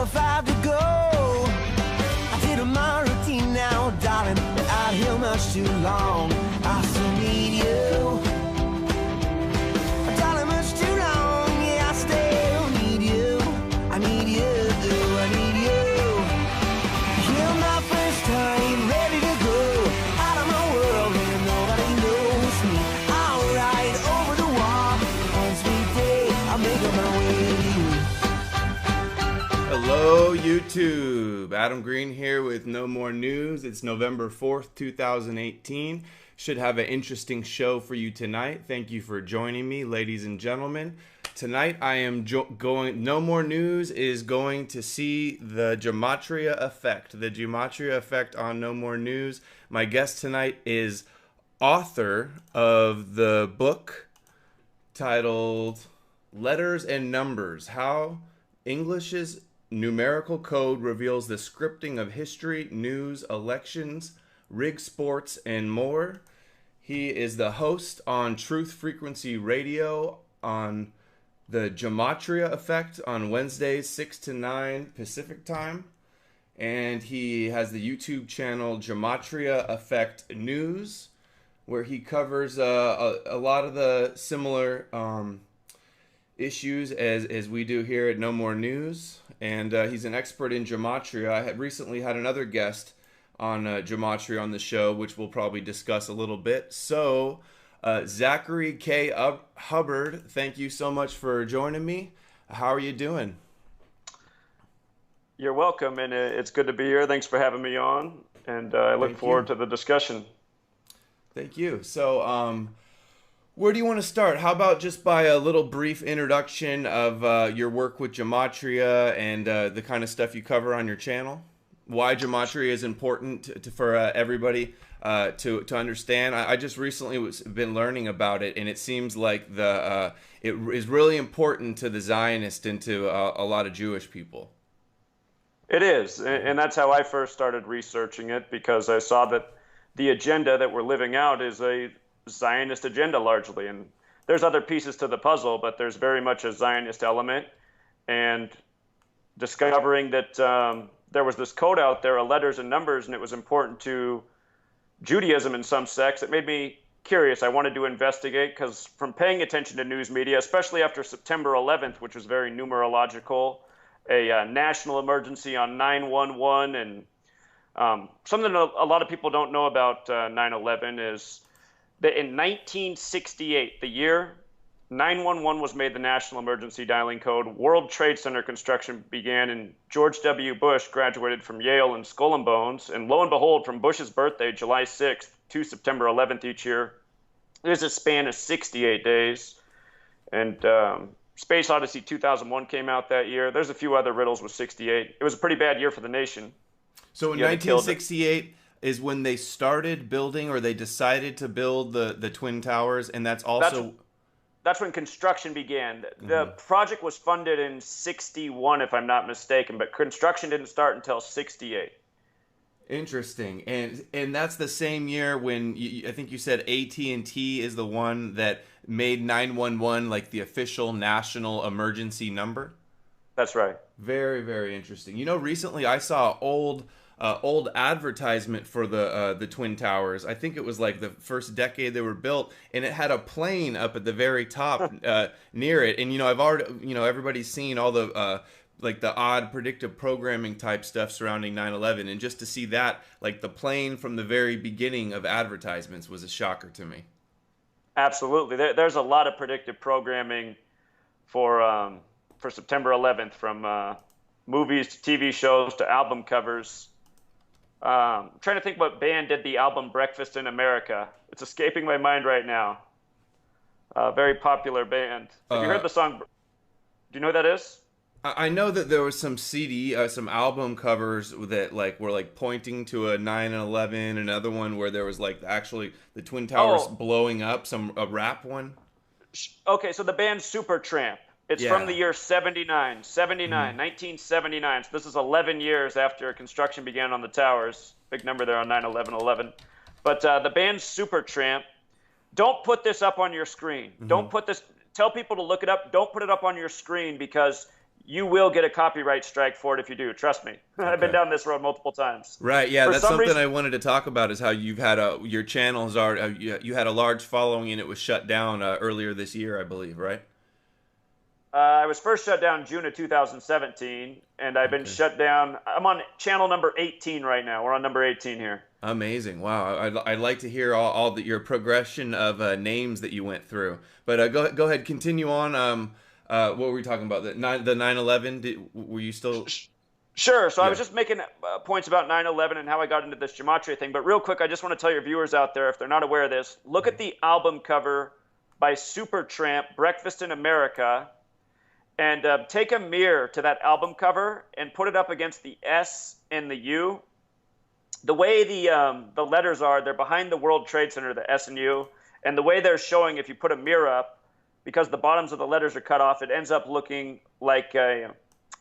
5 to go. I did my routine now, darling, but out here much too long. I still need you, darling, much too long. Yeah, I still need you. I need you, I need you. You're my first time, ready to go out of my world where nobody knows me. I'll ride over the wall one sweet day. I'll make up my way to you. Hello, YouTube. Adam Green here with No More News. It's November 4th, 2018. Should have an interesting show for you tonight. Thank you for joining me, ladies and gentlemen. Tonight I am going, No More News is going to see the Gematria Effect. The Gematria Effect on No More News. My guest tonight is author of the book titled Letters and Numbers, How English's Numerical Code Reveals the Scripting of History, News, Elections, Rig Sports, and more. He is the host on Truth Frequency Radio on the Gematria Effect on Wednesdays 6 to 9 Pacific Time. And he has the YouTube channel Gematria Effect News, where he covers a lot of the similar issues as we do here at No More News. And he's an expert in gematria. I had recently had another guest on gematria on the show, which we'll probably discuss a little bit. So, Zachary K. Hubbard, thank you so much for joining me. How are you doing? You're welcome, and it's good to be here. Thanks for having me on, and I look forward to the discussion. Thank you. So, where do you want to start? How about just by a little brief introduction of your work with gematria and the kind of stuff you cover on your channel? Why gematria is important for everybody to understand. I just recently been learning about it, and it seems like it is really important to the Zionists and to a lot of Jewish people. It is, and that's how I first started researching it, because I saw that the agenda that we're living out is a Zionist agenda largely, and there's other pieces to the puzzle, but there's very much a Zionist element. And discovering that there was this code out there of letters and numbers, and it was important to Judaism in some sects, it made me curious. I wanted to investigate, because from paying attention to news media, especially after September 11th, which was very numerological, a national emergency on 911, and something a lot of people don't know about 9/11 is that in 1968, the year 911 was made the national emergency dialing code, World Trade Center construction began, and George W. Bush graduated from Yale in Skull and Bones. And lo and behold, from Bush's birthday, July 6th, to September 11th each year, there's a span of 68 days. And Space Odyssey 2001 came out that year. There's a few other riddles with 68. It was a pretty bad year for the nation. So in 1968 is when they started building, or they decided to build the Twin Towers, and that's also... That's when construction began. The project was funded in 61, if I'm not mistaken, but construction didn't start until 68. Interesting. And that's the same year when I think you said AT&T is the one that made 911 like the official national emergency number? That's right. Very, very interesting. You know, recently I saw old advertisement for the Twin Towers. I think it was like the first decade they were built, and it had a plane up at the very top near it. And I've already, everybody's seen all the like the odd predictive programming type stuff surrounding 9/11, and just to see that, like the plane from the very beginning of advertisements, was a shocker to me. Absolutely, there's a lot of predictive programming for September 11th, from movies to TV shows to album covers. Trying to think what band did the album Breakfast in America. It's escaping my mind right now. Very popular band. Have you heard the song? Do you know what that is? I know that there was some some album covers that were pointing to a 9/11. Another one where there was actually the Twin Towers blowing up. A rap one. Okay, so the band Supertramp. It's from the year 1979. So this is 11 years after construction began on the towers. Big number there on 9/11/11. But the band Supertramp, don't put this up on your screen. Don't put this, tell people to look it up. Don't put it up on your screen, because you will get a copyright strike for it if you do. Trust me. I've been down this road multiple times. Right. Yeah, For that's some something reason, I wanted to talk about is how you've had your channels are you had a large following and it was shut down earlier this year, I believe, right? I was first shut down June of 2017, and I've been Okay. shut down. I'm on channel number 18 right now. We're on number 18 here. Amazing. Wow. I'd like to hear your progression of names that you went through. But go ahead, continue on. What were we talking about? The 9/11. Were you still? Sure. So I Yeah. was just making points about 9/11 and how I got into this gematria thing. But real quick, I just want to tell your viewers out there, if they're not aware of this, look at the album cover by Supertramp, Breakfast in America, and take a mirror to that album cover and put it up against the S and the U. The way the letters are, they're behind the World Trade Center, the S and U, and the way they're showing, if you put a mirror up, because the bottoms of the letters are cut off, it ends up looking like a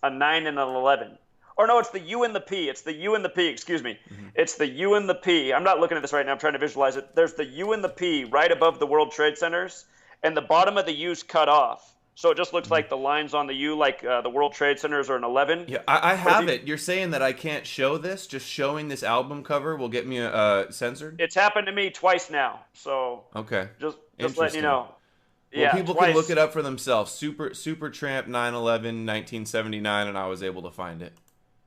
9 and an 11. Or no, it's the U and the P. It's the U and the P, excuse me. It's the U and the P. I'm not looking at this right now. I'm trying to visualize it. There's the U and the P right above the World Trade Centers, and the bottom of the U's cut off. So it just looks like the lines on the U, like the World Trade Centers are an 11. Yeah, I have it. You're saying that I can't show this? Just showing this album cover will get me censored? It's happened to me twice now. So Okay. just letting you Interesting. know. Well, Yeah, people twice. can look it up for themselves. Supertramp 9/11 1979, and I was able to find it.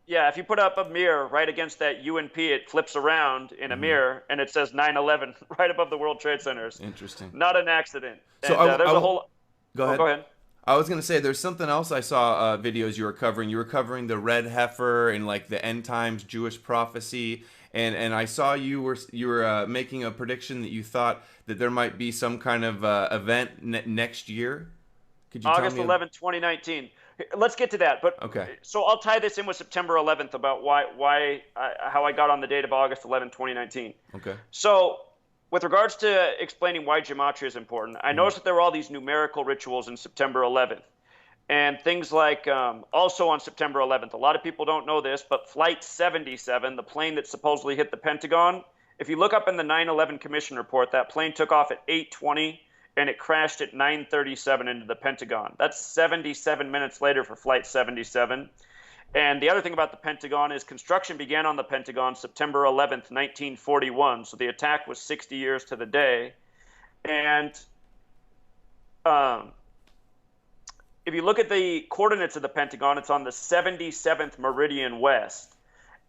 Yeah, if you put up a mirror right against that U and P, it flips around in a mirror, and it says 9/11 right above the World Trade Centers. Interesting. Not an accident. So And, I- there's I- a whole. Go Oh, ahead. go ahead. I was gonna say there's something else I saw videos you were covering. You were covering the red heifer and like the end times Jewish prophecy, and I saw you were making a prediction that you thought that there might be some kind of event next year. Could you August tell me? 11th, 2019. Let's get to that. But Okay. So I'll tie this in with September 11th about how I got on the date of August 11th, 2019. Okay. So with regards to explaining why gematria is important, I noticed that there were all these numerical rituals in September 11th. And things like also on September 11th, a lot of people don't know this, but Flight 77, the plane that supposedly hit the Pentagon, if you look up in the 9/11 Commission report, that plane took off at 8:20 and it crashed at 9:37 into the Pentagon. That's 77 minutes later for Flight 77. And the other thing about the Pentagon is construction began on the Pentagon September 11th, 1941. So the attack was 60 years to the day. And if you look at the coordinates of the Pentagon, it's on the 77th meridian west.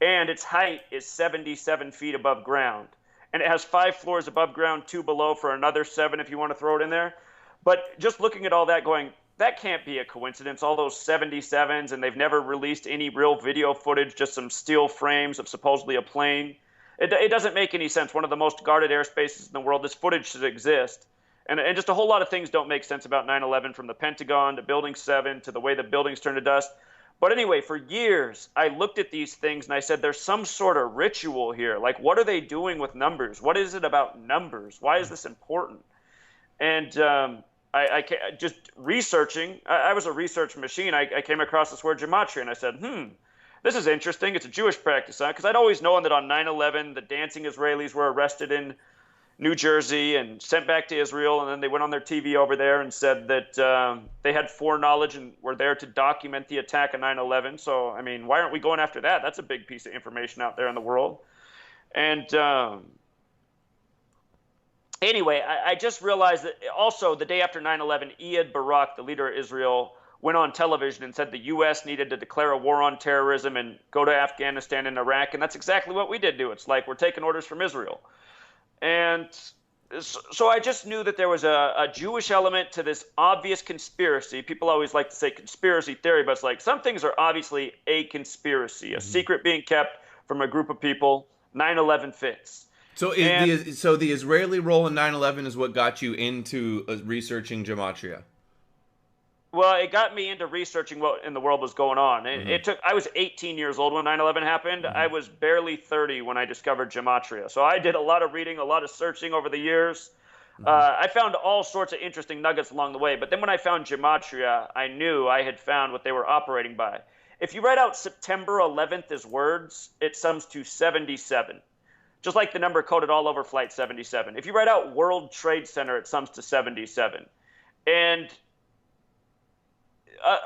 And its height is 77 feet above ground. And it has 5 floors above ground, 2 below for another 7 if you want to throw it in there. But just looking at all that going, that can't be a coincidence, all those 77s, and they've never released any real video footage, just some steel frames of supposedly a plane. It doesn't make any sense. One of the most guarded airspaces in the world, this footage should exist. And just a whole lot of things don't make sense about 9/11, from the Pentagon to Building 7 to the way the buildings turned to dust. But anyway, for years, I looked at these things and I said, there's some sort of ritual here. Like, what are they doing with numbers? What is it about numbers? Why is this important? And I just researching, I was a research machine. I came across this word gematria, and I said, this is interesting. It's a Jewish practice, huh? Because I'd always known that on 9/11, the dancing Israelis were arrested in New Jersey and sent back to Israel, and then they went on their TV over there and said that they had foreknowledge and were there to document the attack of 9/11. So, I mean, why aren't we going after that? That's a big piece of information out there in the world. And anyway, I just realized that also the day after 9/11, Ehud Barak, the leader of Israel, went on television and said the U.S. needed to declare a war on terrorism and go to Afghanistan and Iraq, and that's exactly what we did do. It's like we're taking orders from Israel. And so I just knew that there was a Jewish element to this obvious conspiracy. People always like to say conspiracy theory, but it's like some things are obviously a conspiracy, a secret being kept from a group of people. 9/11 fits. So the Israeli role in 9/11 is what got you into researching gematria. Well, it got me into researching what in the world was going on. I was 18 years old when 9/11 happened. I was barely 30 when I discovered gematria. So I did a lot of reading, a lot of searching over the years. I found all sorts of interesting nuggets along the way. But then when I found gematria, I knew I had found what they were operating by. If you write out September 11th as words, it sums to 77. Just like the number coded all over Flight 77. If you write out World Trade Center, it sums to 77. And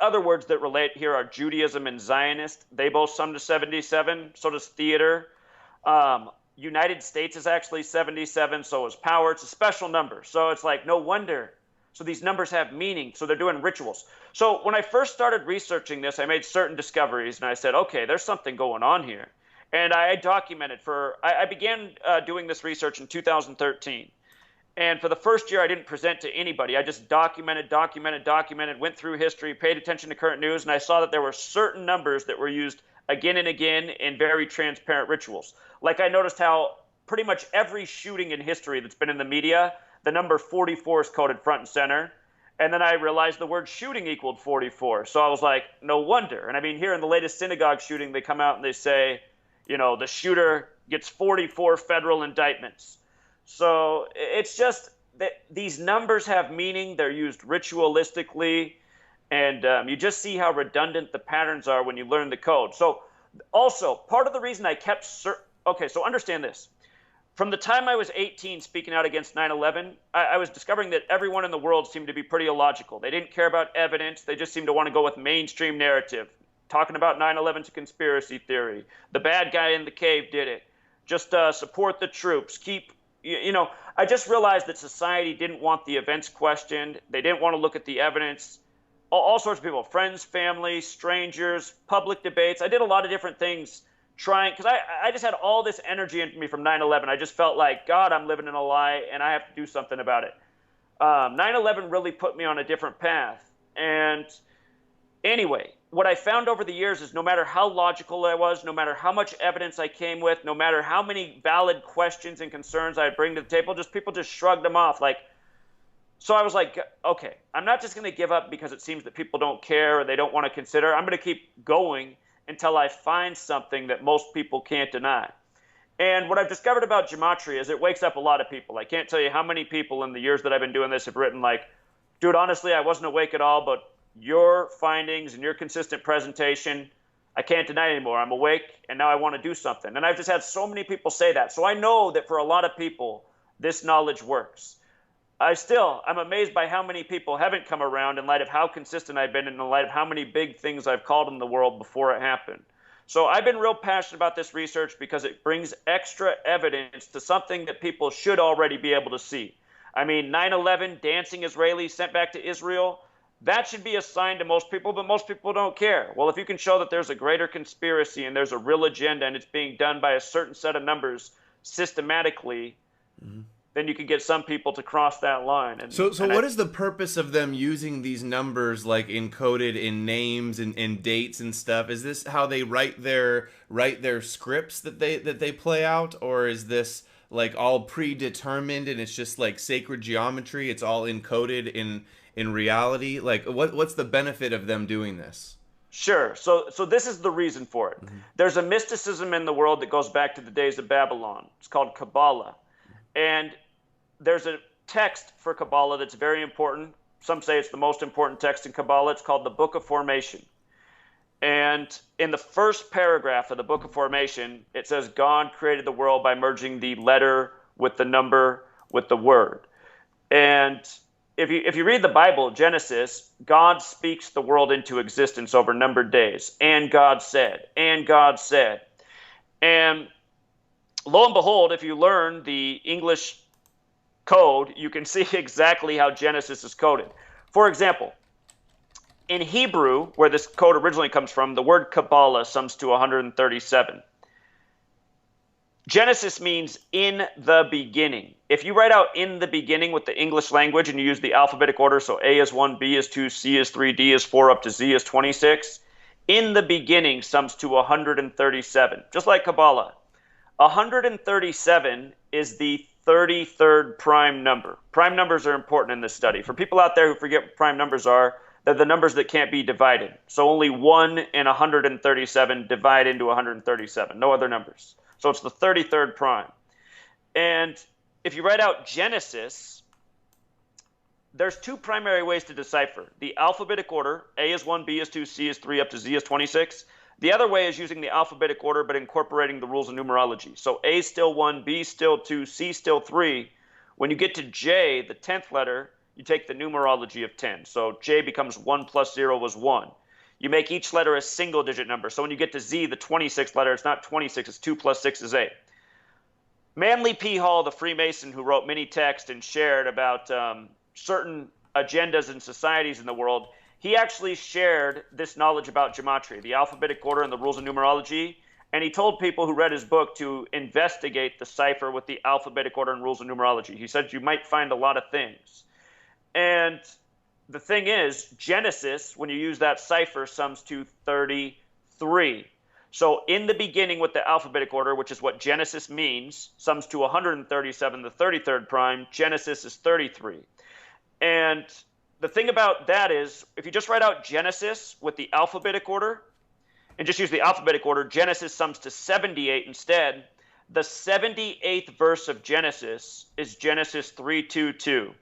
other words that relate here are Judaism and Zionist. They both sum to 77. So does theater. United States is actually 77. So is power. It's a special number. So it's like, no wonder. So these numbers have meaning. So they're doing rituals. So when I first started researching this, I made certain discoveries, and I said, okay, there's something going on here. And I documented I began doing this research in 2013. And for the first year, I didn't present to anybody. I just documented, went through history, paid attention to current news, and I saw that there were certain numbers that were used again and again in very transparent rituals. Like I noticed how pretty much every shooting in history that's been in the media, the number 44 is coded front and center. And then I realized the word shooting equaled 44. So I was like, no wonder. And I mean, here in the latest synagogue shooting, they come out and they say, the shooter gets 44 federal indictments. So it's just that these numbers have meaning. They're used ritualistically. And you just see how redundant the patterns are when you learn the code. So also, part of the reason I kept okay, so understand this. From the time I was 18 speaking out against 9/11, I was discovering that everyone in the world seemed to be pretty illogical. They didn't care about evidence. They just seemed to want to go with mainstream narrative. Talking about 9/11's a conspiracy theory. The bad guy in the cave did it. Just support the troops. I just realized that society didn't want the events questioned. They didn't want to look at the evidence. All sorts of people, friends, family, strangers, public debates. I did a lot of different things because I just had all this energy into me from 9/11. I just felt like, God, I'm living in a lie, and I have to do something about it. 9/11 really put me on a different path. And anyway, what I found over the years is no matter how logical I was, no matter how much evidence I came with, no matter how many valid questions and concerns I'd bring to the table, people just shrugged them off. So I was like, okay, I'm not just going to give up because it seems that people don't care or they don't want to consider. I'm going to keep going until I find something that most people can't deny. And what I've discovered about gematria is it wakes up a lot of people. I can't tell you how many people in the years that I've been doing this have written dude, honestly, I wasn't awake at all, but your findings and your consistent presentation, I can't deny anymore. I'm awake, and now I want to do something. And I've just had so many people say that. So I know that for a lot of people, this knowledge works. I'm amazed by how many people haven't come around in light of how consistent I've been and in light of how many big things I've called in the world before it happened. So I've been real passionate about this research because it brings extra evidence to something that people should already be able to see. I mean, 9/11, dancing Israelis sent back to Israel, that should be a sign to most people, but most people don't care. Well, if you can show that there's a greater conspiracy and there's a real agenda and it's being done by a certain set of numbers systematically, then you can get some people to cross that line. So what is the purpose of them using these numbers encoded in names and dates and stuff? Is this how they write their scripts that they play out, or is this all predetermined and it's just sacred geometry? It's all encoded in reality? What's the benefit of them doing this? Sure. So this is the reason for it. There's a mysticism in the world that goes back to the days of Babylon. It's called Kabbalah. And there's a text for Kabbalah that's very important. Some say it's the most important text in Kabbalah. It's called the Book of Formation. And in the first paragraph of the Book of Formation, it says God created the world by merging the letter with the number with the word. And if you read the Bible, Genesis, God speaks the world into existence over numbered days. And God said, and God said. And lo and behold, if you learn the English code, you can see exactly how Genesis is coded. For example, in Hebrew, where this code originally comes from, the word Kabbalah sums to 137. Genesis means in the beginning. If you write out in the beginning with the English language and you use the alphabetic order, so A is 1, B is 2, C is 3, D is 4, up to Z is 26, in the beginning sums to 137, just like Kabbalah. 137 is the 33rd prime number. Prime numbers are important in this study. For people out there who forget what prime numbers are, they're the numbers that can't be divided. So only 1 and 137 divide into 137, no other numbers. So it's the 33rd prime. And if you write out Genesis, there's two primary ways to decipher. The alphabetic order, A is 1, B is 2, C is 3, up to Z is 26. The other way is using the alphabetic order but incorporating the rules of numerology. So A still 1, B still 2, C still 3. When you get to J, the 10th letter, you take the numerology of 10. So J becomes 1 plus 0 was 1. You make each letter a single digit number. So when you get to Z, the 26th letter, it's not 26, it's 2 plus 6 is 8. Manly P. Hall, the Freemason who wrote many texts and shared about certain agendas and societies in the world, he actually shared this knowledge about gematria, the alphabetic order and the rules of numerology. And he told people who read his book to investigate the cipher with the alphabetic order and rules of numerology. He said you might find a lot of things. And the thing is, Genesis, when you use that cipher, sums to 33. So in the beginning with the alphabetic order, which is what Genesis means, sums to 137, the 33rd prime. Genesis is 33. And the thing about that is, if you just write out Genesis with the alphabetic order, and just use the alphabetic order, Genesis sums to 78 instead. The 78th verse of Genesis is Genesis 3:2:2.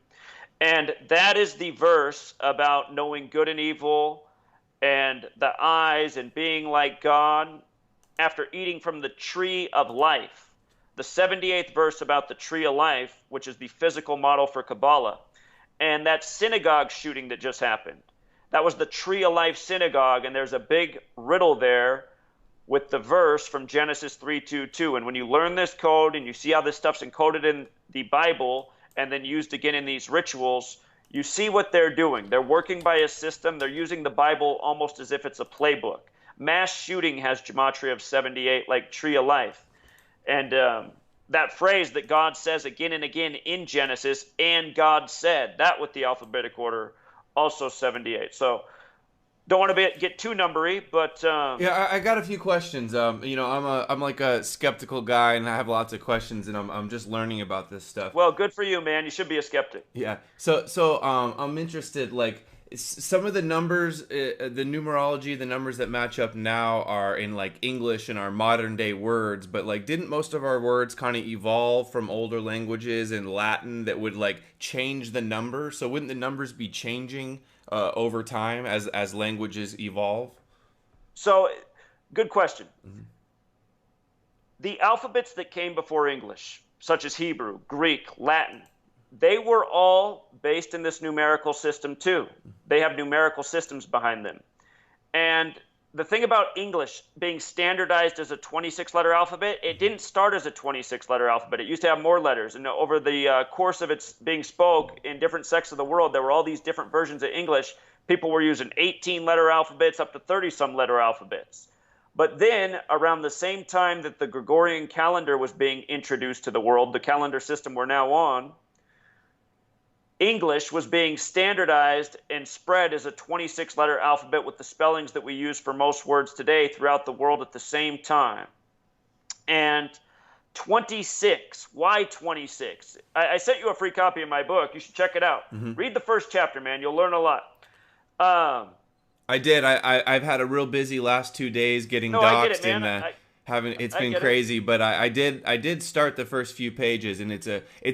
And that is the verse about knowing good and evil and the eyes and being like God after eating from the tree of life. The 78th verse about the tree of life, which is the physical model for Kabbalah. And that synagogue shooting that just happened. That was the Tree of Life synagogue, and there's a big riddle there with the verse from Genesis 3:2:2. And when you learn this code and you see how this stuff's encoded in the Bible and then used again in these rituals, you see what they're doing. They're working by a system. They're using the Bible almost as if it's a playbook. Mass shooting has gematria of 78, like Tree of Life. And that phrase that God says again and again in Genesis, and God said, that with the alphabetic order, also 78. So don't want to get too numbery, but yeah, I got a few questions. You know, I'm like a skeptical guy, and I have lots of questions, and I'm just learning about this stuff. Well, good for you, man. You should be a skeptic. Yeah. So I'm interested. Like some of the numbers, the numerology, the numbers that match up now are in like English and our modern day words. But like, didn't most of our words kind of evolve from older languages in Latin that would like change the number? So wouldn't the numbers be changing over time as languages evolve? So, good question. Mm-hmm. The alphabets that came before English, such as Hebrew, Greek, Latin, they were all based in this numerical system too. They have numerical systems behind them. And the thing about English being standardized as a 26-letter alphabet, it didn't start as a 26-letter alphabet. It used to have more letters. And over the course of its being spoke in different sects of the world, there were all these different versions of English. People were using 18-letter alphabets up to 30-some letter alphabets. But then, around the same time that the Gregorian calendar was being introduced to the world, the calendar system we're now on, English was being standardized and spread as a 26-letter alphabet with the spellings that we use for most words today throughout the world at the same time. And 26, why 26? I sent you a free copy of my book. You should check it out. Mm-hmm. Read the first chapter, man. You'll learn a lot. I did. I've had a real busy last 2 days getting doxxed it's been crazy, but I did start the first few pages, and it's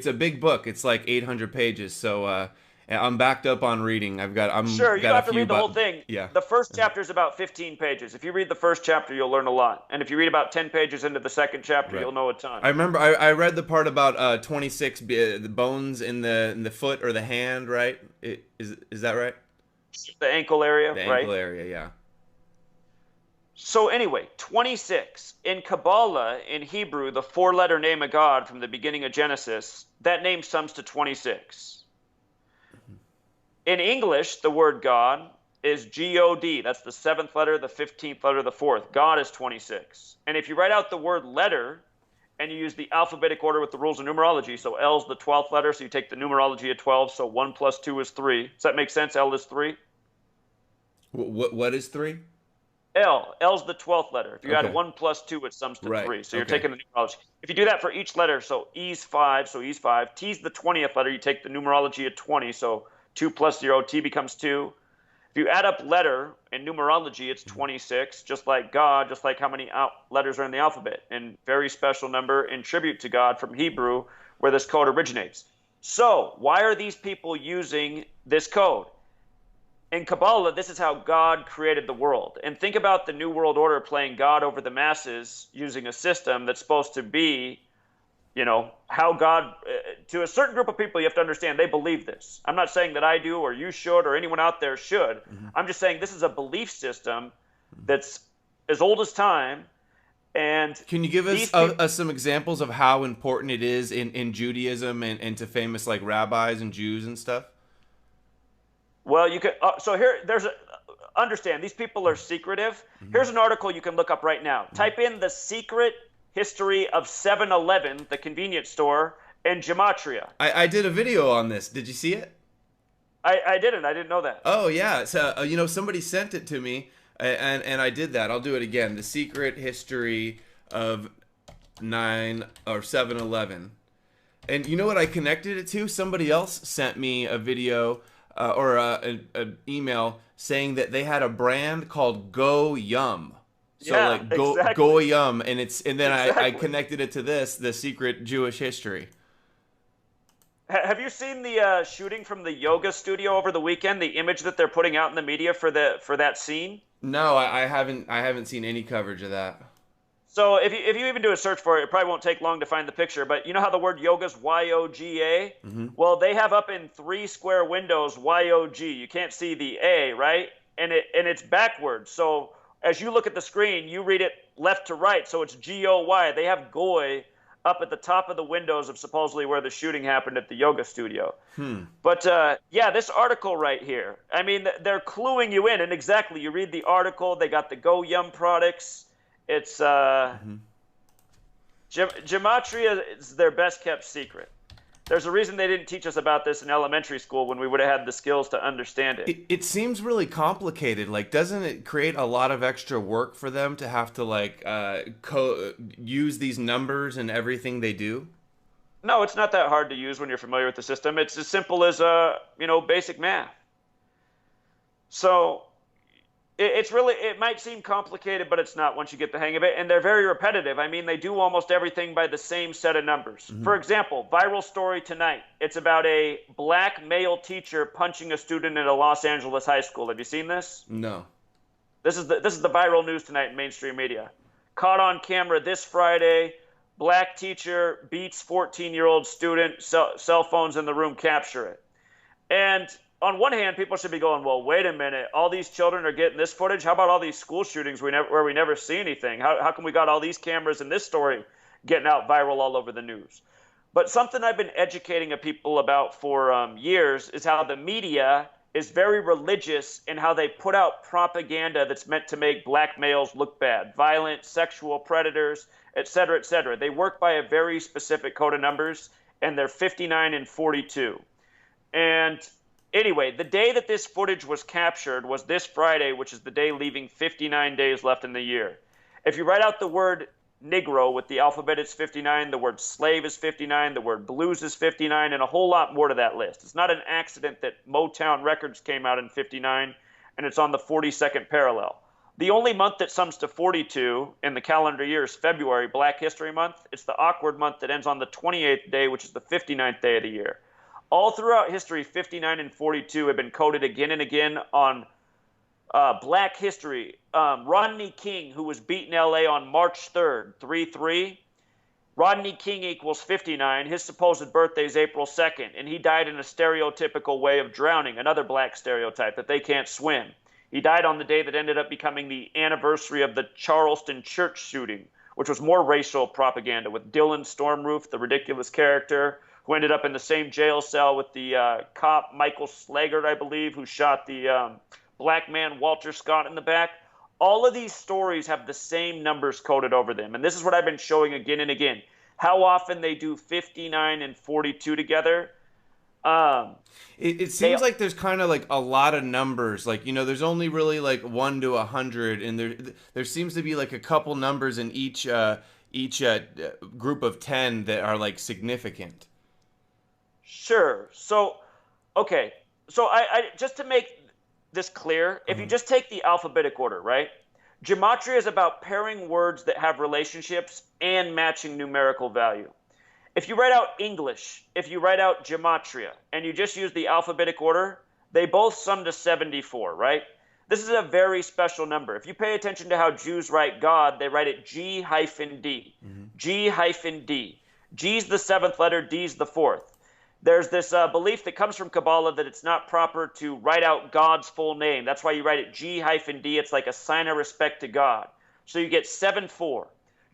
a big book. It's like 800 pages, so I'm backed up on reading. You don't have to read the whole thing. Yeah. The first chapter is about 15 pages. If you read the first chapter, you'll learn a lot, and if you read about 10 pages into the second chapter, You'll know a ton. I remember I read the part about 26 the bones in the foot or the hand, right? Is that right? The ankle area, right? The ankle area, yeah. So anyway, 26. In Kabbalah, in Hebrew, the four-letter name of God from the beginning of Genesis, that name sums to 26. In English, the word God is G-O-D. That's the 7th letter, the 15th letter, the 4th. God is 26. And if you write out the word letter and you use the alphabetic order with the rules of numerology, so L's the 12th letter, so you take the numerology of 12, so 1 plus 2 is 3. Does that make sense? L is 3. What is 3? L's the 12th letter. If you add 1 plus 2, it sums to 3. So you're taking the numerology. If you do that for each letter, so E's 5, so E's 5. T's the 20th letter, you take the numerology of 20, so 2 plus 0, T becomes 2. If you add up letter in numerology, it's 26, just like God, just like how many letters are in the alphabet. And very special number in tribute to God from Hebrew, where this code originates. So why are these people using this code? In Kabbalah, this is how God created the world. And think about the New World Order playing God over the masses using a system that's supposed to be, how God to a certain group of people, you have to understand they believe this. I'm not saying that I do or you should or anyone out there should. Mm-hmm. I'm just saying this is a belief system that's as old as time. And can you give us some examples of how important it is in Judaism and to famous like rabbis and Jews and stuff? Well, you could. So understand these people are secretive. Mm-hmm. Here's an article you can look up right now. Mm-hmm. Type in the secret history of 7-Eleven, the convenience store, and gematria. I did a video on this. Did you see it? I didn't. I didn't know that. Oh yeah. So somebody sent it to me, and I did that. I'll do it again. The secret history of 7-Eleven. And you know what I connected it to? Somebody else sent me a video or an email saying that they had a brand called Go Yum. So yeah, like exactly. Go Yum, and then exactly. I connected it to this, the secret Jewish history. Have you seen the shooting from the yoga studio over the weekend? The image that they're putting out in the media for that scene? No, I haven't seen any coverage of that. So if you even do a search for it, it probably won't take long to find the picture. But you know how the word yoga is Y-O-G-A? Mm-hmm. Well, they have up in 3 square windows Y-O-G. You can't see the A, right? And it's backwards. So as you look at the screen, you read it left to right, so it's G-O-Y. They have Goy up at the top of the windows of supposedly where the shooting happened at the yoga studio. But this article right here, I mean, they're cluing you in, and exactly, you read the article, they got the Go Yum products. It's gematria is their best kept secret. There's a reason they didn't teach us about this in elementary school when we would have had the skills to understand it. It seems really complicated. Like, doesn't it create a lot of extra work for them to have to like use these numbers in everything they do? No, it's not that hard to use when you're familiar with the system. It's as simple as basic math. So it might seem complicated, but it's not once you get the hang of it. And they're very repetitive. I mean, they do almost everything by the same set of numbers. Mm-hmm. For example, viral story tonight. It's about a black male teacher punching a student at a Los Angeles high school. Have you seen this? No. This is the viral news tonight in mainstream media. Caught on camera this Friday. Black teacher beats 14-year-old student. Cell phones in the room capture it. And on one hand, people should be going, well, wait a minute. All these children are getting this footage. How about all these school shootings where we never see anything? How come we got all these cameras in this story getting out viral all over the news? But something I've been educating people about for years is how the media is very religious in how they put out propaganda that's meant to make black males look bad, violent, sexual predators, et cetera, et cetera. They work by a very specific code of numbers, and they're 59 and 42. And anyway, the day that this footage was captured was this Friday, which is the day leaving 59 days left in the year. If you write out the word Negro with the alphabet, it's 59. The word slave is 59. The word blues is 59, and a whole lot more to that list. It's not an accident that Motown Records came out in 59, and it's on the 42nd parallel. The only month that sums to 42 in the calendar year is February, Black History Month. It's the awkward month that ends on the 28th day, which is the 59th day of the year. All throughout history, 59 and 42 have been coded again and again on Black history. Rodney King, who was beat in L.A. on March 3rd, 3-3. Rodney King equals 59. His supposed birthday is April 2nd, and he died in a stereotypical way of drowning, another black stereotype, that they can't swim. He died on the day that ended up becoming the anniversary of the Charleston church shooting, which was more racial propaganda, with Dylan Stormroof, the ridiculous character, who ended up in the same jail cell with the cop Michael Slaggert, I believe, who shot the black man Walter Scott in the back. All of these stories have the same numbers coded over them. And this is what I've been showing again and again. How often they do 59 and 42 together. It seems like there's kind of like a lot of numbers. Like, there's only really like 1 to 100. And there seems to be like a couple numbers in each group of 10 that are like significant. Sure. So, okay. So I just to make this clear, if you just take the alphabetic order, right? Gematria is about pairing words that have relationships and matching numerical value. If you write out English, if you write out gematria, and you just use the alphabetic order, they both sum to 74, right? This is a very special number. If you pay attention to how Jews write God, they write it G-D. G-D. G's the 7th letter, D's the 4th. There's this belief that comes from Kabbalah that it's not proper to write out God's full name. That's why you write it G-D. It's like a sign of respect to God. So you get 7-4.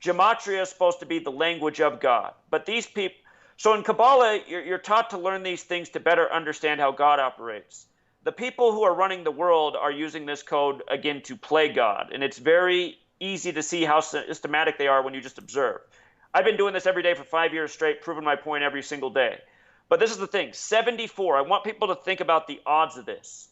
Gematria is supposed to be the language of God. But these people, so in Kabbalah, you're taught to learn these things to better understand how God operates. The people who are running the world are using this code, again, to play God. And it's very easy to see how systematic they are when you just observe. I've been doing this every day for 5 years straight, proving my point every single day. But this is the thing, 74, I want people to think about the odds of this.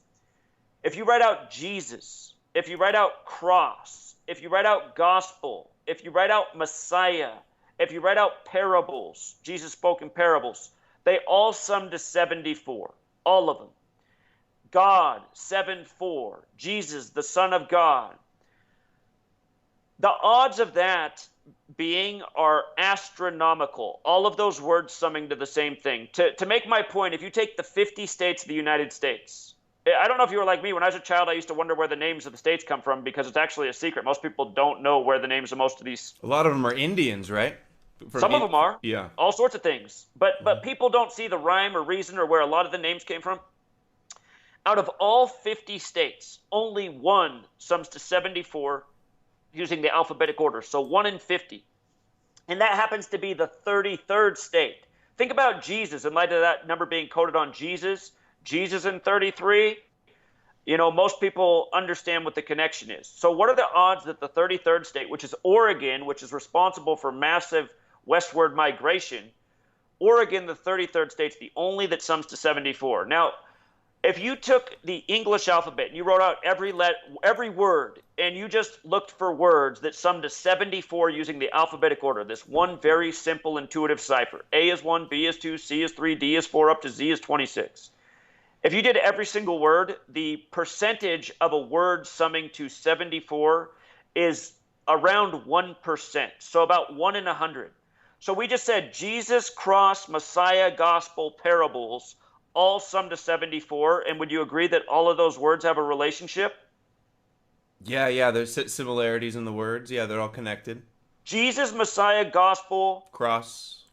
If you write out Jesus, if you write out cross, if you write out gospel, if you write out Messiah, if you write out parables, Jesus spoke in parables, they all sum to 74, all of them. God, 7-4, Jesus, the Son of God. The odds of that being are astronomical. All of those words summing to the same thing. To make my point, if you take the 50 states of the United States, I don't know if you were like me. When I was a child, I used to wonder where the names of the states come from because it's actually a secret. Most people don't know where the names of most of these. A lot of them are Indians, right? Some of them are. Yeah. All sorts of things. But people don't see the rhyme or reason or where a lot of the names came from. Out of all 50 states, only one sums to 74 using the alphabetic order. So 1 in 50. And that happens to be the 33rd state. Think about Jesus in light of that number being coded on Jesus. Jesus in 33. You know, most people understand what the connection is. So what are the odds that the 33rd state, which is Oregon, which is responsible for massive westward migration, Oregon, the 33rd state's the only that sums to 74. Now, if you took the English alphabet and you wrote out every word and you just looked for words that summed to 74 using the alphabetic order, this one very simple intuitive cipher. A is 1, B is 2, C is 3, D is 4, up to Z is 26. If you did every single word, the percentage of a word summing to 74 is around 1%, so about 1 in 100. So we just said Jesus, cross, Messiah, gospel, parables, all sum to 74, and would you agree that all of those words have a relationship? Yeah, there's similarities in the words. Yeah, they're all connected. Jesus, Messiah, gospel, cross,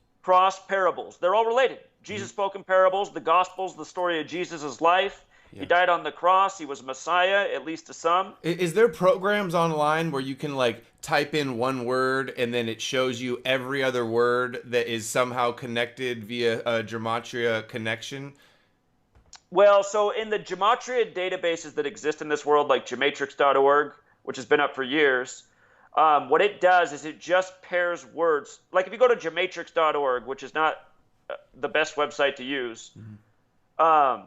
parables. They're all related. Jesus spoke in parables. The gospel's the story of Jesus' life. Yeah. He died on the cross. He was Messiah, at least to some. Is there programs online where you can like type in one word and then it shows you every other word that is somehow connected via a gematria connection? Well, so in the gematria databases that exist in this world, like gematrix.org, which has been up for years, what it does is it just pairs words. Like if you go to gematrix.org, which is not the best website to use, and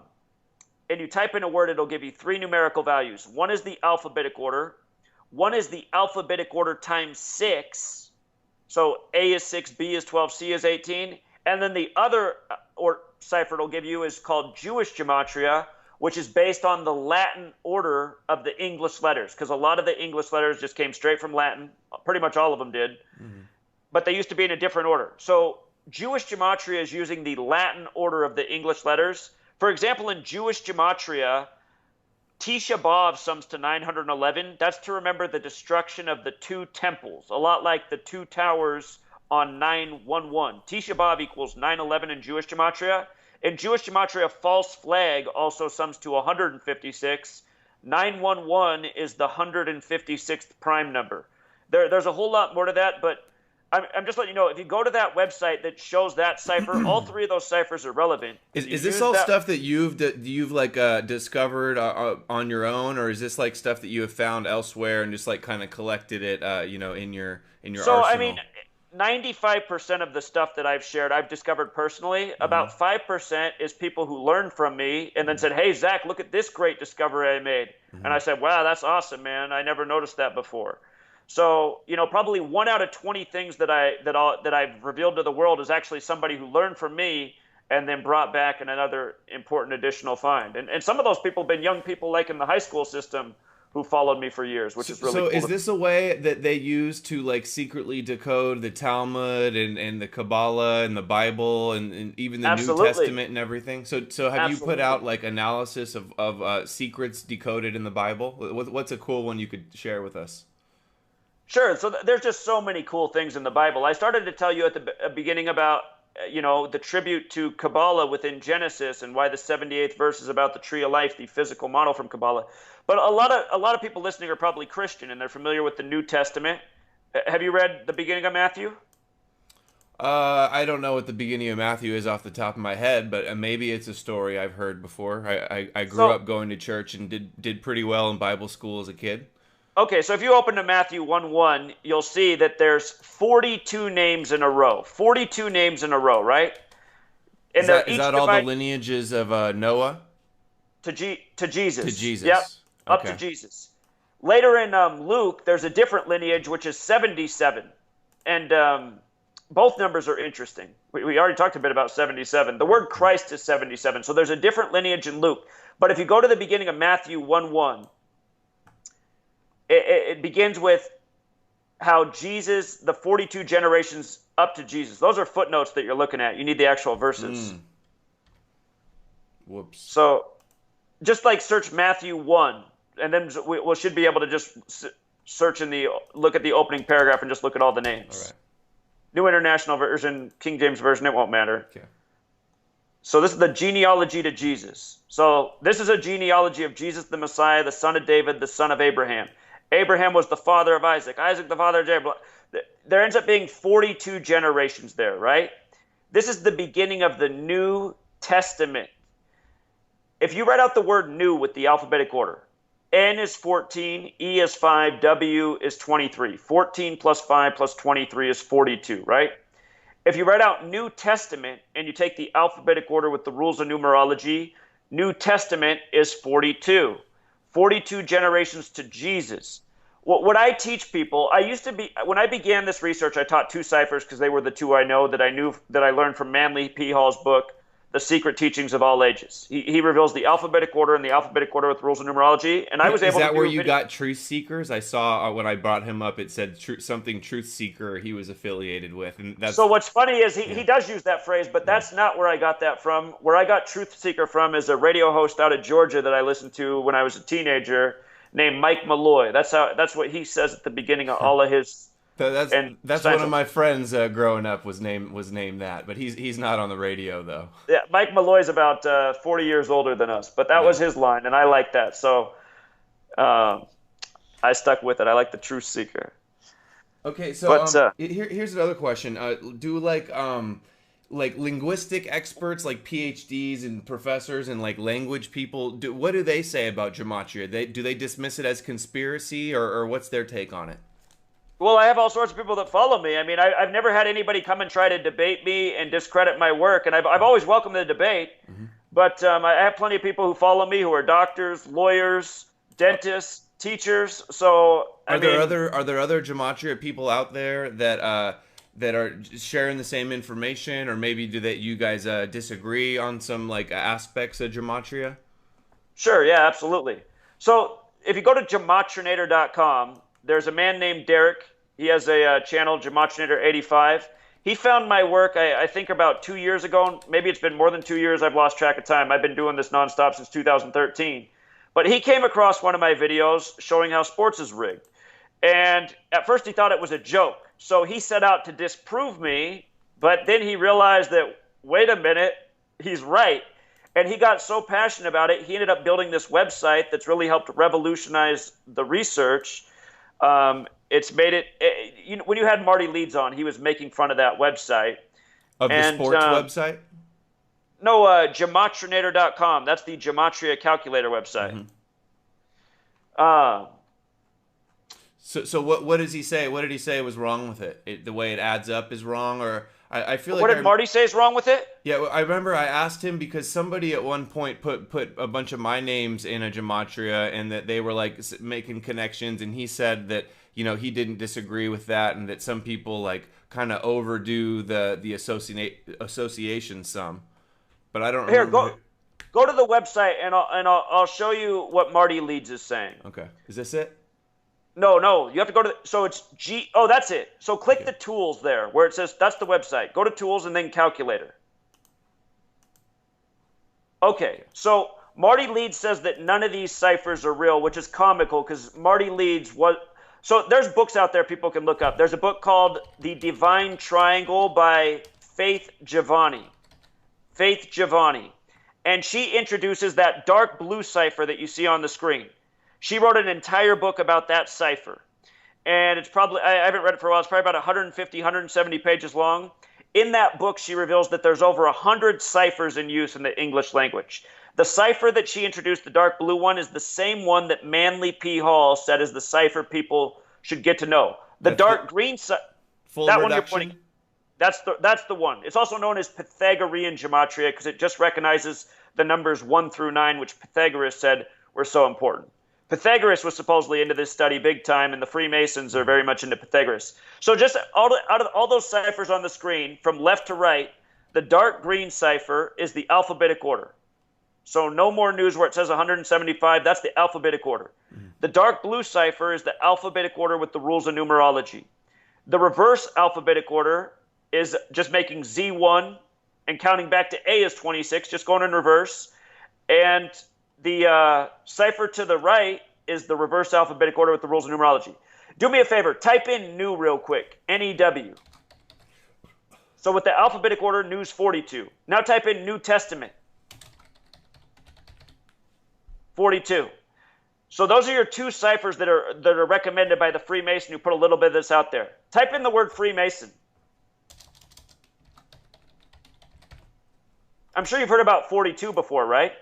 you type in a word, it'll give you 3 numerical values. One is the alphabetic order. One is the alphabetic order times 6. So A is 6, B is 12, C is 18. And then the other cipher it'll give you is called Jewish gematria, which is based on the Latin order of the English letters, because a lot of the English letters just came straight from Latin. Pretty much all of them did. But they used to be in a different order. So Jewish gematria is using the Latin order of the English letters. For example, in Jewish gematria, Tisha B'Av sums to 911. That's to remember the destruction of the 2 temples, a lot like the 2 towers on 911. Tisha B'Av equals 911 in Jewish gematria. In Jewish gematria, false flag also sums to 156. 911 is the 156th prime number. There's a whole lot more to that, but I'm just letting you know, if you go to that website that shows that cipher, all 3 of those ciphers are relevant. Is this all stuff that you've like discovered on your own, or is this like stuff that you have found elsewhere and just like kind of collected it, in your arsenal? So I mean, 95% of the stuff that I've shared, I've discovered personally. About 5% is people who learned from me and then said, "Hey, Zach, look at this great discovery I made." And I said, "Wow, that's awesome, man. I never noticed that before." So, probably 1 out of 20 things that I've revealed to the world is actually somebody who learned from me and then brought back another important additional find. And some of those people have been young people like in the high school system who followed me for years, which is really cool. So is this a way that they use to like secretly decode the Talmud and the Kabbalah and the Bible and even the New Testament and everything? So have you put out like analysis of secrets decoded in the Bible? What's a cool one you could share with us? Sure. So there's just so many cool things in the Bible. I started to tell you at the beginning about the tribute to Kabbalah within Genesis, and why the 78th verse is about the tree of life, the physical model from Kabbalah. But a lot of people listening are probably Christian, and they're familiar with the New Testament. Have you read the beginning of Matthew? I don't know what the beginning of Matthew is off the top of my head, but maybe it's a story I've heard before. I grew up going to church and did pretty well in Bible school as a kid. Okay, so if you open to Matthew 1:1, you'll see that there's 42 names in a row. 42 names in a row, right? And is that all the lineages of Noah? To Jesus. To Jesus. Yep, up Okay. to Jesus. Later in Luke, there's a different lineage, which is 77. And both numbers are interesting. We already talked a bit about 77. The word Christ is 77, so there's a different lineage in Luke. But if you go to the beginning of Matthew 1:1, it begins with how Jesus, the 42 generations up to Jesus. Those are footnotes that you're looking at. You need the actual verses. Whoops. So just like search Matthew 1, and then we should be able to just search look at the opening paragraph and just look at all the names. All right. New International Version, King James Version, it won't matter. Okay. So this is the genealogy to Jesus. So this is a genealogy of Jesus the Messiah, the son of David, the son of Abraham. Abraham was the father of Isaac. Isaac the father of Jacob. There ends up being 42 generations there, right? This is the beginning of the New Testament. If you write out the word new with the alphabetic order, N is 14, E is 5, W is 23. 14 plus 5 plus 23 is 42, right? If you write out New Testament and you take the alphabetic order with the rules of numerology, New Testament is 42. 42 generations to Jesus. What I teach people, when I began this research, I taught two ciphers because they were the two I learned from Manly P. Hall's book, The Secret Teachings of All Ages. He reveals the alphabetic order and the alphabetic order with rules of numerology, and I was able to. Is that where you got Truth Seekers? I saw when I brought him up, it said something Truth Seeker he was affiliated with, and that's. So what's funny is he does use that phrase, but that's not where I got that from. Where I got Truth Seeker from is a radio host out of Georgia that I listened to when I was a teenager, named Mike Malloy. That's what he says at the beginning of all of his. That's one of my friends growing up was named that, but he's not on the radio though. Yeah, Mike Malloy's about 40 years older than us, but that was his line, and I like that. So I stuck with it. I like the Truth Seeker. Okay, so here's another question. Do like linguistic experts, like PhDs and professors and like language people, what do they say about gematria? Do they dismiss it as conspiracy, or what's their take on it? Well, I have all sorts of people that follow me. I mean, I've never had anybody come and try to debate me and discredit my work, and I've always welcomed the debate. Mm-hmm. But I have plenty of people who follow me who are doctors, lawyers, dentists, teachers. So are there other gematria people out there that are sharing the same information, or maybe you guys disagree on some like aspects of gematria? Sure, yeah, absolutely. So if you go to gematrinator.com, there's a man named Derek. He has a channel, Gematrinator85. He found my work, I think, about 2 years ago. Maybe it's been more than 2 years. I've lost track of time. I've been doing this nonstop since 2013. But he came across one of my videos showing how sports is rigged. And at first he thought it was a joke. So he set out to disprove me. But then he realized that, wait a minute, he's right. And he got so passionate about it, he ended up building this website that's really helped revolutionize the research. It's made it, when you had Marty Leeds on, he was making fun of that website. Of the sports website? No, gematrinator.com. That's the Gematria calculator website. Mm-hmm. So what does he say? What did he say was wrong with it? The way it adds up is wrong, or I feel like. What did Marty say is wrong with it? Yeah, I remember I asked him because somebody at one point put a bunch of my names in a gematria, and that they were like making connections, and he said that he didn't disagree with that, and that some people like kind of overdo the association some, but I don't remember. Here, go to the website, and I'll show you what Marty Leeds is saying. Okay, is this it? No, you have to go to so it's that's it. So click the tools there where it says that's the website. Go to tools and then calculator. Okay, so Marty Leeds says that none of these ciphers are real, which is comical because Marty Leeds was. So there's books out there people can look up. There's a book called The Divine Triangle by Faith Giovanni. Faith Giovanni. And she introduces that dark blue cipher that you see on the screen. She wrote an entire book about that cipher. And it's probably, I haven't read it for a while, it's probably about 150, 170 pages long. In that book, she reveals that there's over 100 ciphers in use in the English language. The cipher that she introduced, the dark blue one, is the same one that Manly P. Hall said is the cipher people should get to know. The dark green cipher, that one you're pointing, that's the one. It's also known as Pythagorean gematria because it just recognizes the numbers 1 through 9, which Pythagoras said were so important. Pythagoras was supposedly into this study big time, and the Freemasons are very much into Pythagoras. So just out of all those ciphers on the screen, from left to right, the dark green cipher is the alphabetic order. So no more news where it says 175. That's the alphabetic order. The dark blue cipher is the alphabetic order with the rules of numerology. The reverse alphabetic order is just making Z1 and counting back to A is 26, just going in reverse. And the cipher to the right is the reverse alphabetic order with the rules of numerology. Do me a favor, type in new real quick, N-E-W. So with the alphabetic order, new's 42. Now type in New Testament, 42. So those are your two ciphers that are recommended by the Freemason who put a little bit of this out there. Type in the word Freemason. I'm sure you've heard about 42 before, right?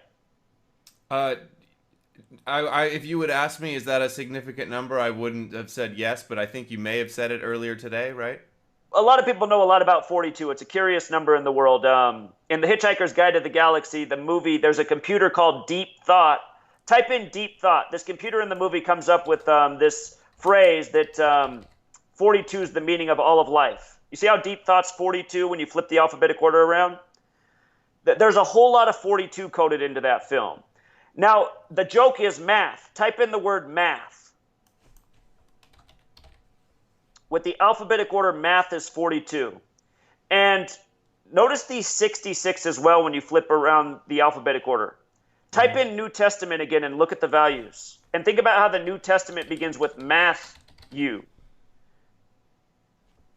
If you would ask me, is that a significant number, I wouldn't have said yes, but I think you may have said it earlier today, right? A lot of people know a lot about 42. It's a curious number in the world. In The Hitchhiker's Guide to the Galaxy, the movie, there's a computer called Deep Thought. Type in Deep Thought. This computer in the movie comes up with this phrase that 42 is the meaning of all of life. You see how Deep Thought's 42 when you flip the alphabetic order around? There's a whole lot of 42 coded into that film. Now, the joke is math. Type in the word math. With the alphabetic order, math is 42. And notice the 66 as well when you flip around the alphabetic order. Type in New Testament again and look at the values. And think about how the New Testament begins with Matthew.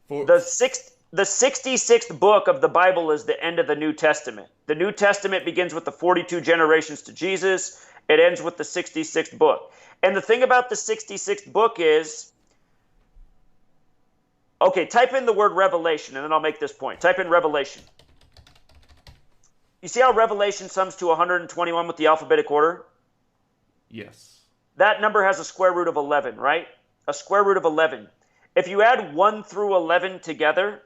The 66th book of the Bible is the end of the New Testament. The New Testament begins with the 42 generations to Jesus. It ends with the 66th book. And the thing about the 66th book is, okay, type in the word Revelation, and then I'll make this point. Type in Revelation. You see how Revelation sums to 121 with the alphabetic order? Yes. That number has a square root of 11, right? A square root of 11. If you add 1 through 11 together,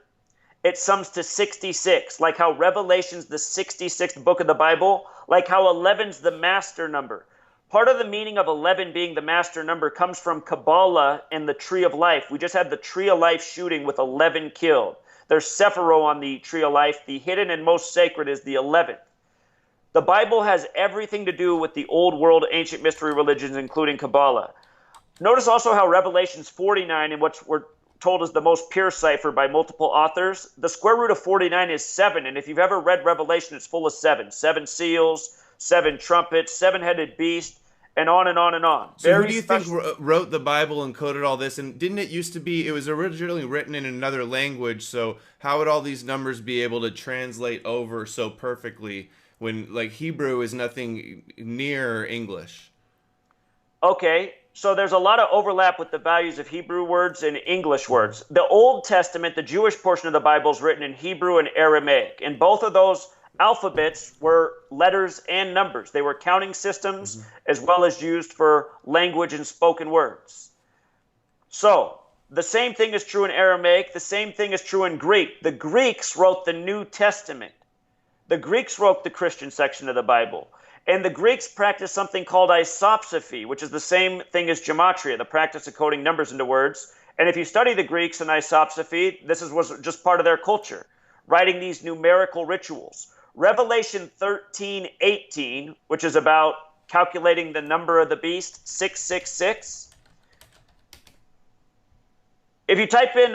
it sums to 66, like how Revelation's the 66th book of the Bible, like how 11's the master number. Part of the meaning of 11 being the master number comes from Kabbalah and the Tree of Life. We just had the Tree of Life shooting with 11 killed. There's Sephiroth on the Tree of Life. The hidden and most sacred is the 11th. The Bible has everything to do with the old world ancient mystery religions, including Kabbalah. Notice also how Revelation's 49 and what we're told is the most pure cipher by multiple authors. The square root of 49 is 7, and if you've ever read Revelation, it's full of 7. 7 seals, 7 trumpets, 7-headed beast, and on and on and on. So who do you think wrote the Bible and coded all this? And didn't it used to be, it was originally written in another language, so how would all these numbers be able to translate over so perfectly when, like, Hebrew is nothing near English? Okay. So there's a lot of overlap with the values of Hebrew words and English words. The Old Testament, the Jewish portion of the Bible, is written in Hebrew and Aramaic. And both of those alphabets were letters and numbers. They were counting systems as well as used for language and spoken words. So the same thing is true in Aramaic. The same thing is true in Greek. The Greeks wrote the New Testament. The Greeks wrote the Christian section of the Bible. And the Greeks practiced something called isopsephy, which is the same thing as gematria, the practice of coding numbers into words. And if you study the Greeks and isopsephy, this was just part of their culture, writing these numerical rituals. Revelation 13:18, which is about calculating the number of the beast, 666. If you type in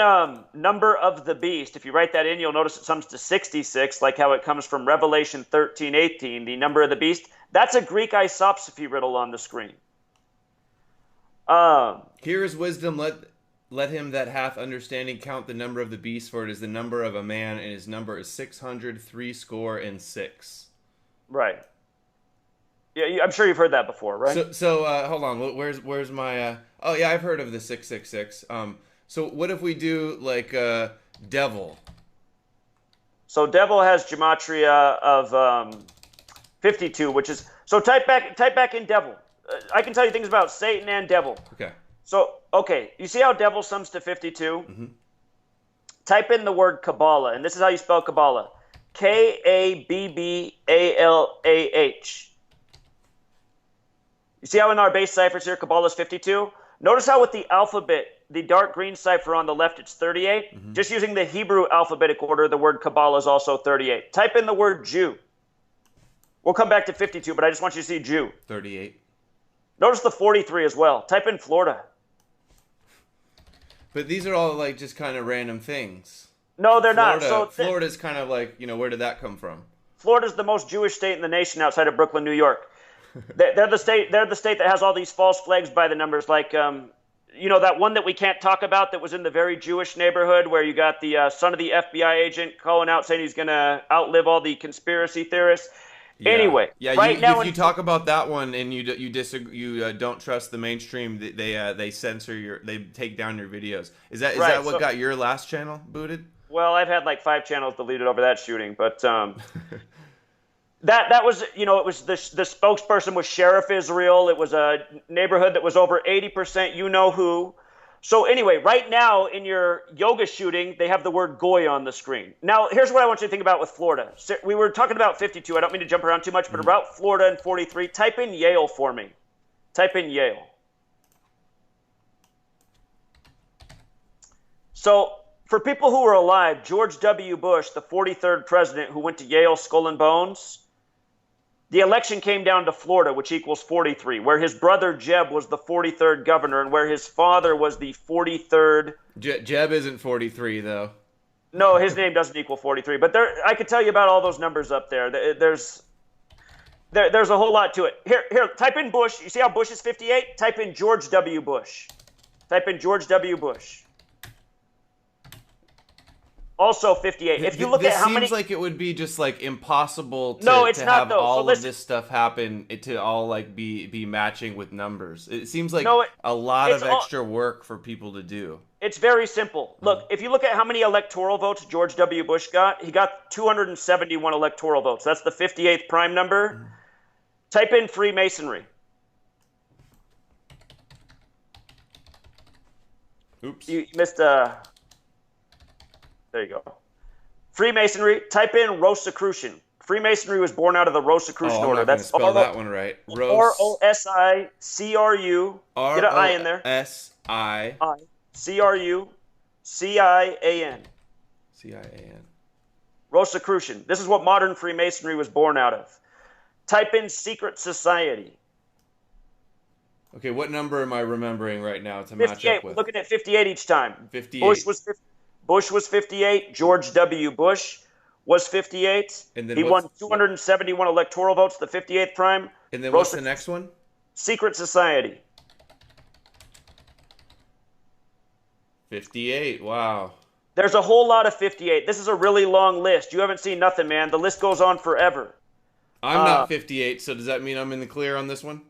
number of the beast, if you write that in, you'll notice it sums to 66, like how it comes from Revelation 13:18, the number of the beast. That's a Greek isopsephy riddle on the screen. Here is wisdom, let Let him that hath understanding count the number of the beast, for it is the number of a man, and his number is 666. Right. Yeah, I'm sure you've heard that before, right? So hold on. Where's my? Oh yeah, I've heard of the 666. So what if we do like devil? So devil has gematria of 52, which is so type back in devil. I can tell you things about Satan and devil. Okay. So okay, you see how devil sums to 52? Mm-hmm. Type in the word Kabbalah, and this is how you spell Kabbalah: Kabbalah. You see how in our base ciphers here, Kabbalah is 52? Notice how with the alphabet, the dark green cipher on the left, it's 38. Mm-hmm. Just using the Hebrew alphabetic order, the word Kabbalah is also 38. Type in the word Jew. We'll come back to 52, but I just want you to see Jew. 38. Notice the 43 as well. Type in Florida. But these are all like just kind of random things. No, they're not. So Florida's kind of like, where did that come from? Florida's the most Jewish state in the nation outside of Brooklyn, New York. They're the state that has all these false flags by the numbers, like that one that we can't talk about that was in the very Jewish neighborhood where you got the son of the FBI agent calling out saying he's going to outlive all the conspiracy theorists. Yeah. Anyway, yeah, right now if you talk about that one and you disagree, you don't trust the mainstream, they censor they take down your videos. Is that what got your last channel booted? Well, I've had like 5 channels deleted over that shooting, but that was, it was the spokesperson was Sheriff Israel. It was a neighborhood that was over 80% you-know-who. So anyway, right now in your yoga shooting, they have the word Goy on the screen. Now, here's what I want you to think about with Florida. We were talking about 52. I don't mean to jump around too much, but about Florida and 43, type in Yale for me. Type in Yale. So for people who were alive, George W. Bush, the 43rd president who went to Yale Skull and Bones, the election came down to Florida, which equals 43, where his brother Jeb was the 43rd governor and where his father was the 43rd. Jeb isn't 43, though. No, his name doesn't equal 43. But I could tell you about all those numbers up there. There's a whole lot to it. Here, type in Bush. You see how Bush is 58? Type in George W. Bush. Type in George W. Bush. Also 58. If you look at how many... This seems like it would be just like impossible to, have all of this stuff happen, to all like be matching with numbers. It seems like a lot of extra work for people to do. It's very simple. Look, if you look at how many electoral votes George W. Bush got, he got 271 electoral votes. That's the 58th prime number. Type in Freemasonry. Oops. You missed There you go. Freemasonry. Type in Rosicrucian. Freemasonry was born out of the Rosicrucian order. That's spell that one right. R-O-S-I-C-R-U. Get an I in there. C-R-U-C-I-A-N. C-I-A-N. Rosicrucian. This is what modern Freemasonry was born out of. Type in secret society. Okay, what number am I remembering right now to match up with? We're looking at 58 each time. 58. Bush was 58. George W. Bush was 58. And then he won 271 electoral votes, the 58th prime. And then what's the next one? Secret society. 58. Wow. There's a whole lot of 58. This is a really long list. You haven't seen nothing, man. The list goes on forever. I'm not 58, so does that mean I'm in the clear on this one?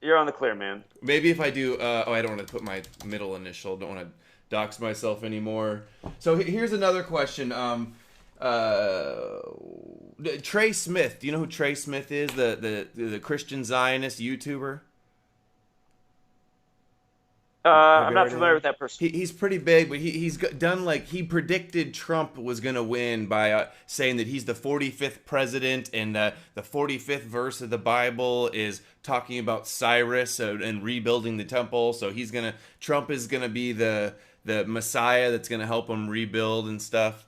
You're on the clear, man. Maybe if I do... I don't want to put my middle initial. Don't want to dox myself anymore. So here's another question. Trey Smith. Do you know who Trey Smith is? The Christian Zionist YouTuber? I'm not familiar with that person. He's pretty big, but he's done he predicted Trump was going to win by saying that he's the 45th president, and the 45th verse of the Bible is talking about Cyrus and rebuilding the temple. So Trump is going to be the Messiah that's going to help him rebuild and stuff.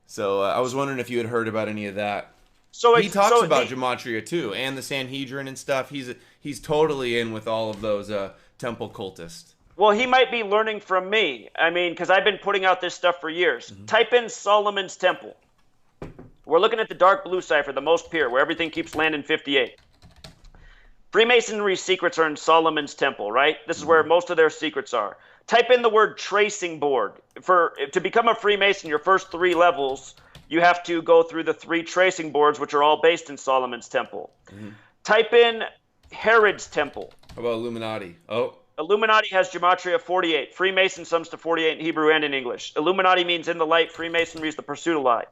So I was wondering if you had heard about any of that. So he talks about gematria too, and the Sanhedrin and stuff. He's totally in with all of those temple cultists. Well, he might be learning from me. I mean, because I've been putting out this stuff for years. Mm-hmm. Type in Solomon's Temple. We're looking at the dark blue cipher, the most pure, where everything keeps landing 58. Freemasonry secrets are in Solomon's Temple, right? This is where most of their secrets are. Type in the word tracing board. To become a Freemason, your first 3 levels, you have to go through the 3 tracing boards, which are all based in Solomon's Temple. Type in Herod's Temple. How about Illuminati? Oh. Illuminati has gematria 48. Freemason sums to 48 in Hebrew and in English. Illuminati means in the light. Freemasonry is the pursuit of light.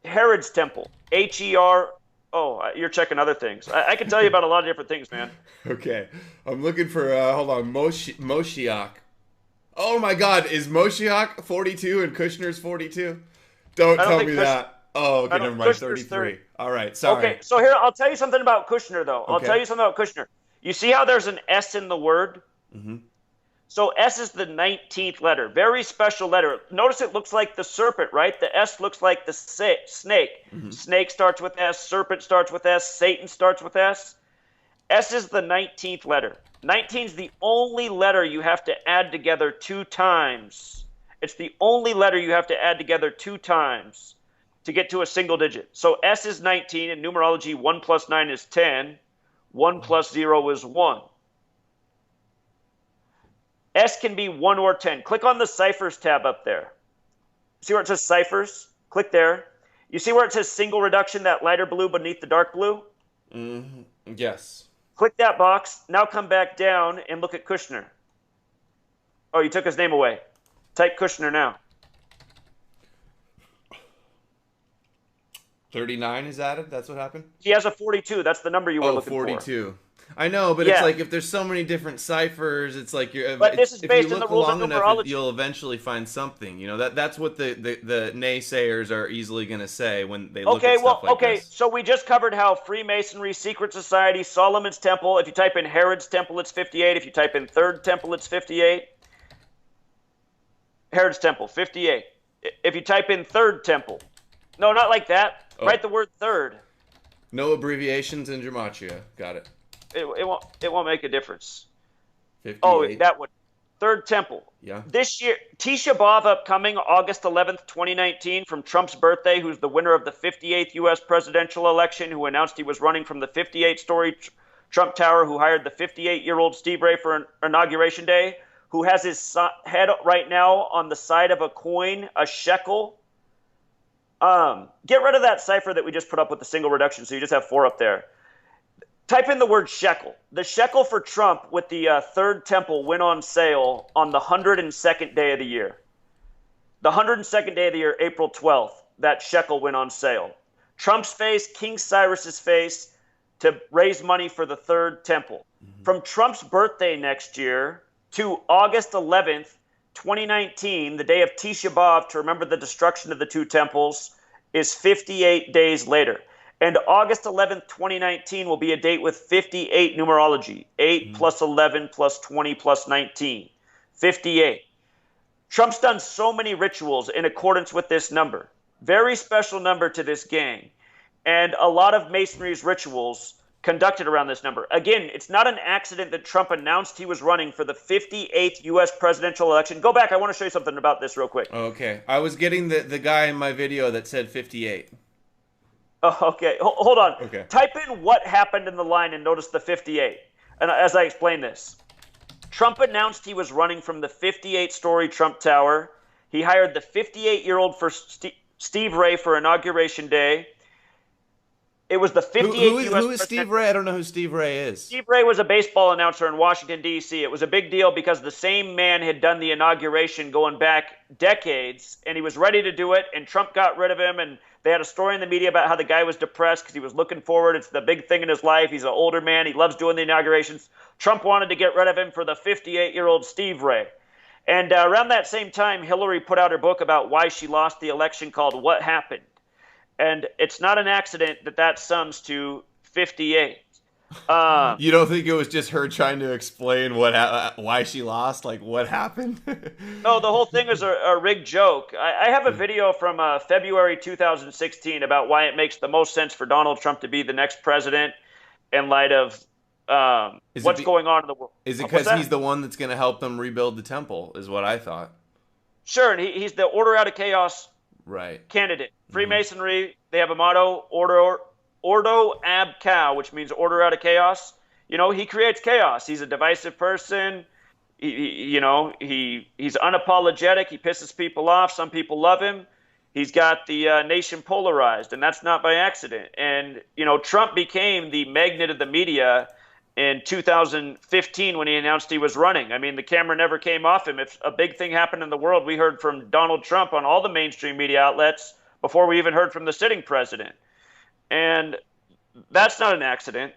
Herod's Temple. H-E-R. Oh, you're checking other things. I can tell you about a lot of different things, man. Okay. I'm looking for, hold on, Moshiach. Oh my God, is Moshiach 42 and Kushner's 42? Don't tell me that. Oh, okay, never mind, Kushner's 33. 30. All right, sorry. Okay, so here, I'll tell you something about Kushner, though. I'll Okay. tell you something about Kushner. You see how there's an S in the word? Mm-hmm. So S is the 19th letter. Very special letter. Notice it looks like the serpent, right? The S looks like the snake. Mm-hmm. Snake starts with S. Serpent starts with S. Satan starts with S. S is the 19th letter. 19 is the only letter you have to add together 2 times. It's the only letter you have to add together 2 times to get to a single digit. So S is 19. In numerology, 1 plus 9 is 10. 1 plus 0 is 1. S can be 1 or 10. Click on the ciphers tab up there. See where it says ciphers? Click there. You see where it says single reduction, that lighter blue beneath the dark blue? Mm-hmm. Yes. Click that box. Now come back down and look at Kushner. Oh, you took his name away. Type Kushner now. 39 is added? That's what happened? He has a 42. That's the number you were looking 42. I know, but Yeah. it's like if there's so many different ciphers, it's like you're. But this is if based you on the look rules of long enough, numerology. you'll eventually find something. You know that's what the naysayers are easily going to say when they look at stuff like this. So we just covered how Freemasonry, Secret Society, Solomon's Temple. If you type in Herod's Temple, it's 58. If you type in Third Temple, it's 58. Herod's Temple, 58. If you type in Third Temple, no, not like that. Oh. Write the word third. No abbreviations in gematria. Got it. It won't make a difference. 58. Oh, that would. Third Temple. Yeah. This year, Tisha B'Av upcoming August 11th, 2019, from Trump's birthday, who's the winner of the 58th U.S. presidential election, who announced he was running from the 58-story Trump Tower, who hired the 58-year-old Steve Ray for Inauguration Day, who has his head right now on the side of a coin, a shekel. Get rid of that cipher that we just put up with the single reduction, so you just have 4 up there. Type in the word shekel. The shekel for Trump with the Third Temple went on sale on the 102nd day of the year. The 102nd day of the year, April 12th, that shekel went on sale. Trump's face, King Cyrus's face, to raise money for the Third Temple. From Trump's birthday next year to August 11th, 2019, the day of Tisha B'Av, to remember the destruction of the 2 temples, is 58 days later. And August 11th, 2019 will be a date with 58 numerology. 8 plus 11 plus 20 plus 19. 58. Trump's done so many rituals in accordance with this number. Very special number to this gang. And a lot of Masonry's rituals conducted around this number. Again, it's not an accident that Trump announced he was running for the 58th U.S. presidential election. Go back. I want to show you something about this real quick. Okay. I was getting the guy in my video that said 58. Oh, okay. Hold on. Okay. Type in what happened in the line and notice the 58. And as I explain this, Trump announced he was running from the 58-story Trump Tower. He hired the 58-year-old for Steve Ray for Inauguration Day. It was the 58th Who is Steve Ray? I don't know who Steve Ray is. Steve Ray was a baseball announcer in Washington, D.C. It was a big deal because the same man had done the inauguration going back decades, and he was ready to do it, and Trump got rid of him, and they had a story in the media about how the guy was depressed because he was looking forward. It's the big thing in his life. He's an older man. He loves doing the inaugurations. Trump wanted to get rid of him for the 58-year-old Steve Ray. And around that same time, Hillary put out her book about why she lost the election called What Happened. And it's not an accident that sums to 58. You don't think it was just her trying to explain why she lost? Like, what happened? No, the whole thing is a rigged joke. I have a video from February 2016 about why it makes the most sense for Donald Trump to be the next president in light of what's going on in the world. Is it because he's the one that's going to help them rebuild the temple, is what I thought. Sure, and he's the order out of chaos right candidate. Freemasonry, they have a motto, order Ordo ab Chao, which means order out of chaos. You know, he creates chaos. He's a divisive person. He's unapologetic. He pisses people off. Some people love him. He's got the nation polarized, and that's not by accident. And, you know, Trump became the magnet of the media in 2015 when he announced he was running. I mean, the camera never came off him. If a big thing happened in the world, we heard from Donald Trump on all the mainstream media outlets before we even heard from the sitting president. And that's not an accident.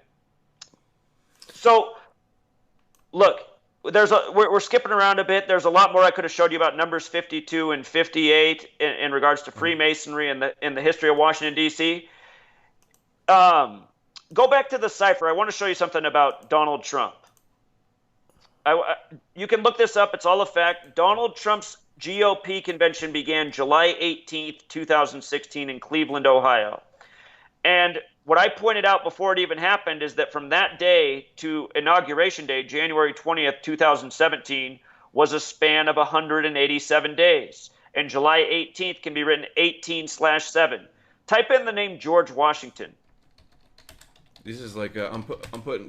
So, look, we're skipping around a bit. There's a lot more I could have showed you about numbers 52 and 58 in regards to Freemasonry and the history of Washington, D.C. Go back to the cipher. I want to show you something about Donald Trump. You can look this up. It's all a fact. Donald Trump's GOP convention began July 18th, 2016 in Cleveland, Ohio. And what I pointed out before it even happened is that from that day to Inauguration Day, January 20th, 2017, was a span of 187 days. And July 18th can be written 18/7. Type in the name George Washington. This is like I'm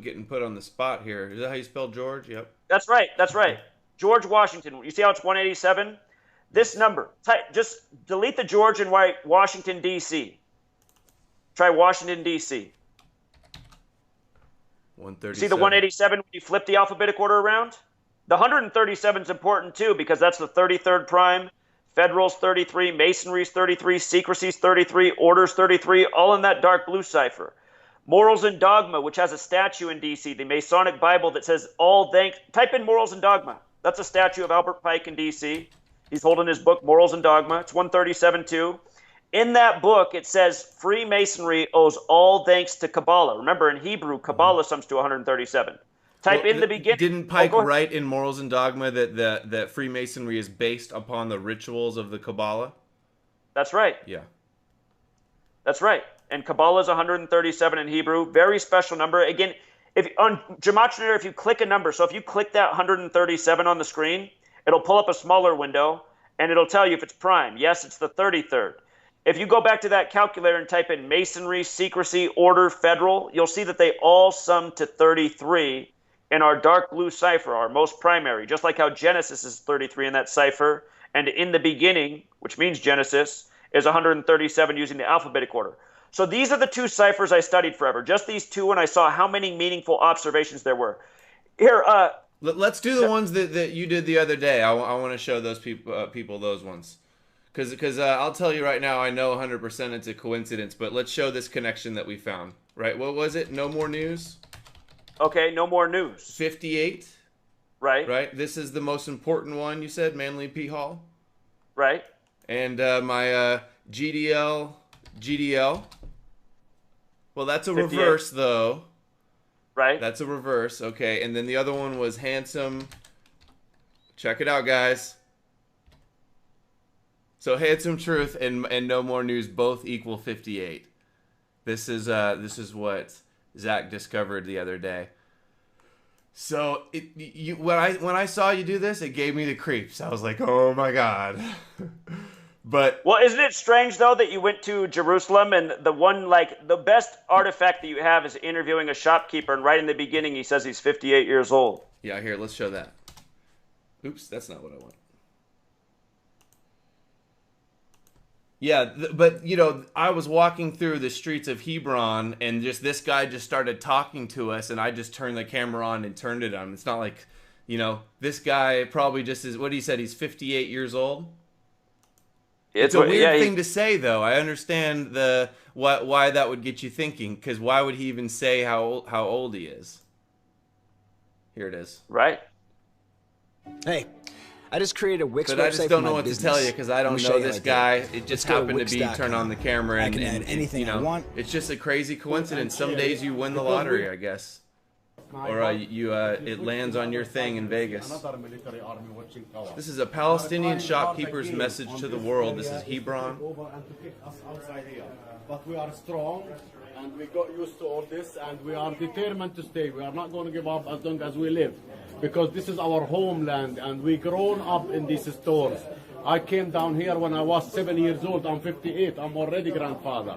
getting put on the spot here. Is that how you spell George? Yep. That's right. That's right. George Washington. You see how it's 187? This number. Just delete the George and write Washington, D.C. Try Washington, D.C. 137. See the 187 when you flip the alphabetic order around? The 137 is important too because that's the 33rd prime. Federal's 33, Masonry's 33, Secrecy's 33, Order's 33, all in that dark blue cipher. Morals and Dogma, which has a statue in D.C., the Masonic Bible that says all thanks. Type in Morals and Dogma. That's a statue of Albert Pike in D.C. He's holding his book, Morals and Dogma. It's 137 too. In that book, it says Freemasonry owes all thanks to Kabbalah. Remember, in Hebrew, Kabbalah sums to 137. Type in the beginning. Didn't Pike write in Morals and Dogma that Freemasonry is based upon the rituals of the Kabbalah? That's right. Yeah. That's right. And Kabbalah is 137 in Hebrew. Very special number. Again, if on Gematria, if you click a number, so if you click that 137 on the screen, it'll pull up a smaller window, and it'll tell you if it's prime. Yes, it's the 33rd. If you go back to that calculator and type in Masonry, Secrecy, Order, Federal, you'll see that they all sum to 33 in our dark blue cipher, our most primary, just like how Genesis is 33 in that cipher, and in the beginning, which means Genesis, is 137 using the alphabetic order. So these are the two ciphers I studied forever, just these two, and I saw how many meaningful observations there were. Here, let's do the ones that you did the other day. I want to show those people those ones. Because I'll tell you right now, I know 100% it's a coincidence, but let's show this connection that we found. Right, what was it? No more news? Okay, no more news. 58? Right. Right, this is the most important one, you said, Manly P. Hall? Right. And my GDL. Well, that's a 58. reverse, though. Right. That's a reverse, okay. And then the other one was handsome. Check it out, guys. So handsome truth and no more news both equal 58. This is what Zach discovered the other day. So when I saw you do this, it gave me the creeps. I was like, oh my god. But well, isn't it strange though that you went to Jerusalem and the best artifact that you have is interviewing a shopkeeper, and right in the beginning he says he's 58 years old. Yeah, here, let's show that. Oops, that's not what I want. Yeah, but, you know, I was walking through the streets of Hebron, and just this guy just started talking to us, and I just turned the camera on and turned it on. It's not like, you know, this guy probably just is, what he said, he's 58 years old? It's a weird thing to say, though. I understand why that would get you thinking, because why would he even say how old he is? Here it is. Right. Hey. I just created a Wix website. But I just don't know what to tell you because I don't know this guy. It just happened to be turn on the camera and anything, you know, I want. It's just a crazy coincidence. Some days you win the lottery, I guess, or it lands on your thing in Vegas. This is a Palestinian shopkeeper's message to the world. This is Hebron. But we are strong and we got used to all this and we are determined to stay. We are not going to give up as long as we live, because this is our homeland and we grown up in these stores. I came down here when I was 7 years old. I'm 58. I'm already grandfather.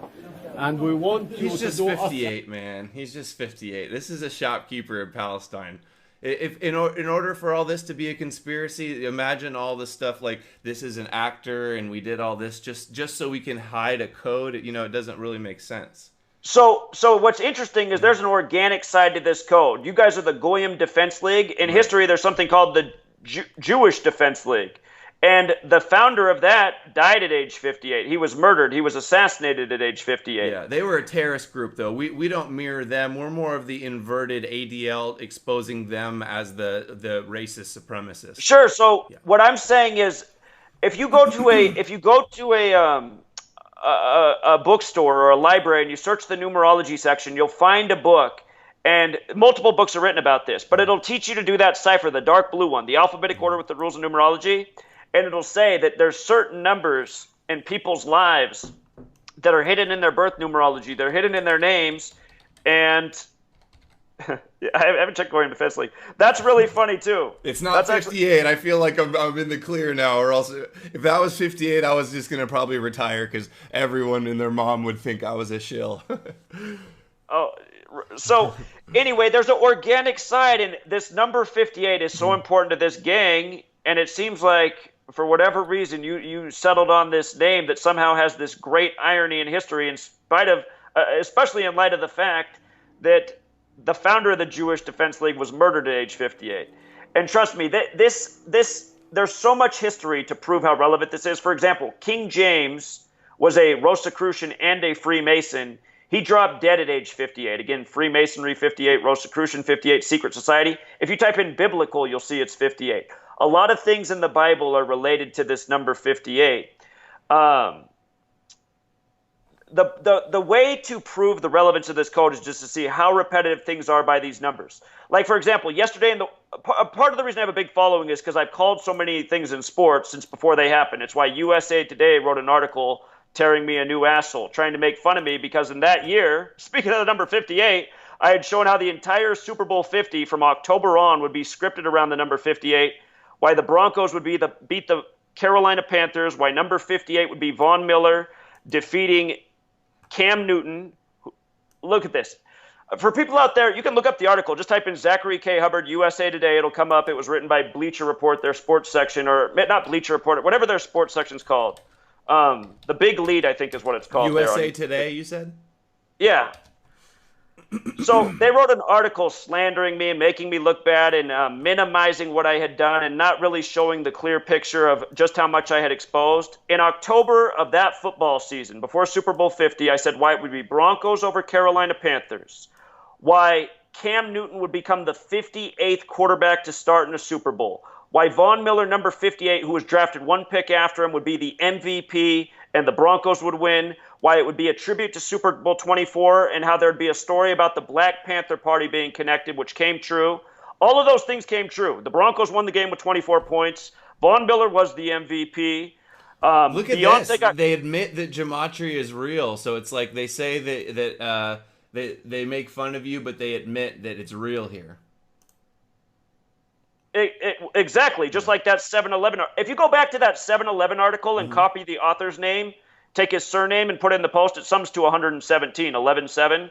and we want you He's to just do 58, man. He's just 58. This is a shopkeeper in Palestine. If in order for all this to be a conspiracy, imagine all the stuff like this is an actor and we did all this just so we can hide a code. You know, it doesn't really make sense. So what's interesting is there's an organic side to this code. You guys are the Goyim Defense League. In history, there's something called the Jewish Defense League. And the founder of that died at age 58. He was murdered. He was assassinated at age 58. Yeah, they were a terrorist group, though. We don't mirror them. We're more of the inverted ADL, exposing them as the racist supremacists. Sure. So what I'm saying is, if you go to a bookstore or a library and you search the numerology section, you'll find a book. And multiple books are written about this, but it'll teach you to do that cipher, the dark blue one, the alphabetic order with the rules of numerology. And it'll say that there's certain numbers in people's lives that are hidden in their birth numerology. They're hidden in their names. And I haven't checked Goyim Defense League. That's really funny, too. It's not 58. I feel like I'm in the clear now. Or else, if that was 58, I was just going to probably retire because everyone and their mom would think I was a shill. So anyway, there's an organic side. And this number 58 is so important to this gang. And it seems like, for whatever reason, you settled on this name that somehow has this great irony in history, in spite of, especially in light of the fact that the founder of the Jewish Defense League was murdered at age 58. And trust me, there's so much history to prove how relevant this is. For example, King James was a Rosicrucian and a Freemason. He dropped dead at age 58. Again, Freemasonry 58, Rosicrucian 58, Secret Society. If you type in biblical, you'll see it's 58. A lot of things in the Bible are related to this number 58. The way to prove the relevance of this code is just to see how repetitive things are by these numbers. Like, for example, yesterday, part of the reason I have a big following is because I've called so many things in sports since before they happened. It's why USA Today wrote an article tearing me a new asshole, trying to make fun of me because in that year, speaking of the number 58, I had shown how the entire Super Bowl 50 from October on would be scripted around the number 58, why the Broncos would beat the Carolina Panthers, why number 58 would be Von Miller defeating Cam Newton. Look at this. For people out there, you can look up the article. Just type in Zachary K. Hubbard, USA Today. It'll come up. It was written by Bleacher Report, their sports section, or not Bleacher Report, whatever their sports section's called. The Big Lead, I think, is what it's called. USA Today, you said? Yeah. So they wrote an article slandering me and making me look bad and minimizing what I had done and not really showing the clear picture of just how much I had exposed. In October of that football season, before Super Bowl 50, I said why it would be Broncos over Carolina Panthers, why Cam Newton would become the 58th quarterback to start in a Super Bowl, why Von Miller, number 58, who was drafted one pick after him, would be the MVP and the Broncos would win, why it would be a tribute to Super Bowl 24, and how there'd be a story about the Black Panther Party being connected, which came true. All of those things came true. The Broncos won the game with 24 points. Von Miller was the MVP. Look at this. They admit that gematria is real, so it's like they say that they make fun of you, but they admit that it's real here. Exactly, just like that 7-Eleven. If you go back to that 7-Eleven article and copy the author's name, take his surname and put it in the post, it sums to 117, 11-7.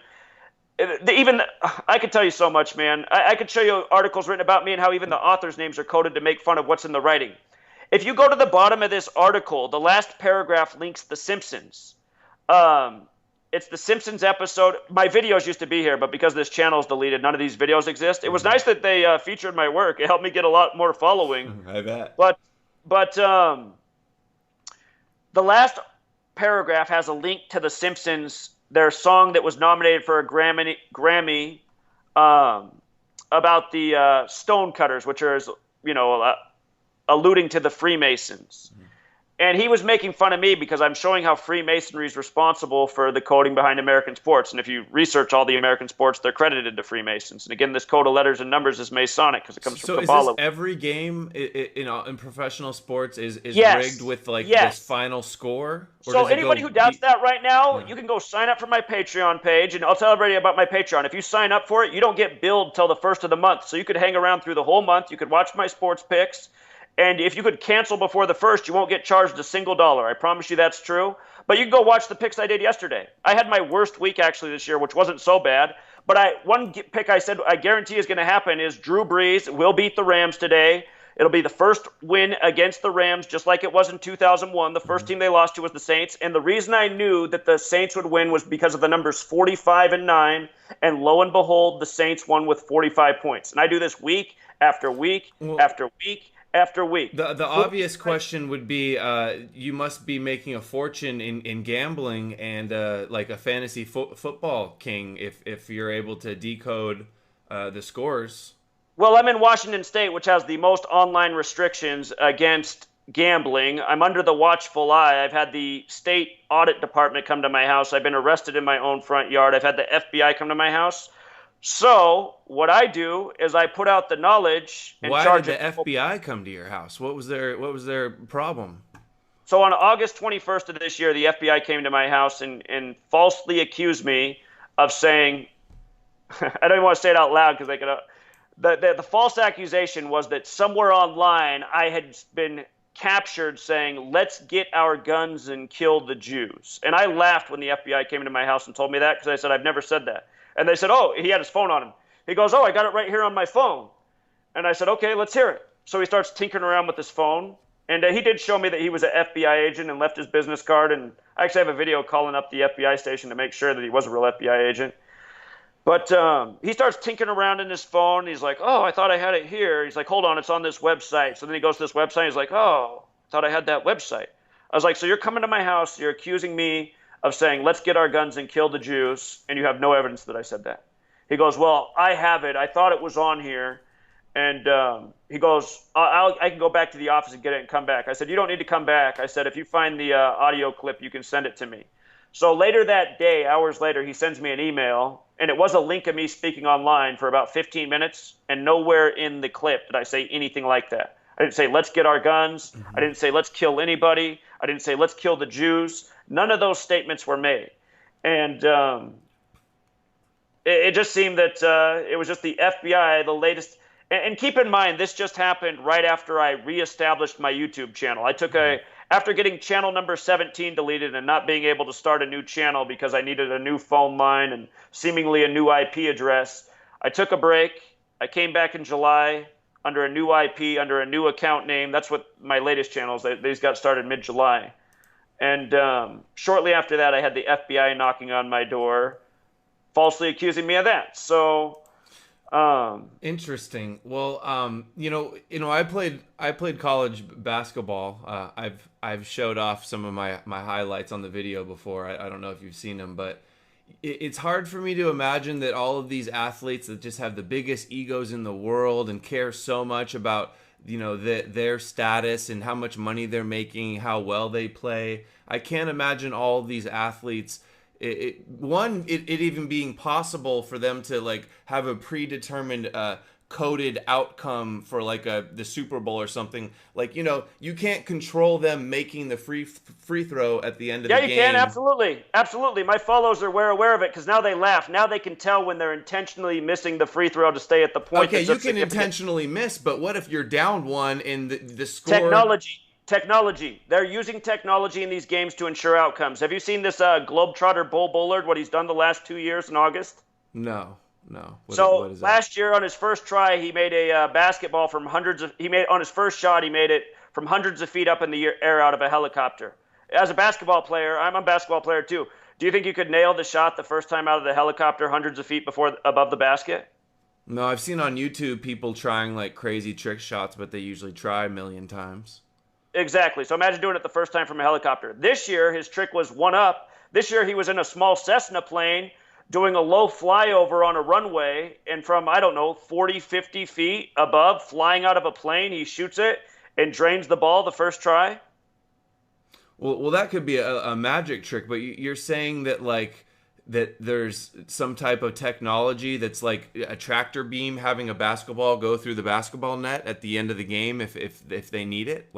Even, I could tell you so much, man. I could show you articles written about me and how even the author's names are coded to make fun of what's in the writing. If you go to the bottom of this article, the last paragraph links The Simpsons. It's The Simpsons episode. My videos used to be here, but because this channel is deleted, none of these videos exist. It was nice that they featured my work. It helped me get a lot more following. I bet. But the last paragraph has a link to The Simpsons, their song that was nominated for a Grammy about the stonecutters, which are, alluding to the Freemasons. And he was making fun of me because I'm showing how Freemasonry is responsible for the coding behind American sports. And if you research all the American sports, they're credited to Freemasons. And again, this code of letters and numbers is Masonic because it comes from Kabbalah. So is this every game in professional sports is rigged with this final score? So anybody who doubts that right now, you can go sign up for my Patreon page. And I'll tell everybody about my Patreon. If you sign up for it, you don't get billed till the first of the month. So you could hang around through the whole month. You could watch my sports picks. And if you could cancel before the first, you won't get charged a single dollar. I promise you that's true. But you can go watch the picks I did yesterday. I had my worst week actually this year, which wasn't so bad. But one pick I said I guarantee is going to happen is Drew Brees will beat the Rams today. It'll be the first win against the Rams, just like it was in 2001. The first team they lost to was the Saints. And the reason I knew that the Saints would win was because of the numbers 45 and 9. And lo and behold, the Saints won with 45 points. And I do this week after week after week after week. The obvious question would be, you must be making a fortune in gambling and like a fantasy football king if you're able to decode the scores. Well, I'm in Washington State, which has the most online restrictions against gambling. I'm under the watchful eye. I've had the state audit department come to my house. I've been arrested in my own front yard. I've had the FBI come to my house. So what I do is I put out the knowledge and charge it. Why did the FBI come to your house? What was their problem? So on August 21st of this year, the FBI came to my house and falsely accused me of saying, I don't even want to say it out loud because they could. The false accusation was that somewhere online I had been captured saying, let's get our guns and kill the Jews. And I laughed when the FBI came into my house and told me that because I said, I've never said that. And they said, oh, he had his phone on him. He goes, oh, I got it right here on my phone. And I said, okay, let's hear it. So he starts tinkering around with his phone. And he did show me that he was an FBI agent and left his business card. And I actually have a video calling up the FBI station to make sure that he was a real FBI agent. But he starts tinkering around in his phone. He's like, oh, I thought I had it here. He's like, hold on, it's on this website. So then he goes to this website. He's like, oh, I thought I had that website. I was like, so you're coming to my house. You're accusing me of saying, let's get our guns and kill the Jews. And you have no evidence that I said that. He goes, well, I have it. I thought it was on here. And he goes, I can go back to the office and get it and come back. I said, you don't need to come back. I said, if you find the audio clip, you can send it to me. So later that day, hours later, he sends me an email, and it was a link of me speaking online for about 15 minutes, and nowhere in the clip did I say anything like that. I didn't say, let's get our guns. Mm-hmm. I didn't say, let's kill anybody. I didn't say, let's kill the Jews. None of those statements were made. And it just seemed that it was just the FBI, the latest. And keep in mind, this just happened right after I reestablished my YouTube channel. I took after getting channel number 17 deleted and not being able to start a new channel because I needed a new phone line and seemingly a new IP address, I took a break. I came back in July under a new IP, under a new account name. That's what my latest channels, these got started mid-July. And shortly after that, I had the FBI knocking on my door, falsely accusing me of that. So... Interesting. Well, I played college basketball. I've showed off some of my highlights on the video before. I don't know if you've seen them, but it's hard for me to imagine that all of these athletes that just have the biggest egos in the world and care so much about, their status and how much money they're making, how well they play. I can't imagine all of these athletes it even being possible for them to have a predetermined coded outcome for the Super Bowl or something. You can't control them making the free throw at the end of the game. Yeah, you can. Absolutely. My followers are aware of it because now they laugh. Now they can tell when they're intentionally missing the free throw to stay at the point. Okay, you can intentionally miss, but what if you're down one and the score... Technology. They're using technology in these games to ensure outcomes. Have you seen this Globetrotter Bull Bullard, what he's done the last 2 years in August? No. What is that? Last year on his first try, he made a basketball from on his first shot, he made it from hundreds of feet up in the air out of a helicopter. As a basketball player, I'm a basketball player too. Do you think you could nail the shot the first time out of the helicopter hundreds of feet above the basket? No, I've seen on YouTube people trying crazy trick shots, but they usually try a million times. Exactly. So imagine doing it the first time from a helicopter. This year, his trick was one up. This year, he was in a small Cessna plane doing a low flyover on a runway. And from, 40, 50 feet above, flying out of a plane, he shoots it and drains the ball the first try. Well, that could be a magic trick. But you're saying that, that there's some type of technology that's like a tractor beam having a basketball go through the basketball net at the end of the game if they need it.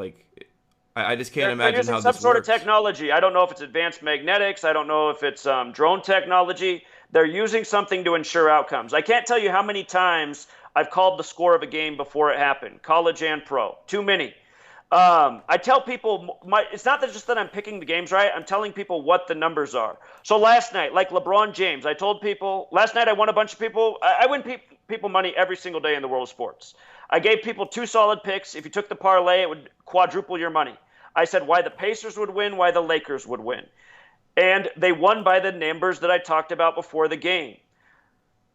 I just can't imagine how this works. Some sort of technology. I don't know if it's advanced magnetics. I don't know if it's drone technology. They're using something to ensure outcomes. I can't tell you how many times I've called the score of a game before it happened, college and pro. Too many. I tell people, it's not that just that I'm picking the games right. I'm telling people what the numbers are. So last night, like LeBron James, I told people, last night I won a bunch of people. I win people money every single day in the world of sports. I gave people 2 solid picks. If you took the parlay, it would quadruple your money. I said why the Pacers would win, why the Lakers would win. And they won by the numbers that I talked about before the game.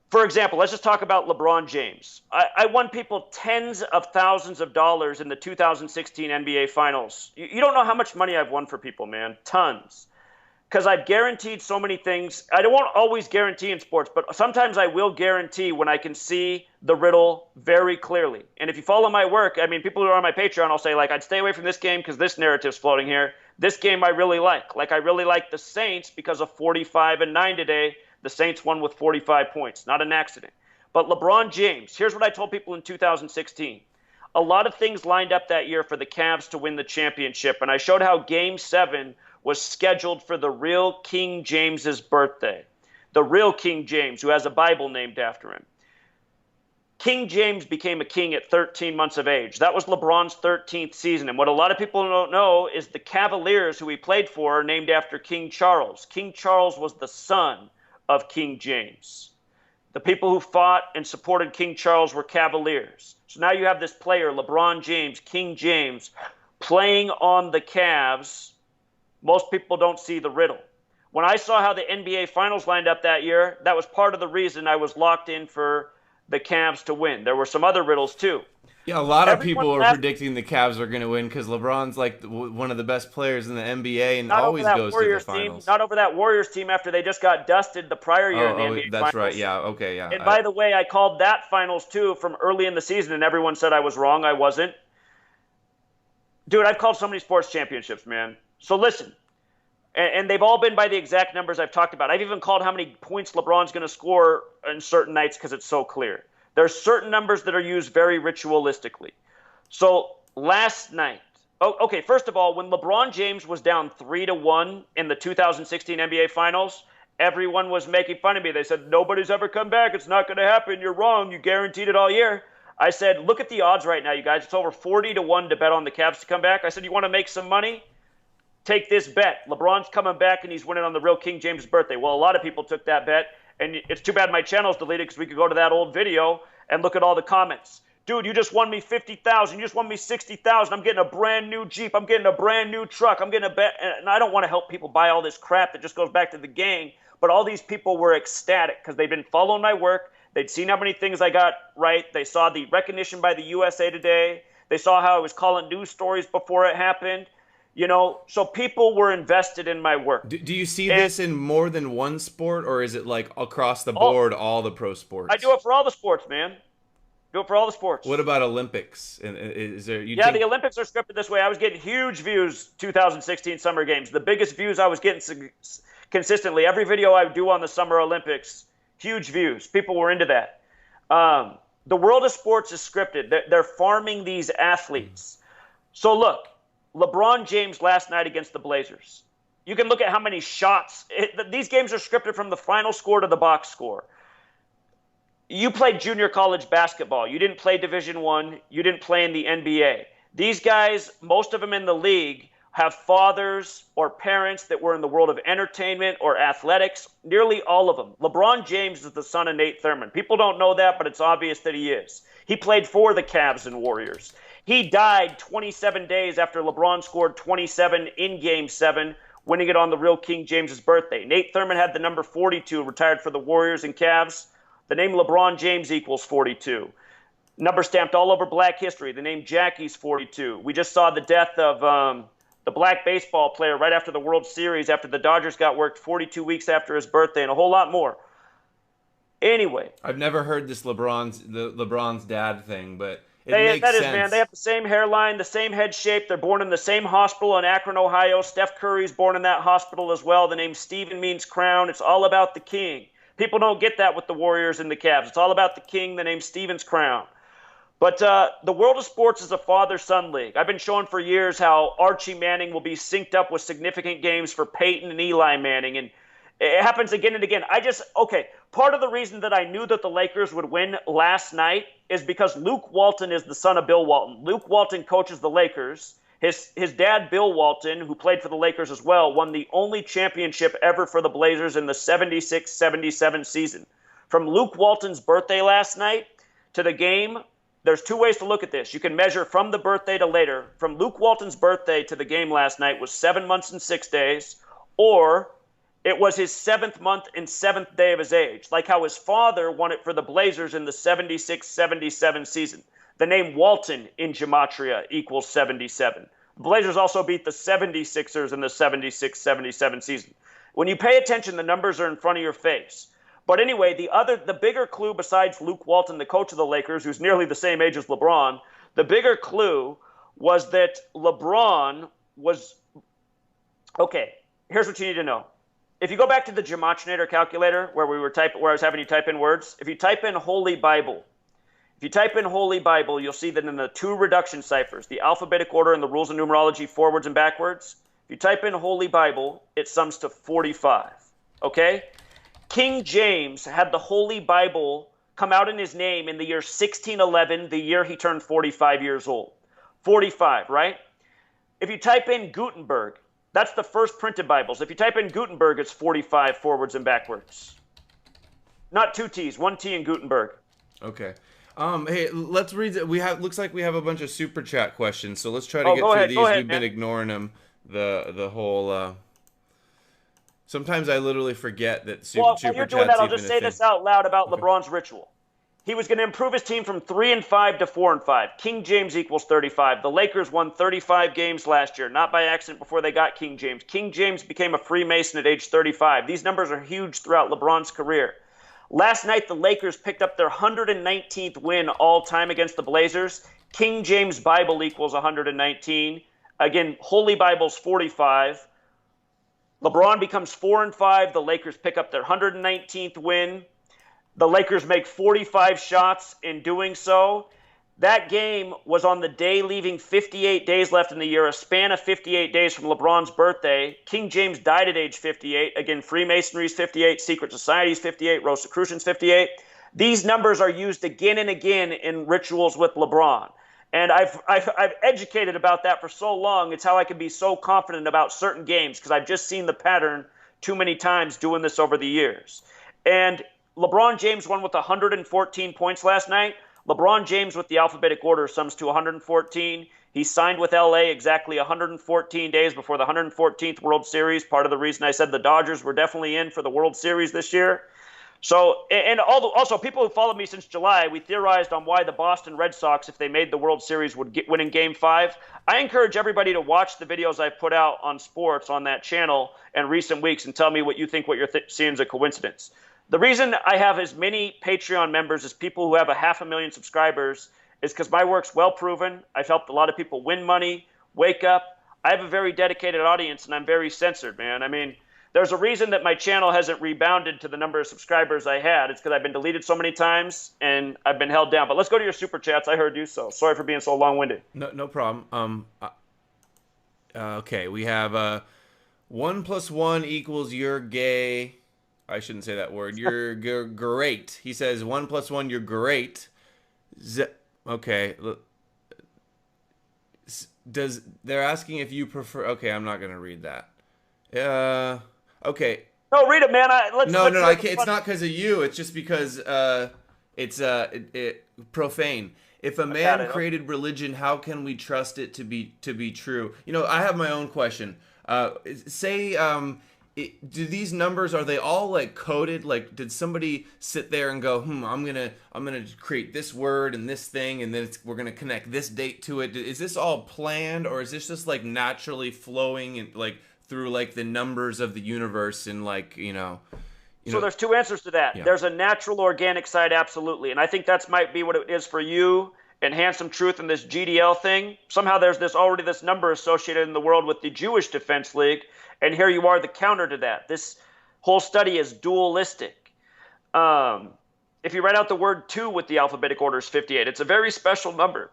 For example, let's just talk about LeBron James. I won people tens of thousands of dollars in the 2016 NBA Finals. You don't know how much money I've won for people, man. Tons. Because I've guaranteed so many things. I won't always guarantee in sports, but sometimes I will guarantee when I can see the riddle very clearly. And if you follow my work, I mean, people who are on my Patreon, I'll say, like, I'd stay away from this game because this narrative's floating here. This game I really like. Like, I really like the Saints because of 45-9 today. The Saints won with 45 points. Not an accident. But LeBron James, here's what I told people in 2016. A lot of things lined up that year for the Cavs to win the championship, and I showed how Game 7 was scheduled for the real King James's birthday. The real King James, who has a Bible named after him. King James became a king at 13 months of age. That was LeBron's 13th season. And what a lot of people don't know is the Cavaliers, who he played for, are named after King Charles. King Charles was the son of King James. The people who fought and supported King Charles were Cavaliers. So now you have this player, LeBron James, King James, playing on the Cavs. Most people don't see the riddle. When I saw how the NBA Finals lined up that year, that was part of the reason I was locked in for the Cavs to win. There were some other riddles too. Yeah, a lot of people are predicting the Cavs are going to win because LeBron's like one of the best players in the NBA and always goes to the finals. Not over that Warriors team after they just got dusted the prior year in the NBA that's Finals. right. Yeah, okay, yeah. And by the way, I called that Finals too from early in the season, and everyone said I was wrong. I wasn't. Dude, I've called so many sports championships, man. So listen, and they've all been by the exact numbers I've talked about. I've even called how many points LeBron's going to score on certain nights because it's so clear. There's certain numbers that are used very ritualistically. So last night, okay, first of all, when LeBron James was down 3-1 in the 2016 NBA Finals, everyone was making fun of me. They said, nobody's ever come back. It's not going to happen. You're wrong. You guaranteed it all year. I said, look at the odds right now, you guys. It's over 40-1 to bet on the Cavs to come back. I said, you want to make some money? Take this bet. LeBron's coming back and he's winning on the real King James' birthday. Well, a lot of people took that bet. And it's too bad my channel's deleted because we could go to that old video and look at all the comments. Dude, you just won me $50,000. You just won me $60,000. I'm getting a brand new Jeep. I'm getting a brand new truck. I'm getting a bet. And I don't want to help people buy all this crap that just goes back to the gang. But all these people were ecstatic because they've been following my work. They'd seen how many things I got right. They saw the recognition by the USA Today. They saw how I was calling news stories before it happened. You know, so people were invested in my work. Do you see this in more than one sport, or is it like across the board, all the pro sports? I do it for all the sports, man. Do it for all the sports. What about Olympics? Is there? The Olympics are scripted this way. I was getting huge views 2016 Summer Games. The biggest views I was getting consistently. Every video I do on the Summer Olympics, huge views. People were into that. The world of sports is scripted. They're farming these athletes. So look. LeBron James last night against the Blazers. You can look at how many shots. These games are scripted from the final score to the box score. You played junior college basketball. You didn't play Division I. You didn't play in the NBA. These guys, most of them in the league, have fathers or parents that were in the world of entertainment or athletics. Nearly all of them. LeBron James is the son of Nate Thurmond. People don't know that, but it's obvious that he is. He played for the Cavs and Warriors. He died 27 days after LeBron scored 27 in Game 7, winning it on the real King James's birthday. Nate Thurmond had the number 42, retired for the Warriors and Cavs. The name LeBron James equals 42. Number stamped all over black history. The name Jackie's 42. We just saw the death of the black baseball player right after the World Series, after the Dodgers got worked 42 weeks after his birthday, and a whole lot more. Anyway. I've never heard this LeBron's dad thing, but... Man. They have the same hairline, the same head shape. They're born in the same hospital in Akron, Ohio. Steph Curry's born in that hospital as well. The name Steven means crown. It's all about the king. People don't get that with the Warriors and the Cavs. It's all about the king. The name Steven's crown. But the world of sports is a father-son league. I've been showing for years how Archie Manning will be synced up with significant games for Peyton and Eli Manning. And it happens again and again. Part of the reason that I knew that the Lakers would win last night is because Luke Walton is the son of Bill Walton. Luke Walton coaches the Lakers, His dad, Bill Walton, who played for the Lakers as well, won the only championship ever for the Blazers in the 76-77 season. From Luke Walton's birthday last night to the game, there's two ways to look at this. You can measure from the birthday to later. From Luke Walton's birthday to the game last night was 7 months and 6 days, or it was his 7th month and 7th day of his age, like how his father won it for the Blazers in the 76-77 season. The name Walton in gematria equals 77. The Blazers also beat the 76ers in the 76-77 season. When you pay attention, the numbers are in front of your face. But anyway, the bigger clue besides Luke Walton, the coach of the Lakers, who's nearly the same age as LeBron, the bigger clue was that LeBron was, okay, here's what you need to know. If you go back to the Gematria calculator where I was having you type in words, if you type in Holy Bible, you'll see that in the two reduction ciphers, the alphabetic order and the rules of numerology forwards and backwards, if you type in Holy Bible, it sums to 45, okay? King James had the Holy Bible come out in his name in the year 1611, the year he turned 45 years old. 45, right? If you type in Gutenberg, that's the first printed Bibles. If you type in Gutenberg, it's 45 forwards and backwards. Not two T's, one T in Gutenberg. Okay. Hey, let's read it. Looks like we have a bunch of super chat questions, so let's try to get through ahead, these. We've been ignoring them the whole. Sometimes I literally forget that super While you're doing that, I'll just say this out loud about LeBron's ritual. He was going to improve his team from 3-5 to 4-5. King James equals 35. The Lakers won 35 games last year, not by accident before they got King James. King James became a Freemason at age 35. These numbers are huge throughout LeBron's career. Last night, the Lakers picked up their 119th win all time against the Blazers. King James Bible equals 119. Again, Holy Bible's 45. LeBron becomes 4-5. The Lakers pick up their 119th win. The Lakers make 45 shots in doing so. That game was on the day leaving 58 days left in the year, a span of 58 days from LeBron's birthday. King James died at age 58. Again, Freemasonry's 58, Secret Society's 58, Rosicrucian's 58. These numbers are used again and again in rituals with LeBron. And I've educated about that for so long. It's how I can be so confident about certain games because I've just seen the pattern too many times doing this over the years. And LeBron James won with 114 points last night. LeBron James with the alphabetic order sums to 114. He signed with LA exactly 114 days before the 114th World Series. Part of the reason I said the Dodgers were definitely in for the World Series this year. So, and also people who followed me since July, we theorized on why the Boston Red Sox, if they made the World Series, would win in Game 5. I encourage everybody to watch the videos I've put out on sports on that channel in recent weeks and tell me what you think, what you're seeing is a coincidence. The reason I have as many Patreon members as people who have 500,000 subscribers is because my work's well proven. I've helped a lot of people win money, wake up. I have a very dedicated audience, and I'm very censored, man. I mean, there's a reason that my channel hasn't rebounded to the number of subscribers I had. It's because I've been deleted so many times, and I've been held down. But let's go to your super chats. I heard you, so sorry for being so long-winded. No problem. Okay, we have 1 + 1 equals you're gay. I shouldn't say that word. You're great. He says 1 + 1, you're great. Okay. They're asking if you prefer. Okay, I'm not gonna read that. Okay. No, read it, man. No, I can't. It's not because of you. It's just because it's profane. If a man created religion, how can we trust it to be true? You know, I have my own question. Do these numbers, are they all like coded? Like, did somebody sit there and go, I'm gonna create this word and this thing, and then we're gonna connect this date to it? Is this all planned, or is this just like naturally flowing and like through like the numbers of the universe and like So there's two answers to that. Yeah. There's a natural organic side, absolutely, and I think that's might be what it is for you and Handsome Truth and this GDL thing. Somehow there's already this number associated in the world with the Jewish Defense League. And here you are, the counter to that. This whole study is dualistic. If you write out the word 2 with the alphabetic order is 58. It's a very special number.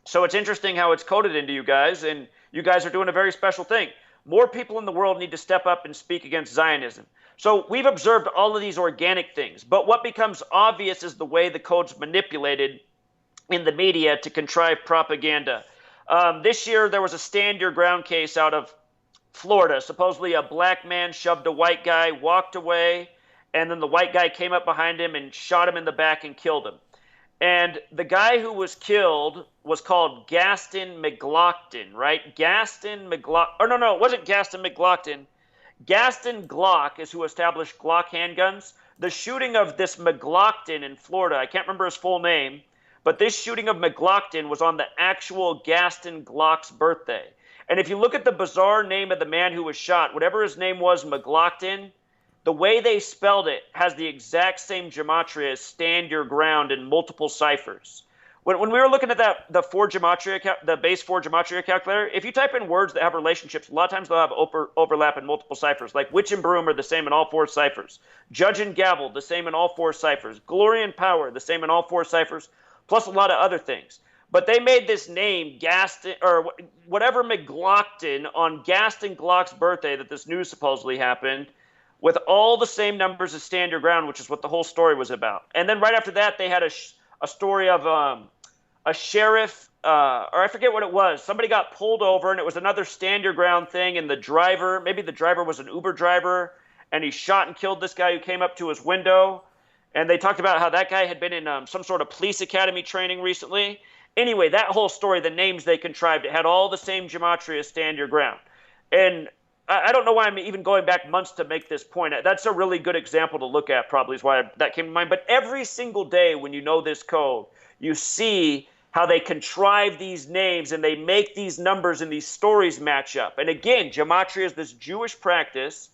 So it's interesting how it's coded into you guys, and you guys are doing a very special thing. More people in the world need to step up and speak against Zionism. So we've observed all of these organic things, but what becomes obvious is the way the code's manipulated in the media to contrive propaganda. This year, there was a stand your ground case out of Florida. Supposedly, a black man shoved a white guy, walked away, and then the white guy came up behind him and shot him in the back and killed him. And the guy who was killed was called Gaston McLaughlin, right? Gaston McLaughlin. Or no, it wasn't Gaston McLaughlin. Gaston Glock is who established Glock handguns. The shooting of this McLaughlin in Florida, I can't remember his full name, but this shooting of McLaughlin was on the actual Gaston Glock's birthday. And if you look at the bizarre name of the man who was shot, whatever his name was, McLaughlin, the way they spelled it has the exact same gematria as stand your ground in multiple ciphers. When we were looking at the base 4 gematria calculator, if you type in words that have relationships, a lot of times they'll have overlap in multiple ciphers. Like witch and broom are the same in all 4 ciphers. Judge and gavel, the same in all 4 ciphers. Glory and power, the same in all 4 ciphers, plus a lot of other things. But they made this name, Gaston, or whatever McLaughlin, on Gaston Glock's birthday that this news supposedly happened, with all the same numbers as stand your ground, which is what the whole story was about. And then right after that, they had a story of a sheriff, or I forget what it was. Somebody got pulled over, and it was another stand your ground thing, and the driver, maybe the driver was an Uber driver, and he shot and killed this guy who came up to his window. And they talked about how that guy had been in some sort of police academy training recently. Anyway, that whole story, the names they contrived, it had all the same gematria as stand your ground. And I don't know why I'm even going back months to make this point. That's a really good example to look at, probably is why that came to mind. But every single day when you know this code, you see how they contrive these names and they make these numbers and these stories match up. And again, gematria is this Jewish practice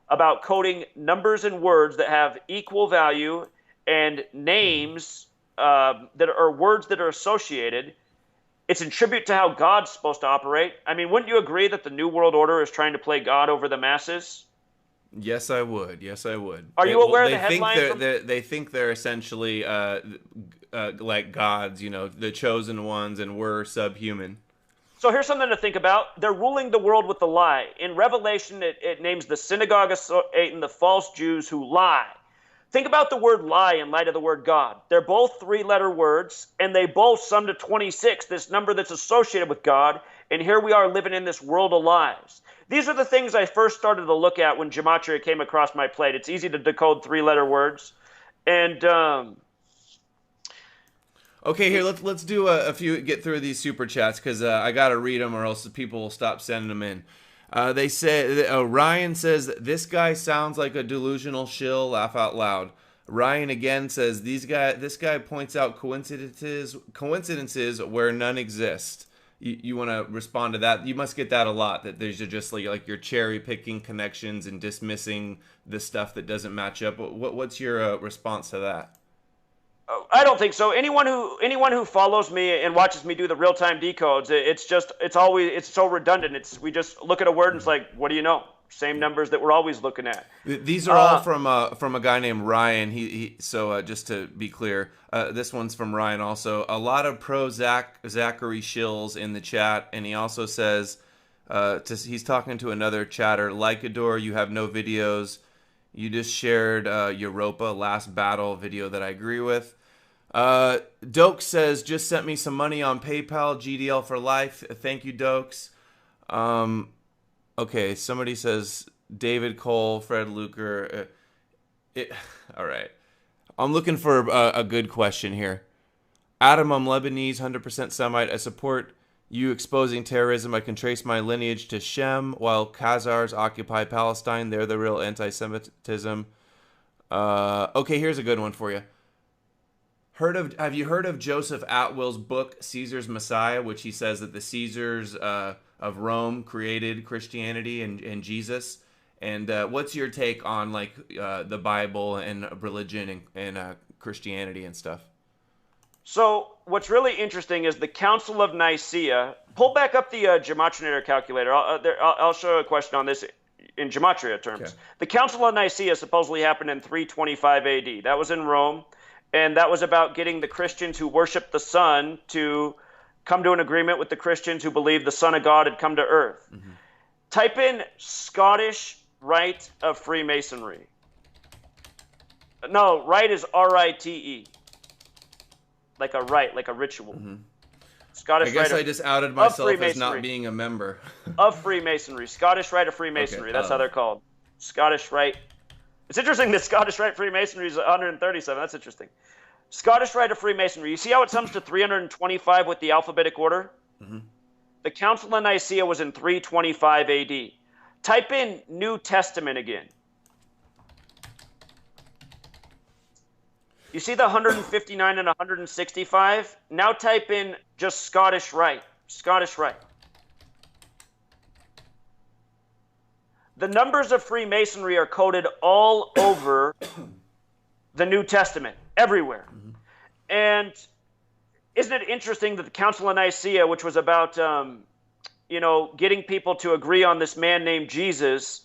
about coding numbers and words that have equal value and names that are words that are associated. It's in tribute to how God's supposed to operate. I mean, wouldn't you agree that the New World Order is trying to play God over the masses? Yes, I would. Are you aware of the headline? They think they're essentially like gods, the chosen ones, and we're subhuman. So here's something to think about. They're ruling the world with a lie. In Revelation, it names the synagogue of Satan the false Jews who lie. Think about the word lie in light of the word God. They're both 3-letter words, and they both sum to 26, this number that's associated with God, and here we are living in this world of lies. These are the things I first started to look at when gematria came across my plate. It's easy to decode 3-letter words. And okay, here, let's do a few, get through these super chats, because I got to read them or else people will stop sending them in. They say, Ryan says, this guy sounds like a delusional shill, laugh out loud. Ryan again says, this guy points out coincidences where none exist. You want to respond to that? You must get that a lot, that there's just like you're cherry picking connections and dismissing the stuff that doesn't match up. What's your response to that? I don't think so. Anyone who follows me and watches me do the real-time decodes, it's so redundant. We just look at a word and it's like, what do you know? Same numbers that we're always looking at. These are all from a guy named Ryan. So just to be clear, this one's from Ryan also. A lot of pro-Zachary shills in the chat, and he also says, he's talking to another chatter, Lycador, you have no videos. You just shared Europa Last Battle video that I agree with. Dokes says, just sent me some money on PayPal, GDL for life. Thank you, Dokes. Okay, somebody says, David Cole, Fred Luker. All right. I'm looking for a good question here. Adam, I'm Lebanese, 100% Semite. I support you exposing terrorism. I can trace my lineage to Shem, while Khazars occupy Palestine. They're the real anti-Semitism. Okay, here's a good one for you. Have you heard of Joseph Atwill's book, Caesar's Messiah, which he says that the Caesars of Rome created Christianity and Jesus? And what's your take on like the Bible and religion and Christianity and stuff? So what's really interesting is the Council of Nicaea. Pull back up the gematria calculator. I'll show you a question on this in gematria terms. Okay. The Council of Nicaea supposedly happened in 325 AD. That was in Rome, and that was about getting the Christians who worship the sun to come to an agreement with the Christians who believe the Son of God had come to earth. Mm-hmm. Type in Scottish Rite of Freemasonry. No, rite is R-I-T-E. Like a rite, like a ritual. Mm-hmm. Scottish I guess Rite I just outed of myself as Freemasonry. not being a member. Of Freemasonry. Scottish Rite of Freemasonry. Okay, That's how they're called. Scottish Rite. It's interesting that Scottish Rite Freemasonry is 137. That's interesting. Scottish Rite of Freemasonry. You see how it sums to 325 with the alphabetic order? Mm-hmm. The Council of Nicaea was in 325 AD. Type in New Testament again. You see the 159 and 165? Now type in just Scottish Rite. Scottish Rite. The numbers of Freemasonry are coded all over the New Testament, everywhere. Mm-hmm. And isn't it interesting that the Council of Nicaea, which was about, getting people to agree on this man named Jesus,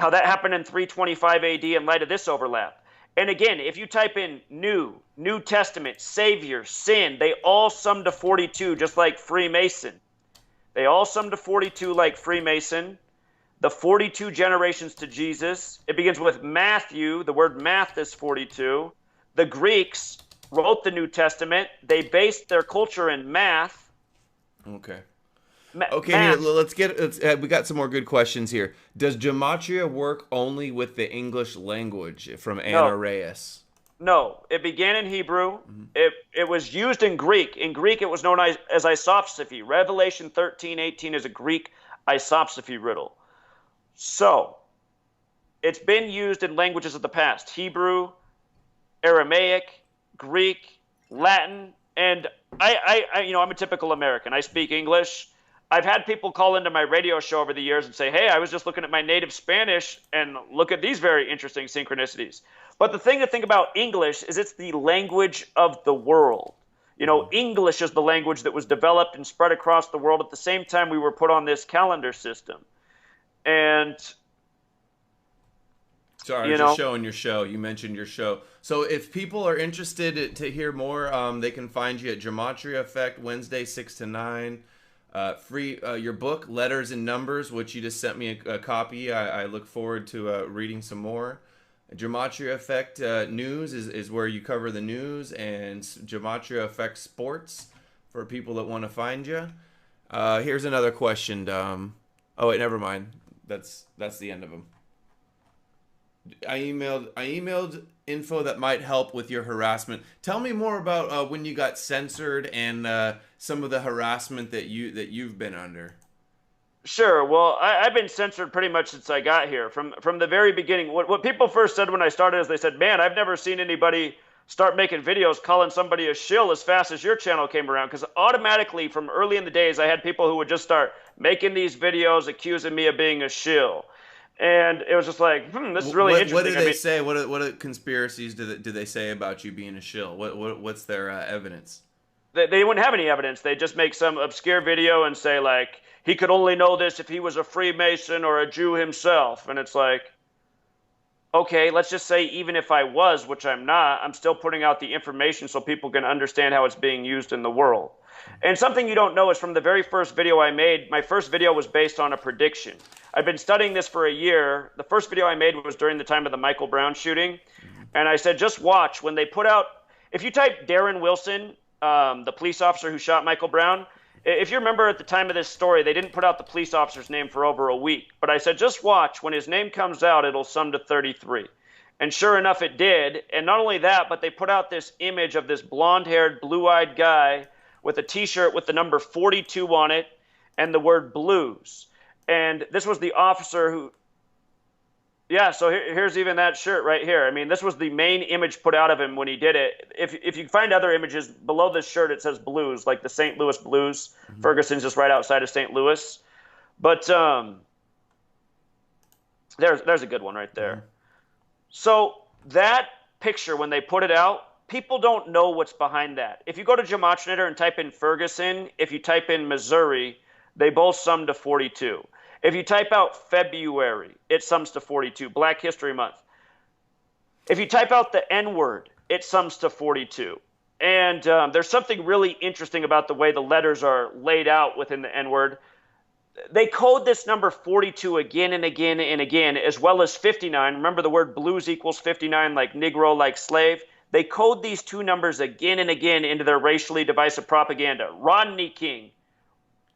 how that happened in 325 AD in light of this overlap. And again, if you type in New Testament, Savior, sin, they all sum to 42, just like Freemason. They all sum to 42 like Freemason. The 42 generations to Jesus. It begins with Matthew. The word math is 42. The Greeks wrote the New Testament. They based their culture in math. Okay. Here, let's we got some more good questions here. Does gematria work only with the English language from Ananias? No, it began in Hebrew. Mm-hmm. It was used in Greek. In Greek, it was known as isopsephy. Revelation 13:18 is a Greek isopsephy riddle. So, it's been used in languages of the past: Hebrew, Aramaic, Greek, Latin, and I'm a typical American. I speak English. I've had people call into my radio show over the years and say, hey, I was just looking at my native Spanish and look at these very interesting synchronicities. But the thing to think about English is it's the language of the world. English is the language that was developed and spread across the world at the same time we were put on this calendar system. And sorry, just showing your show. You mentioned your show. So if people are interested to hear more, they can find you at Gematria Effect, Wednesday, 6 to 9. Free your book, Letters and Numbers, which you just sent me a copy. I look forward to reading some more. Gematria Effect News is where you cover the news, and Gematria Effect Sports for people that want to find you. Here's another question. Oh wait, never mind. That's the end of them. I emailed info that might help with your harassment. Tell me more about when you got censored and some of the harassment that you've been under. Sure. Well, I've been censored pretty much since I got here. From the very beginning, what people first said when I started is they said, man, I've never seen anybody start making videos calling somebody a shill as fast as your channel came around. Because automatically from early in the days, I had people who would just start making these videos accusing me of being a shill. And it was just like, this is really interesting. What do they say? What conspiracies do they say about you being a shill? What's their evidence? They wouldn't have any evidence. They just make some obscure video and say, like, he could only know this if he was a Freemason or a Jew himself. And it's like, okay, let's just say even if I was, which I'm not, I'm still putting out the information so people can understand how it's being used in the world. And something you don't know is from the very first video I made, my first video was based on a prediction. I've been studying this for a year. The first video I made was during the time of the Michael Brown shooting. And I said, just watch when they put out, if you type Darren Wilson, the police officer who shot Michael Brown, if you remember at the time of this story, they didn't put out the police officer's name for over a week. But I said, just watch. When his name comes out, it'll sum to 33. And sure enough, it did. And not only that, but they put out this image of this blonde-haired, blue-eyed guy with a T-shirt with the number 42 on it and the word blues. And this was the officer who... Yeah, so here's even that shirt right here. I mean, this was the main image put out of him when he did it. If you find other images, below this shirt it says Blues, like the St. Louis Blues. Mm-hmm. Ferguson's just right outside of St. Louis. But there's a good one right there. Mm-hmm. So that picture, when they put it out, people don't know what's behind that. If you go to Gematria and type in Ferguson, if you type in Missouri, they both sum to 42. If you type out February, it sums to 42, Black History Month. If you type out the N-word, it sums to 42. And there's something really interesting about the way the letters are laid out within the N-word. They code this number 42 again and again and again, as well as 59. Remember the word blues equals 59, like Negro, like slave? They code these two numbers again and again into their racially divisive propaganda. Rodney King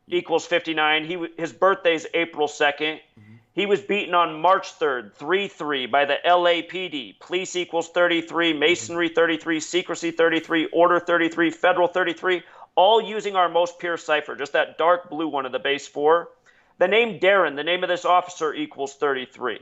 equals 59. His birthday's April 2nd. He was beaten on March 3rd, 3-3 by the LAPD. Police equals 33, Masonry 33, Secrecy 33, Order 33, Federal 33, all using our most pure cipher, just that dark blue one of the base 4. The name Darren, the name of this officer, equals 33.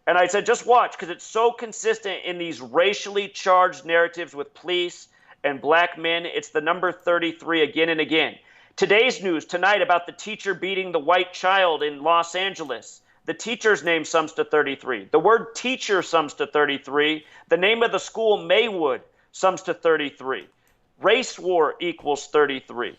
And I said, just watch, because it's so consistent in these racially charged narratives with police and black men. It's the number 33 again and again. Today's news tonight about the teacher beating the white child in Los Angeles. The teacher's name sums to 33. The word teacher sums to 33. The name of the school, Maywood, sums to 33. Race war equals 33.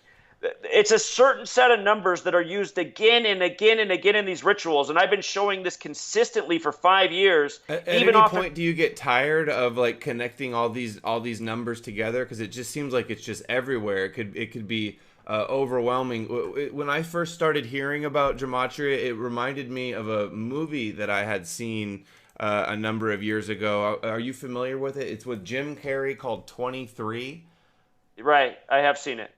It's a certain set of numbers that are used again and again and again in these rituals, and I've been showing this consistently for 5 years. At any point, do you get tired of like connecting all these numbers together? Because it just seems like it's just everywhere. It could be overwhelming. When I first started hearing about gematria, it reminded me of a movie that I had seen a number of years ago. Are you familiar with it? It's with Jim Carrey, called 23. Right, I have seen it.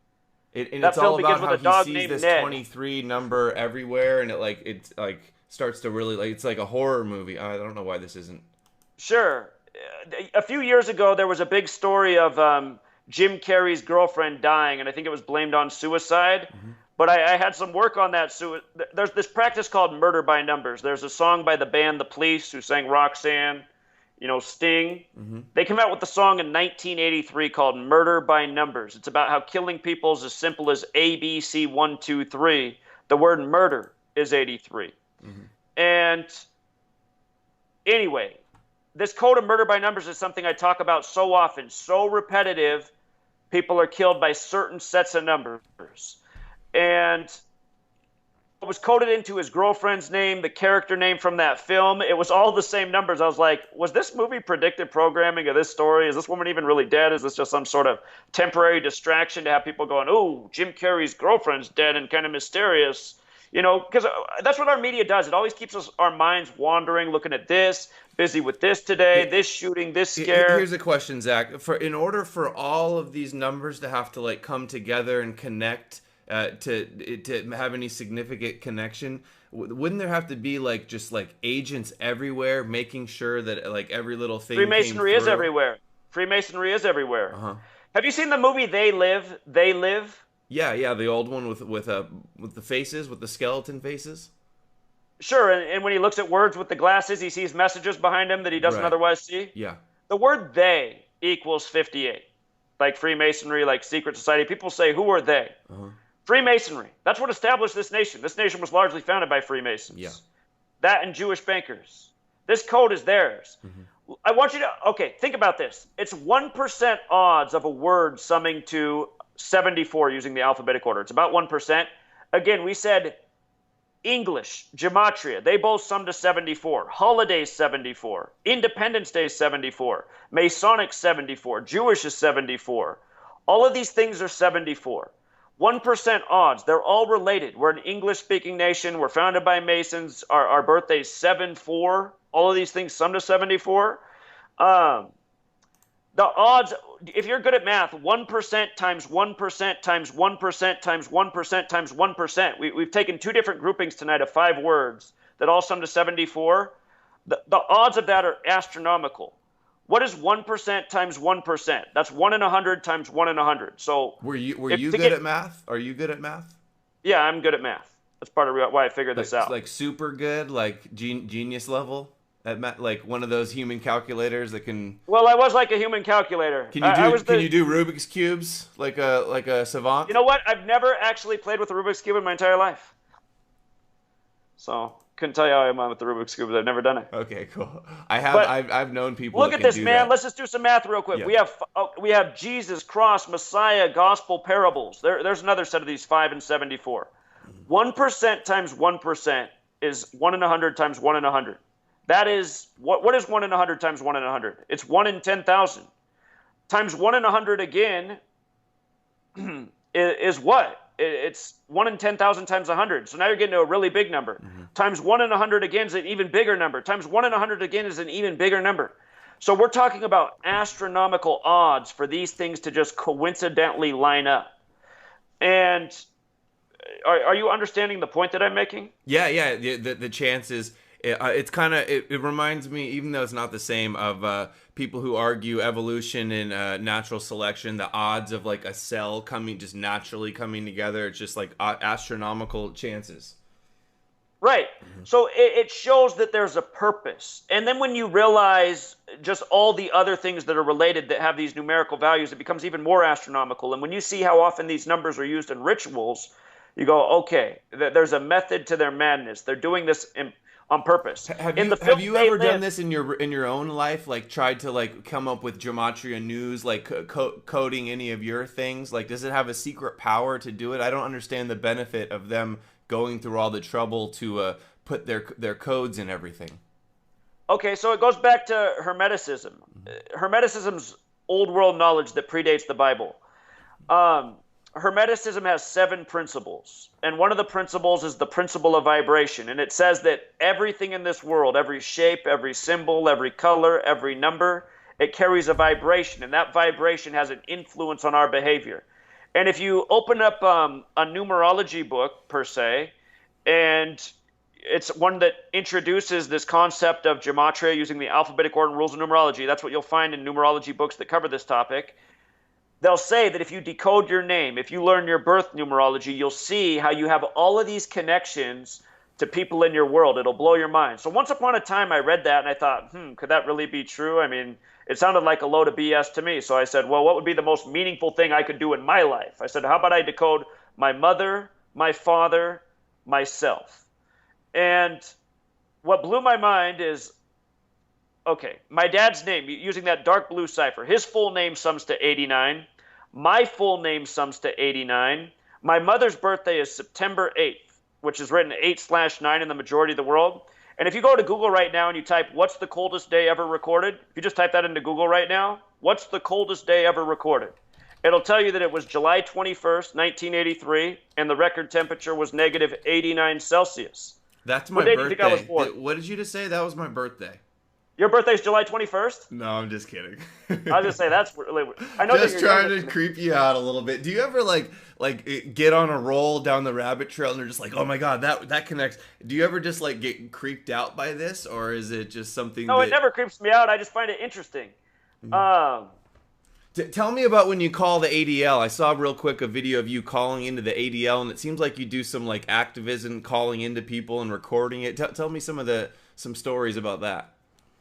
And it's all about how he sees this Ned. 23 number everywhere, and it starts to really it's like a horror movie. I don't know why this isn't. Sure. A few years ago, there was a big story of Jim Carrey's girlfriend dying, and I think it was blamed on suicide. Mm-hmm. But I had some work on that. There's this practice called murder by numbers. There's a song by the band The Police who sang Roxanne, Sting. Mm-hmm. They came out with the song in 1983 called Murder by Numbers. It's about how killing people is as simple as A, B, C, 1, 2, 3. The word murder is 83. Mm-hmm. And anyway, this code of murder by numbers is something I talk about so often, so repetitive. People are killed by certain sets of numbers. And it was coded into his girlfriend's name, the character name from that film. It was all the same numbers. I was like, was this movie predictive programming of this story? Is this woman even really dead? Is this just some sort of temporary distraction to have people going, oh, Jim Carrey's girlfriend's dead and kind of mysterious? Because that's what our media does. It always keeps our minds wandering, looking at this, busy with this today, this shooting, this scare. Here's a question, Zach. In order for all of these numbers to have to come together and connect, to have any significant connection, wouldn't there have to be just agents everywhere making sure that every little thing Freemasonry came is everywhere. Freemasonry is everywhere. Uh-huh. Have you seen the movie They Live? They Live? Yeah, the old one with the faces, with the skeleton faces. Sure, and when he looks at words with the glasses, he sees messages behind him that he doesn't otherwise see. Yeah. The word they equals 58. Like Freemasonry, like secret society. People say, who are they? Uh-huh. Freemasonry. That's what established this nation. This nation was largely founded by Freemasons. Yeah. That and Jewish bankers. This code is theirs. Mm-hmm. I want you to, think about this. It's 1% odds of a word summing to 74 using the alphabetic order. It's about 1%. Again, we said English, gematria, they both sum to 74. Holidays, 74. Independence Day, 74. Masonic, 74. Jewish is 74. All of these things are 74. 1% odds. They're all related. We're an English-speaking nation. We're founded by Masons. Our birthday's 7-4. All of these things sum to 74. The odds, if you're good at math, 1% times 1% times 1% times 1% times 1%. We've taken two different groupings tonight of 5 words that all sum to 74. The odds of that are astronomical. What is 1% times 1%? That's 1 in 100 times 1 in 100. So were you good at math? Are you good at math? Yeah, I'm good at math. That's part of why I figured this out. Like super good, like genius level at math, like one of those human calculators that can. Well, I was like a human calculator. Can you do Rubik's cubes like a savant? You know what? I've never actually played with a Rubik's cube in my entire life. So couldn't tell you how I'm on with the Rubik's cube. I've never done it. Okay, cool. I've known people. Look at this, man. Let's just do some math real quick. Yeah. We have Jesus, cross, Messiah, gospel parables. There's another set of these 5 and 74. 1% times 1% is 1 in 100 times 1 in 100. That is what is 1 in 100 times 1 in 100? It's 1 in 10,000. Times 1 in 100 again is what? It's 1 in 10,000 times 100. So now you're getting to a really big number. Mm-hmm. Times 1 in 100 again is an even bigger number. Times 1 in 100 again is an even bigger number. So we're talking about astronomical odds for these things to just coincidentally line up. And are you understanding the point that I'm making? Yeah. The chances. It's kind of it reminds me, even though it's not the same, of people who argue evolution and natural selection. The odds of like a cell just naturally coming together, it's just like astronomical chances. Right. So it shows that there's a purpose. And then when you realize just all the other things that are related that have these numerical values, it becomes even more astronomical. And when you see how often these numbers are used in rituals, you go, okay, there's a method to their madness. They're doing this on purpose. Have you ever done this in your own life? Like tried to like come up with gematria news, like coding any of your things? Like, does it have a secret power to do it? I don't understand the benefit of them going through all the trouble to put their codes and everything. Okay, so it goes back to Hermeticism. Hermeticism's old world knowledge that predates the Bible. Hermeticism has 7 principles, and one of the principles is the principle of vibration, and it says that everything in this world, every shape, every symbol, every color, every number, it carries a vibration, and that vibration has an influence on our behavior. And if you open up a numerology book, per se, and it's one that introduces this concept of gematria using the alphabetic order and rules of numerology, that's what you'll find in numerology books that cover this topic. They'll say that if you decode your name, if you learn your birth numerology, you'll see how you have all of these connections to people in your world. It'll blow your mind. So once upon a time, I read that and I thought, could that really be true? I mean, it sounded like a load of BS to me. So I said, well, what would be the most meaningful thing I could do in my life? I said, how about I decode my mother, my father, myself? And what blew my mind is, okay, my dad's name, using that dark blue cipher, his full name sums to 89. My full name sums to 89. My mother's birthday is September 8th, which is written 8/9 in the majority of the world. And if you go to Google right now and you type, what's the coldest day ever recorded? If you just type that into Google right now, what's the coldest day ever recorded? It'll tell you that it was July 21st, 1983, and the record temperature was negative 89 Celsius. That's my birthday. What day do you think I was born? What did you just say? That was my birthday. Your birthday's July 21st? No, I'm just kidding. I was gonna say that's really. I know just trying to creep you out a little bit. Do you ever like get on a roll down the rabbit trail and they're just like, oh my god, that connects? Do you ever just like get creeped out by this, or is it just something? No, it never creeps me out. I just find it interesting. Tell me about when you call the ADL. I saw real quick a video of you calling into the ADL, and it seems like you do some like activism, calling into people and recording it. Tell me some stories about that.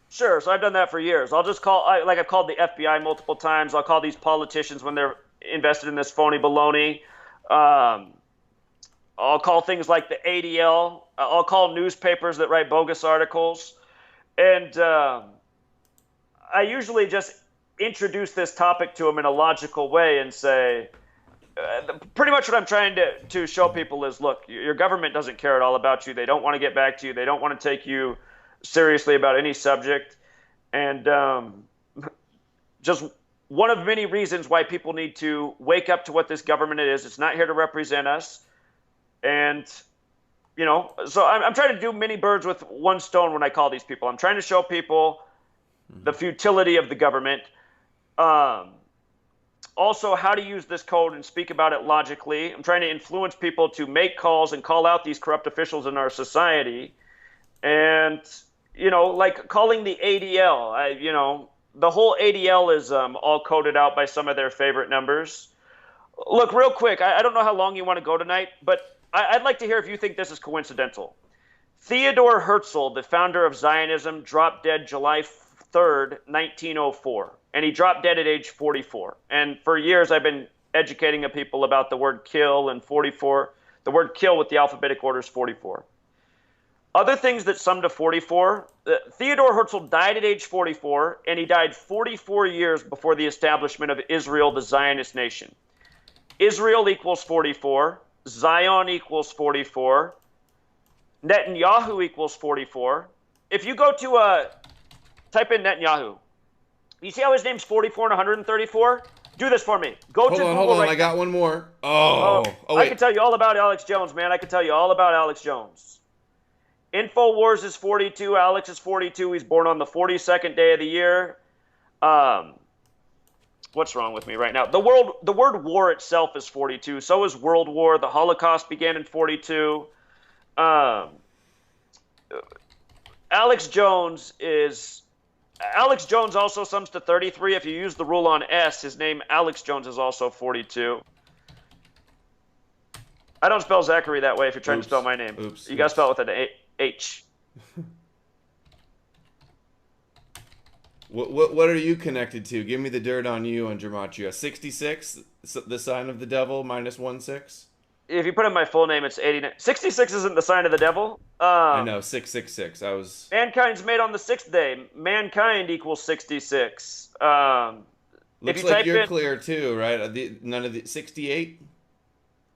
Sure. So I've done that for years. I'll just call, I've called the FBI multiple times. I'll call these politicians when they're invested in this phony baloney. I'll call things like the ADL. I'll call newspapers that write bogus articles. And I usually just introduce this topic to them in a logical way and say, pretty much what I'm trying to show people is, look, your government doesn't care at all about you. They don't want to get back to you. They don't want to take you seriously about any subject. And just one of many reasons why people need to wake up to what this government is. It's not here to represent us. And, so I'm trying to do many birds with one stone when I call these people. I'm trying to show people the futility of the government. Also, how to use this code and speak about it logically. I'm trying to influence people to make calls and call out these corrupt officials in our society. And like calling the ADL, the whole ADL is all coded out by some of their favorite numbers. Look, real quick, I don't know how long you want to go tonight, but I'd like to hear if you think this is coincidental. Theodor Herzl, the founder of Zionism, dropped dead July 3rd, 1904, and he dropped dead at age 44. And for years, I've been educating people about the word kill and 44. The word kill with the alphabetic order is 44. Other things that sum to 44, Theodor Herzl died at age 44, and he died 44 years before the establishment of Israel, the Zionist nation. Israel equals 44, Zion equals 44, Netanyahu equals 44. If you go to type in Netanyahu, you see how his name's 44 and 134? Do this for me. Hold on, I got one more. Oh, wait. I can tell you all about Alex Jones, man. I can tell you all about Alex Jones. InfoWars is 42. Alex is 42. He's born on the 42nd day of the year. What's wrong with me right now? The word war itself is 42. So is World War. The Holocaust began in 42. Alex Jones also sums to 33. If you use the rule on S, his name Alex Jones is also 42. I don't spell Zachary that way if you're trying to spell my name. You got to spell it with an H. What are you connected to? Give me the dirt on you on gematria. 66, the sign of the devil, -16. If you put in my full name, it's 89. 66 isn't the sign of the devil. I know, 666. Mankind's made on the sixth day. Mankind equals 66. Looks like you're clear too, right? None of the 68.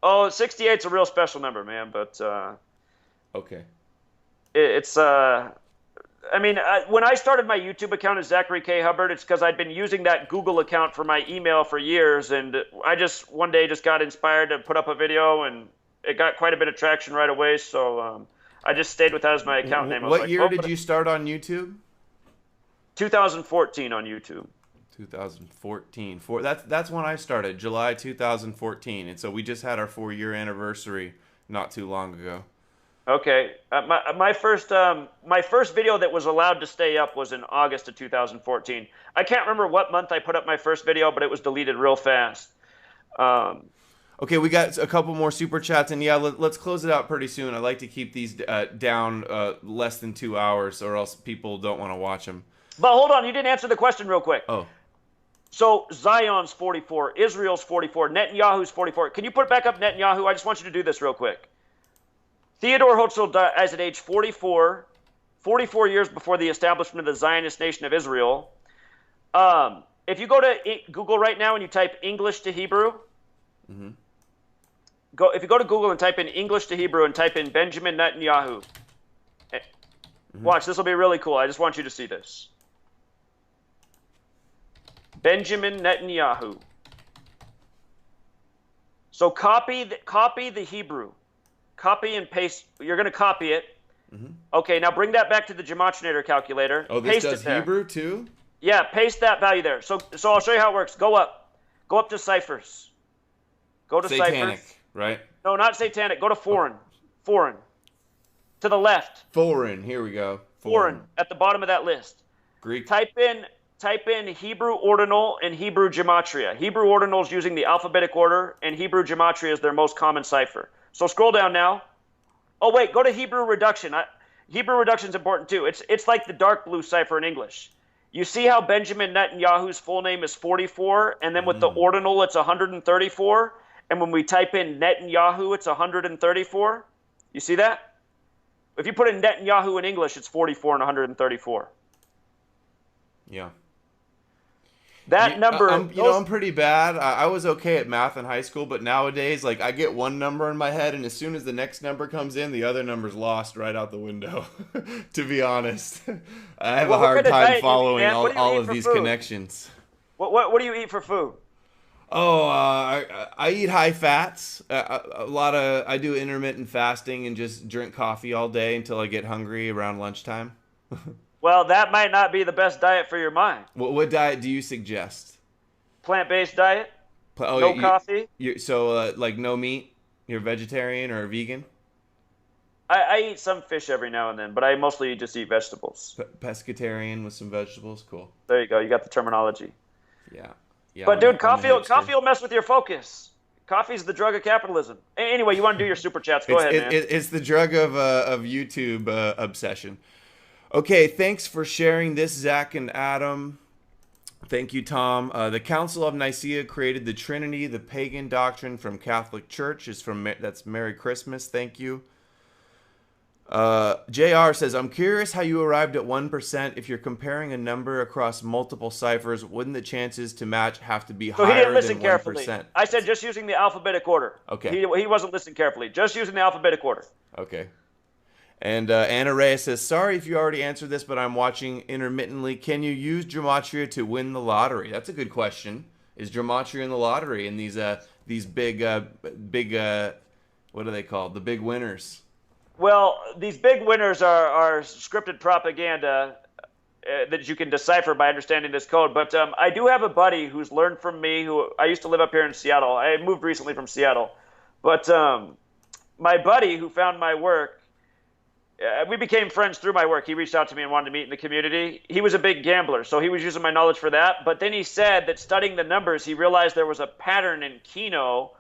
Oh, 68's a real special number, man. But okay. When I started my YouTube account as Zachary K. Hubbard, it's because I'd been using that Google account for my email for years, and I just one day just got inspired to put up a video, and it got quite a bit of traction right away, so I just stayed with that as my account name. What year did you start on YouTube? 2014 on YouTube. 2014. That's when I started, July 2014, and so we just had our 4-year anniversary not too long ago. Okay, my first video that was allowed to stay up was in August of 2014. I can't remember what month I put up my first video, but it was deleted real fast. Okay, we got a couple more super chats, and yeah, let's close it out pretty soon. I like to keep these down less than 2 hours, or else people don't want to watch them. But hold on, you didn't answer the question real quick. Oh. So Zion's 44, Israel's 44, Netanyahu's 44. Can you put back up Netanyahu? I just want you to do this real quick. Theodore Herzl dies at age 44, 44 years before the establishment of the Zionist nation of Israel. If you go to Google right now and you type English to Hebrew, if you go to Google and type in English to Hebrew and type in Benjamin Netanyahu, watch, this will be really cool. I just want you to see this. Benjamin Netanyahu. So copy the Hebrew. Copy and paste. You're going to copy it. Okay, now bring that back to the Gematrinator calculator. Oh, this does Hebrew too? Yeah, paste that value there. So I'll show you how it works. Go up to ciphers. Go to satanic, ciphers. Right? No, not satanic. Go to foreign. Foreign. To the left. Foreign. Here we go. Foreign. At the bottom of that list. Greek. Type in Hebrew ordinal and Hebrew gematria. Hebrew ordinal is using the alphabetic order, and Hebrew gematria is their most common cipher. So scroll down now. Oh wait, go to Hebrew reduction. Hebrew reduction is important too. It's like the dark blue cipher in English. You see how Benjamin Netanyahu's full name is 44, and then with the ordinal it's 134, and when we type in Netanyahu it's 134. You see that? If you put in Netanyahu in English, it's 44 and 134. Yeah. That number... I'm pretty bad. I was okay at math in high school, but nowadays, like, I get one number in my head, and as soon as the next number comes in, the other number's lost right out the window, to be honest. I have a hard time following all of these connections. What do you eat for food? Oh, I eat high fats. I do intermittent fasting and just drink coffee all day until I get hungry around lunchtime. Well, that might not be the best diet for your mind. What diet do you suggest? Plant-based diet. No coffee. So, like, no meat? You're vegetarian or vegan? I eat some fish every now and then, but I mostly just eat vegetables. Pescatarian with some vegetables? Cool. There you go. You got the terminology. Yeah. But, dude, coffee will mess with your focus. Coffee's the drug of capitalism. Anyway, you want to do your super chats? Go ahead, man. It's the drug of YouTube obsession. Okay, thanks for sharing this, Zach and Adam. Thank you, Tom. The Council of Nicaea created the Trinity, the pagan doctrine from Catholic Church. That's Merry Christmas. Thank you. JR says, I'm curious how you arrived at 1%. If you're comparing a number across multiple ciphers, wouldn't the chances to match have to be higher than 1%? So he didn't listen carefully. I said just using the alphabetic order. Okay. He wasn't listening carefully. Just using the alphabetic order. Okay. And Anna Reyes says, sorry if you already answered this, but I'm watching intermittently. Can you use gematria to win the lottery? That's a good question. Is gematria in the lottery in these big what are they called? The big winners. Well, these big winners are scripted propaganda. that you can decipher by understanding this code. But I do have a buddy who's learned from me. Who I used to live up here in Seattle. I moved recently from Seattle, but my buddy who found my work, we became friends through my work. He reached out to me and wanted to meet in the community. He was a big gambler, so he was using my knowledge for that. But then he said that studying the numbers, he realized there was a pattern in Keno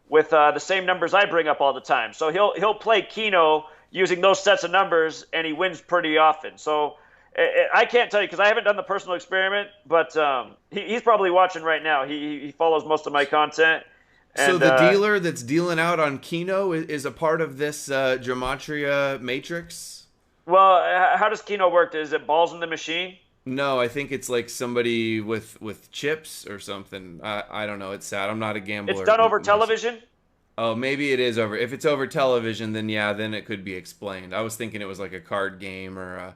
with the same numbers I bring up all the time. So he'll play Keno using those sets of numbers, and he wins pretty often. So I can't tell you because I haven't done the personal experiment, but he's probably watching right now. He follows most of my content. And, so the dealer that's dealing out on Keno is a part of this gematria matrix? Well, how does Keno work? Is it balls in the machine? No, I think it's like somebody with chips or something. I don't know. It's sad. I'm not a gambler. It's done over television? Oh, maybe it is over. If it's over television, then yeah, then it could be explained. I was thinking it was like a card game or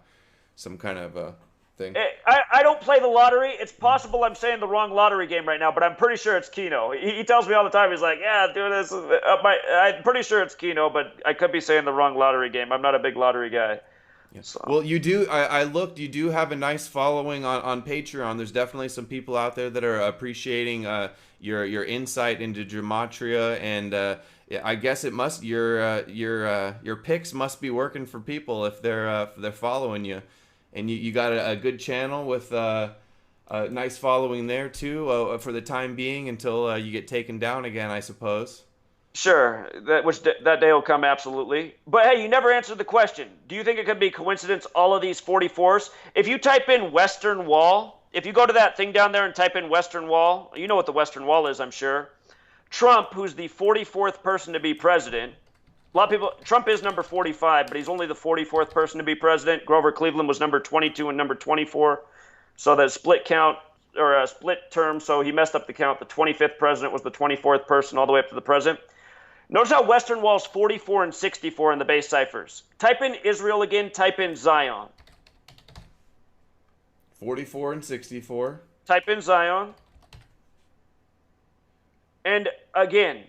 some kind of a thing. I don't play the lottery. It's possible I'm saying the wrong lottery game right now, but I'm pretty sure it's Keno. He tells me all the time. He's like, yeah, do this. I'm pretty sure it's Keno, but I could be saying the wrong lottery game. I'm not a big lottery guy. Yeah. So. Well, you do. I looked. You do have a nice following on Patreon. There's definitely some people out there that are appreciating your insight into gematria, and I guess it must your picks must be working for people if they're following you, and you got a good channel with a nice following there too for the time being until you get taken down again, I suppose. Sure, that day will come, absolutely. But hey, you never answered the question. Do you think it could be coincidence, all of these 44s? If you type in Western Wall, if you go to that thing down there and type in Western Wall, you know what the Western Wall is, I'm sure. Trump, who's the 44th person to be president, a lot of people, Trump is number 45, but he's only the 44th person to be president. Grover Cleveland was number 22 and number 24. So that split count, or a split term, so he messed up the count. The 25th president was the 24th person all the way up to the president. Notice how Western Wall's 44 and 64 in the base ciphers. Type in Israel again, type in Zion. 44 and 64. Type in Zion. And again,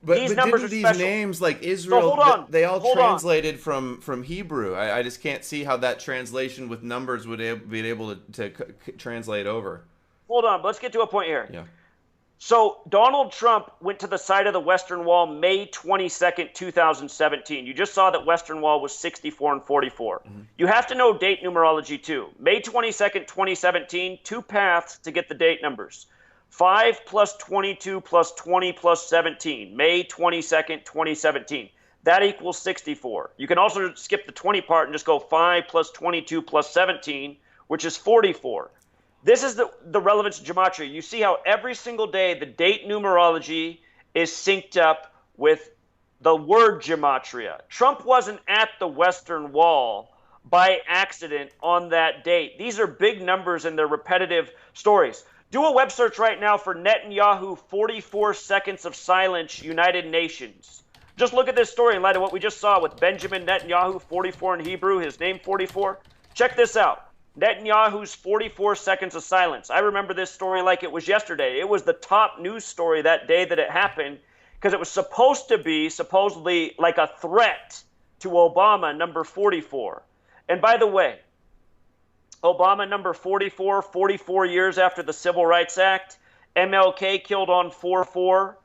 these numbers are these special. Names like Israel, so they all translated from Hebrew. I just can't see how that translation with numbers would be able to translate over. Hold on, but let's get to a point here. Yeah. So Donald Trump went to the side of the Western Wall May 22nd, 2017. You just saw that Western Wall was 64 and 44. Mm-hmm. You have to know date numerology too. May 22nd, 2017, two paths to get the date numbers. 5 plus 22 plus 20 plus 17. May 22nd, 2017. That equals 64. You can also skip the 20 part and just go 5 plus 22 plus 17, which is 44. This is the relevance of gematria. You see how every single day the date numerology is synced up with the word gematria. Trump wasn't at the Western Wall by accident on that date. These are big numbers and they're repetitive stories. Do a web search right now for Netanyahu 44 seconds of silence, United Nations. Just look at this story in light of what we just saw with Benjamin Netanyahu, 44 in Hebrew, his name 44. Check this out. Netanyahu's 44 seconds of silence. I remember this story like it was yesterday. It was the top news story that day that it happened because it was supposed to be supposedly like a threat to Obama, number 44. And by the way, Obama, number 44, 44 years after the Civil Rights Act. MLK killed on 4-4.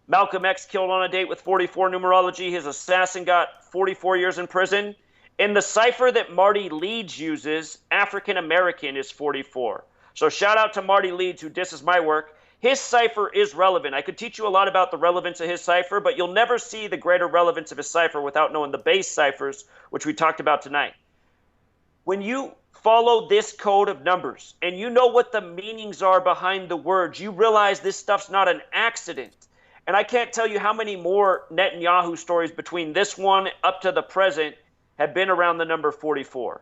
Malcolm X killed on a date with 44 numerology. His assassin got 44 years in prison. In the cipher that Marty Leeds uses, African American is 44. So shout out to Marty Leeds, who disses my work. His cipher is relevant. I could teach you a lot about the relevance of his cipher, but you'll never see the greater relevance of his cipher without knowing the base ciphers, which we talked about tonight. When you follow this code of numbers and you know what the meanings are behind the words, you realize this stuff's not an accident. And I can't tell you how many more Netanyahu stories between this one up to the present have been around the number 44.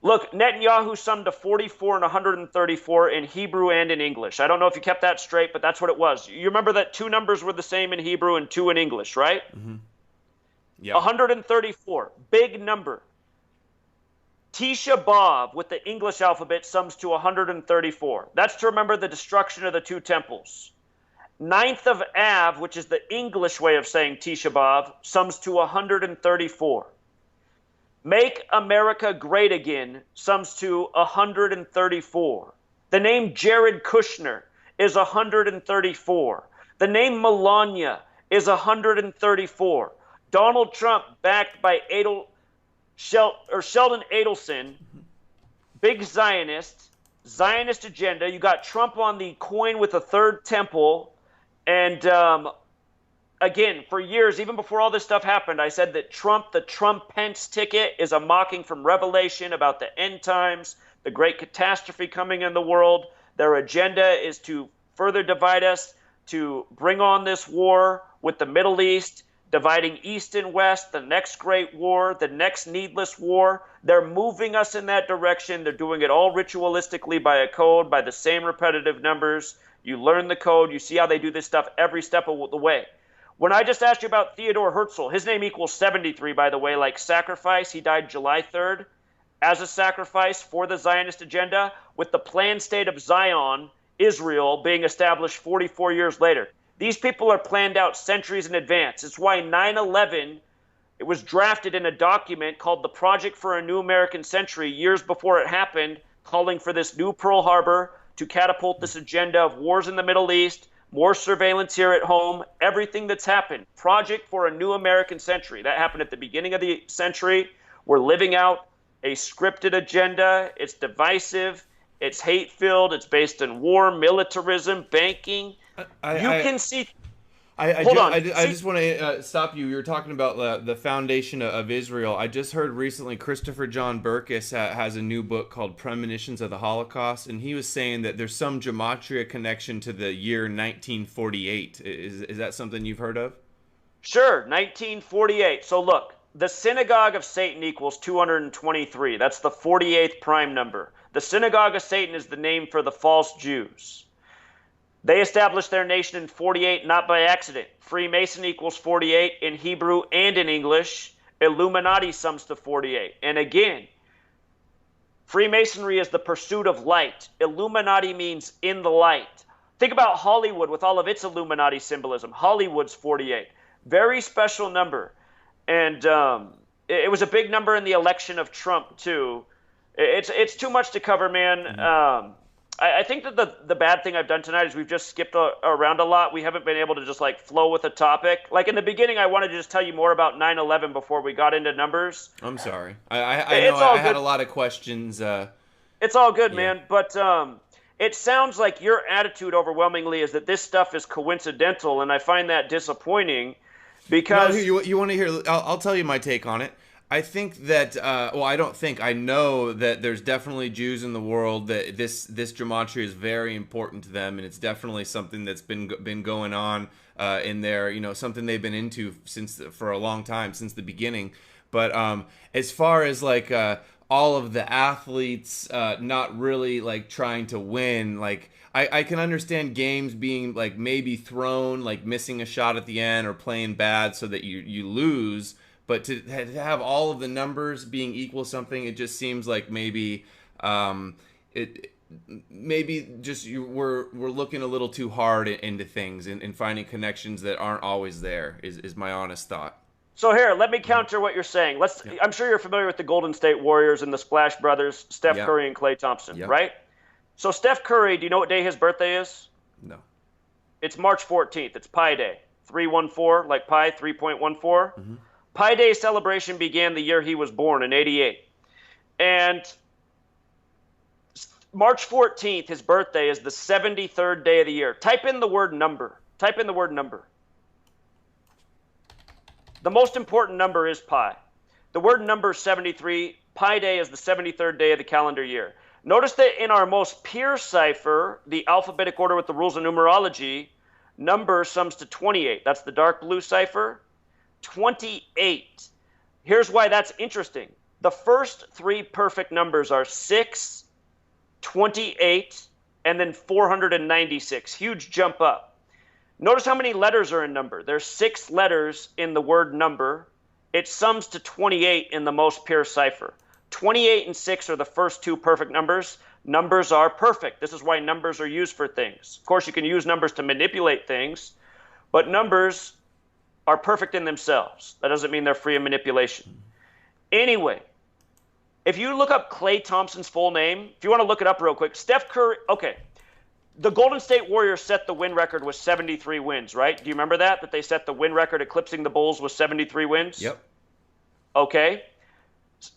Look, Netanyahu summed to 44 and 134 in Hebrew and in English. I don't know if you kept that straight, but that's what it was. You remember that two numbers were the same in Hebrew and two in English, right? Mm-hmm. Yeah. 134, big number. Tisha B'Av with the English alphabet sums to 134. That's to remember the destruction of the two temples. 9th of Av, which is the English way of saying Tisha B'Av, sums to 134. Make America Great Again sums to 134. The name Jared Kushner is 134. The name Melania is 134. Donald Trump, backed by Sheldon Adelson, big Zionist agenda. You got Trump on the coin with a third temple. And again, for years, even before all this stuff happened, I said that the Trump-Pence ticket is a mocking from Revelation about the end times, the great catastrophe coming in the world. Their agenda is to further divide us, to bring on this war with the Middle East, dividing East and West, the next great war, the next needless war. They're moving us in that direction. They're doing it all ritualistically by a code, by the same repetitive numbers. You learn the code. You see how they do this stuff every step of the way. When I just asked you about Theodore Herzl, his name equals 73, by the way, like sacrifice. He died July 3rd as a sacrifice for the Zionist agenda, with the planned state of Zion, Israel, being established 44 years later. These people are planned out centuries in advance. It's why 9/11, it was drafted in a document called the Project for a New American Century years before it happened, calling for this new Pearl Harbor to catapult this agenda of wars in the Middle East, more surveillance here at home, everything that's happened. Project for a New American Century. That happened at the beginning of the century. We're living out a scripted agenda. It's divisive. It's hate-filled. It's based in war, militarism, banking. I just want to stop you. You were talking about the foundation of Israel. I just heard recently Christopher John Burkus has a new book called Premonitions of the Holocaust, and he was saying that there's some gematria connection to the year 1948. Is that something you've heard of? Sure, 1948. So look, the synagogue of Satan equals 223. That's the 48th prime number. The synagogue of Satan is the name for the false Jews. They established their nation in 48, not by accident. Freemason equals 48 in Hebrew and in English. Illuminati sums to 48. And again, Freemasonry is the pursuit of light. Illuminati means in the light. Think about Hollywood with all of its Illuminati symbolism. Hollywood's 48. Very special number. And it was a big number in the election of Trump, too. It's too much to cover, man. I think that the bad thing I've done tonight is we've just skipped around a lot. We haven't been able to just like flow with a topic. Like in the beginning, I wanted to just tell you more about 9/11 before we got into numbers. I'm sorry. I know I had a lot of questions. It's all good, man. But it sounds like your attitude overwhelmingly is that this stuff is coincidental, and I find that disappointing because... No, you want to hear... I'll tell you my take on it. I think that, I know that there's definitely Jews in the world that this gematria is very important to them, and it's definitely something that's been going on in there, something they've been into for a long time, since the beginning. But as far as like all of the athletes not really like trying to win, like I can understand games being like maybe thrown, like missing a shot at the end or playing bad so that you lose. But to have all of the numbers being equal something, it just seems like maybe we're looking a little too hard into things and finding connections that aren't always there. Is my honest thought. So here, let me counter what you're saying. I'm sure you're familiar with the Golden State Warriors and the Splash Brothers, Steph Curry and Klay Thompson, right? So Steph Curry, do you know what day his birthday is? No. It's March 14th. It's Pi Day. 314, like pi, 3.14. Mm-hmm. Pi Day celebration began the year he was born, in 88. And March 14th, his birthday, is the 73rd day of the year. Type in the word number. Type in the word number. The most important number is pi. The word number is 73. Pi Day is the 73rd day of the calendar year. Notice that in our most pure cipher, the alphabetic order with the rules of numerology, number sums to 28. That's the dark blue cipher. 28. Here's why that's interesting. The first three perfect numbers are 6, 28, and then 496. Huge jump up. Notice how many letters are in number. There's 6 letters in the word number. It sums to 28 in the most pure cipher. 28 and 6 are the first 2 perfect numbers. Numbers are perfect. This is why numbers are used for things. Of course, you can use numbers to manipulate things, but numbers are perfect in themselves. That doesn't mean they're free of manipulation. Anyway, If you look up Klay Thompson's full name, if you want to look it up real quick, Steph Curry, okay. The Golden State Warriors set the win record with 73 wins, right? Do you remember that? That they set the win record eclipsing the Bulls with 73 wins? Yep. Okay.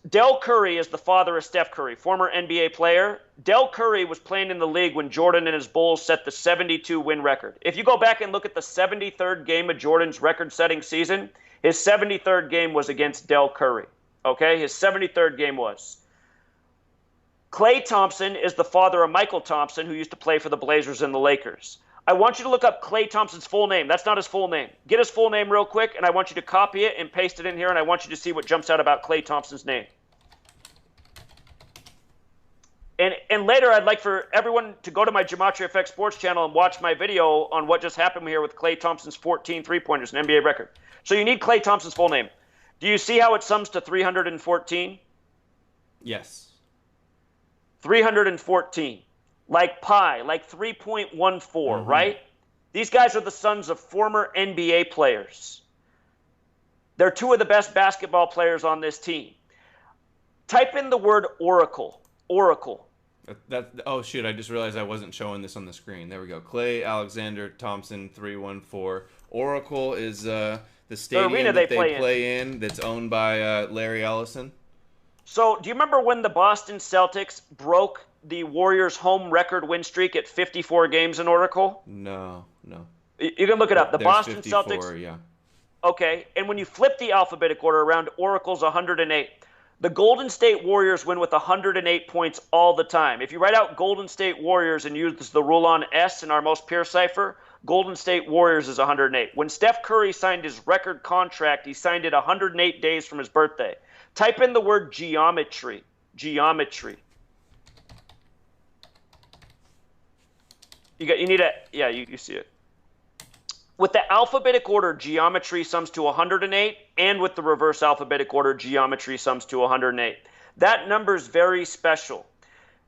Del Curry is the father of Steph Curry, former NBA player. Del Curry was playing in the league when Jordan and his Bulls set the 72-win record. If you go back and look at the 73rd game of Jordan's record-setting season, his 73rd game was against Del Curry. Okay? His 73rd game was. Klay Thompson is the father of Michael Thompson, who used to play for the Blazers and the Lakers. I want you to look up Klay Thompson's full name. That's not his full name. Get his full name real quick, and I want you to copy it and paste it in here, and I want you to see what jumps out about Klay Thompson's name. And later, I'd like for everyone to go to my Gematria Effect Sports channel and watch my video on what just happened here with Klay Thompson's 14 three-pointers, an NBA record. So you need Klay Thompson's full name. Do you see how it sums to 314? Yes. 314. Like pi, like 3.14, right? These guys are the sons of former NBA players. They're two of the best basketball players on this team. Type in the word Oracle. Oracle. Oh, shoot. I just realized I wasn't showing this on the screen. There we go. Klay Alexander Thompson 314. Oracle is the stadium that they play in that's owned by Larry Ellison. So, do you remember when the Boston Celtics broke the Warriors' home record win streak at 54 games in Oracle? No. You can look it up. The Boston 54, Celtics. Yeah. Okay, and when you flip the alphabetic order around, Oracle's 108. The Golden State Warriors win with 108 points all the time. If you write out Golden State Warriors and use the rule on S in our most pure cipher, Golden State Warriors is 108. When Steph Curry signed his record contract, he signed it 108 days from his birthday. Type in the word geometry. Geometry. You see it. With the alphabetic order, geometry sums to 108, and with the reverse alphabetic order, geometry sums to 108. That number is very special.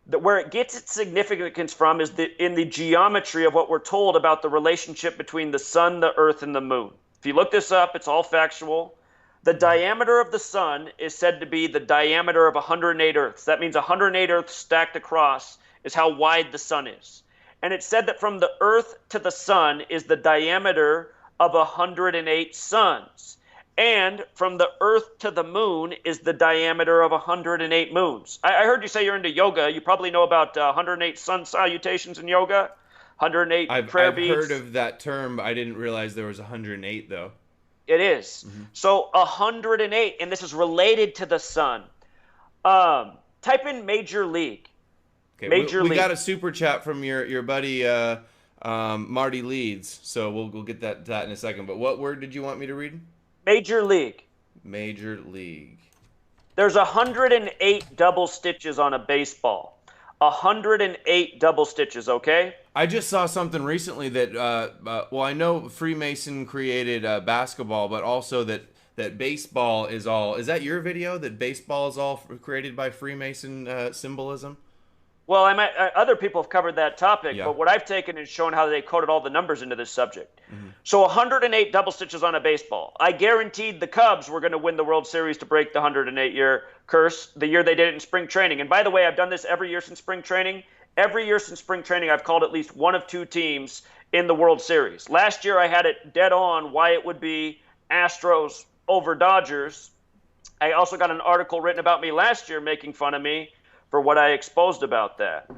Where it gets its significance from is in the geometry of what we're told about the relationship between the sun, the earth, and the moon. If you look this up, it's all factual. The diameter of the sun is said to be the diameter of 108 Earths. That means 108 Earths stacked across is how wide the sun is. And it's said that from the Earth to the sun is the diameter of 108 suns. And from the Earth to the moon is the diameter of 108 moons. I heard you say you're into yoga. You probably know about 108 sun salutations in yoga, 108 prayer beads. I've heard of that term. I didn't realize there was 108, though. It is. So 108, and this is related to the sun. Type in Major League. Okay, we got a super chat from your buddy Marty Leeds, so we'll get that in a second. But what word did you want me to read? Major League. Major League. There's 108 double stitches on a baseball. 108 double stitches, okay? I just saw something recently that, well, I know Freemason created basketball, but also that baseball is all, is that your video, that baseball is all created by Freemason symbolism? Well, other people have covered that topic, Yeah. but what I've taken is shown how they coded all the numbers into this subject. So 108 double stitches on a baseball. I guaranteed the Cubs were going to win the World Series to break the 108-year curse the year they did it in spring training. And by the way, I've done this every year since spring training. Every year since spring training, I've called at least one of two teams in the World Series. Last year, I had it dead on why it would be Astros over Dodgers. I also got an article written about me last year making fun of me for what I exposed about that.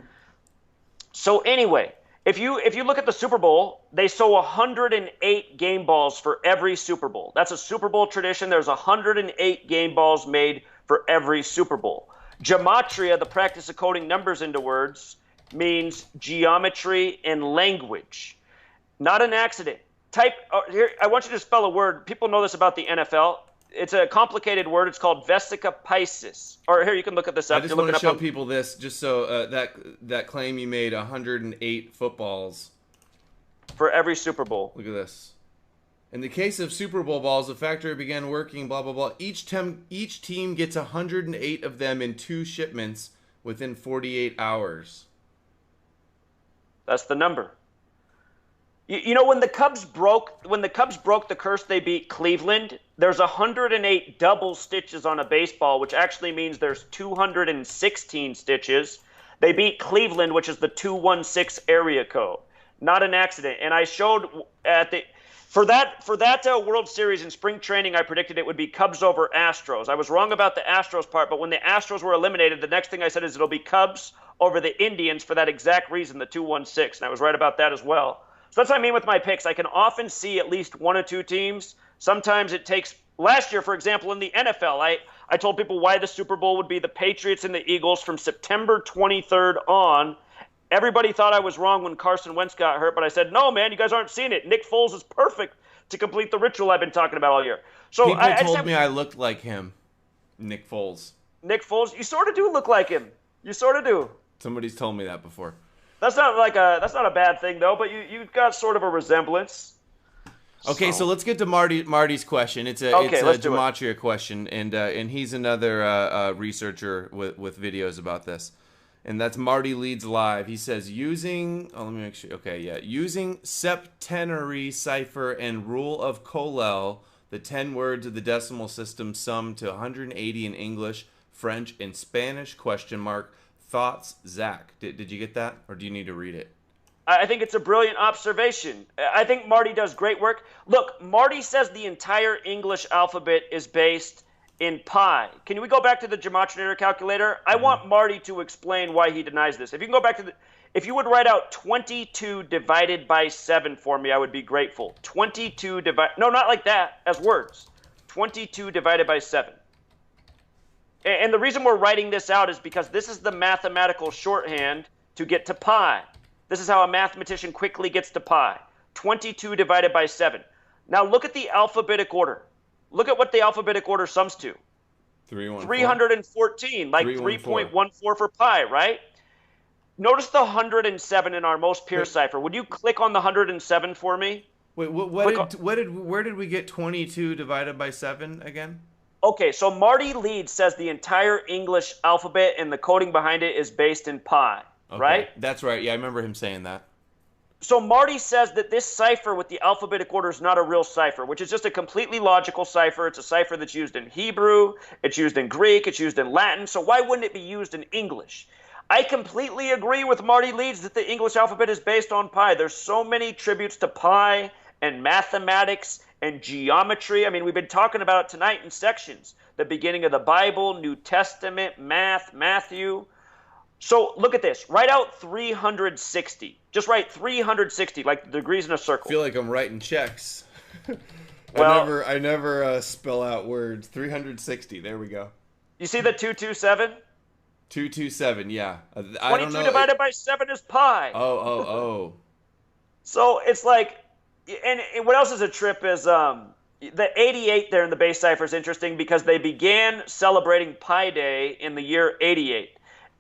So anyway, if you look at the Super Bowl, they sew 108 game balls for every Super Bowl. That's a Super Bowl tradition. There's 108 game balls made for every Super Bowl. Gematria, the practice of coding numbers into words, means geometry and language. Not an accident. Here, I want you to spell a word. People know this about the NFL. It's a complicated word. It's called vesica piscis. Or here, you can look at this up. I just want to show people this, just so that claim you made 108 footballs. For every Super Bowl. Look at this. In the case of Super Bowl balls, the factory began working, blah, blah, blah. Each team gets 108 of them in 2 shipments within 48 hours. That's the number. You know, when the Cubs broke the curse, they beat Cleveland. There's 108 double stitches on a baseball, which actually means there's 216 stitches. They beat Cleveland, which is the 216 area code. Not an accident. And I showed for that World Series in spring training, I predicted it would be Cubs over Astros. I was wrong about the Astros part, but when the Astros were eliminated, the next thing I said is it'll be Cubs over the Indians for that exact reason, the 216. And I was right about that as well. So that's what I mean with my picks. I can often see at least one or two teams. Sometimes it takes – last year, for example, in the NFL, I told people why the Super Bowl would be the Patriots and the Eagles from September 23rd on. Everybody thought I was wrong when Carson Wentz got hurt, but I said, no, man, you guys aren't seeing it. Nick Foles is perfect to complete the ritual I've been talking about all year. So people told me I looked like him, Nick Foles. Nick Foles? You sort of do look like him. You sort of do. Somebody's told me that before. That's not a bad thing, though, but you've got sort of a resemblance. Okay, so let's get to Marty's question. It's a gematria question, and he's another researcher with videos about this. And that's Marty Leeds Live. He says, using septenary cipher and rule of Colel, the 10 words of the decimal system sum to 180 in English, French, and Spanish, ? Thoughts, Zach? Did you get that, or do you need to read it? I think it's a brilliant observation. I think Marty does great work. Look, Marty says the entire English alphabet is based in pi. Can we go back to the gematria calculator? I want Marty to explain why he denies this. If you can go back to if you would write out 22 divided by 7 for me, I would be grateful. 22 no, not like that, as words. 22 divided by 7. And the reason we're writing this out is because this is the mathematical shorthand to get to pi. This is how a mathematician quickly gets to pi. 22 divided by 7. Now look at the alphabetic order. Look at what the alphabetic order sums to. 314, like 3.14 for pi, right? Notice the 107 in our most pure cipher. Would you click on the 107 for me? Wait, where did we get 22 divided by 7 again? Okay, so Marty Leeds says the entire English alphabet and the coding behind it is based in pi, right? That's right. Yeah, I remember him saying that. So Marty says that this cipher with the alphabetic order is not a real cipher, which is just a completely logical cipher. It's a cipher that's used in Hebrew, it's used in Greek, it's used in Latin, so why wouldn't it be used in English? I completely agree with Marty Leeds that the English alphabet is based on pi. There's so many tributes to pi and mathematics and geometry. I mean, we've been talking about it tonight in sections. The beginning of the Bible, New Testament, math, Matthew. So look at this. Write out 360. Just write 360, like the degrees in a circle. I feel like I'm writing checks. Well, I never spell out words. 360. There we go. You see the 227? 227, yeah. 22 divided by 7 is pi. Oh. So it's like, and what else is a trip is the 88 there in the base cipher is interesting because they began celebrating Pi Day in the year 88.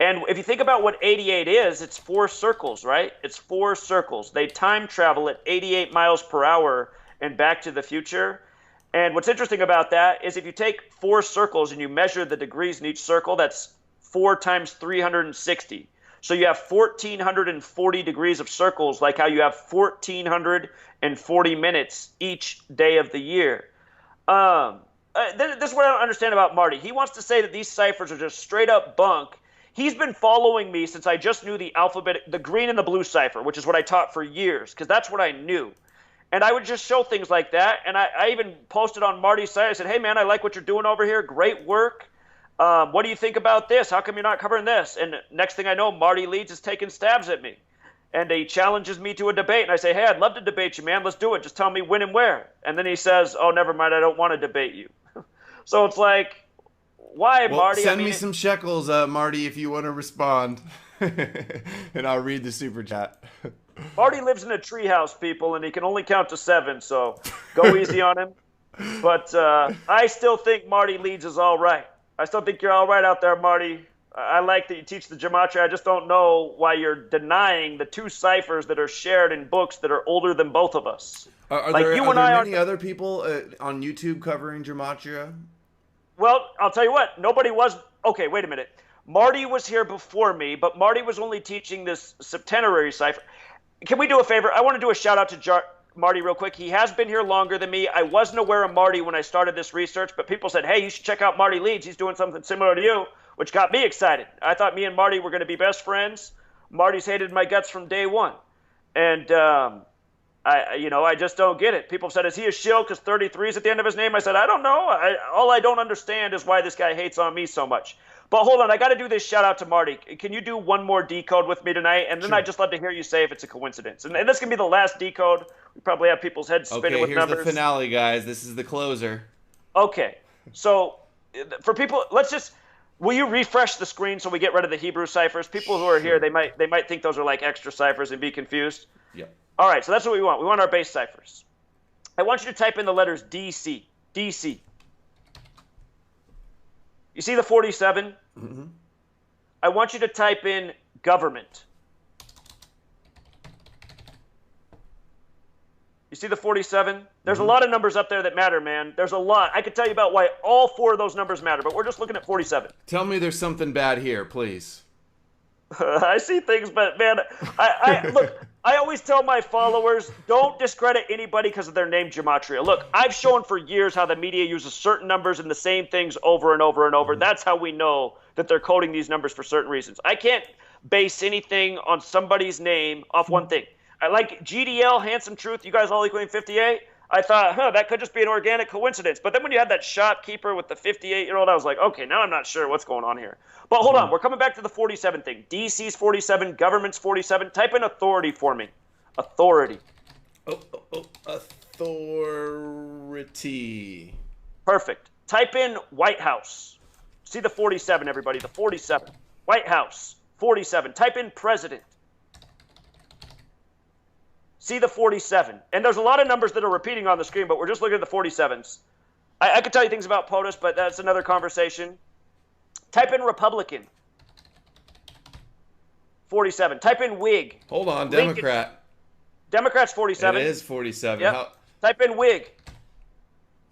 And if you think about what 88 is, it's 4 circles, right? It's 4 circles. They time travel at 88 miles per hour and back to the future. And what's interesting about that is if you take 4 circles and you measure the degrees in each circle, that's 4 times 360. So you have 1,440 degrees of circles, like how you have 1,440 minutes each day of the year. This is what I don't understand about Marty. He wants to say that these ciphers are just straight up bunk. He's been following me since I just knew the alphabet, the green and the blue cipher, which is what I taught for years, because that's what I knew. And I would just show things like that. And I even posted on Marty's site. I said, hey, man, I like what you're doing over here. Great work. What do you think about this? How come you're not covering this? And next thing I know, Marty Leeds is taking stabs at me. And he challenges me to a debate. And I say, hey, I'd love to debate you, man. Let's do it. Just tell me when and where. And then he says, oh, never mind. I don't want to debate you. So it's like, why, Marty? Send me some shekels, Marty, if you want to respond. And I'll read the super chat. Marty lives in a treehouse, people, and he can only count to 7. So go easy on him. But I still think Marty Leeds is all right. I still think you're all right out there, Marty. I like that you teach the gematria. I just don't know why you're denying the 2 ciphers that are shared in books that are older than both of us. Are there many other people on YouTube covering gematria? Well, I'll tell you what. Nobody was. Okay, wait a minute. Marty was here before me, but Marty was only teaching this septenary cipher. can we do a favor? I want to do a shout out to Marty real quick. He has been here longer than me. I wasn't aware of Marty when I started this research, but people said, hey, you should check out Marty Leeds. He's doing something similar to you, which got me excited. I thought me and Marty were going to be best friends. Marty's hated my guts from day one. And, I just don't get it. People said, is he a shill because 33 is at the end of his name? I said, I don't know. All I don't understand is why this guy hates on me so much. But hold on, I got to do this shout out to Marty. Can you do one more decode with me tonight? And then Sure. I'd just love to hear you say if it's a coincidence. And this can be the last decode. We probably have people's heads spinning with here's numbers. the finale, guys. This is the closer. Okay. So for people, will you refresh the screen so we get rid of the Hebrew ciphers? People who are here, they might think those are like extra ciphers and be confused. Yep. All right, so that's what we want. We want our base ciphers. I want you to type in the letters DC. DC. You see the 47? Mm-hmm. I want you to type in government. You see the 47? There's a lot of numbers up there that matter, man. There's a lot. I could tell you about why all 4 of those numbers matter, but we're just looking at 47. Tell me there's something bad here, please. I see things, but man, look, I always tell my followers, don't discredit anybody because of their name gematria. Look, I've shown for years how the media uses certain numbers and the same things over and over and over. That's how we know that they're coding these numbers for certain reasons. I can't base anything on somebody's name off one thing. I like GDL, Handsome Truth, you guys all equaling 58. I thought, that could just be an organic coincidence. But then when you had that shopkeeper with the 58-year-old, I was like, okay, now I'm not sure what's going on here. But hold on, we're coming back to the 47 thing. DC's 47, government's 47. Type in authority for me. Authority. Authority. Perfect. Type in White House. See the 47, everybody, the 47. White House, 47. Type in president. See the 47. And there's a lot of numbers that are repeating on the screen, but we're just looking at the 47s. I could tell you things about POTUS, but that's another conversation. Type in Republican. 47. Type in Whig. Hold on, Lincoln. Democrat. Democrat's 47. It is 47. Yep. Type in Whig.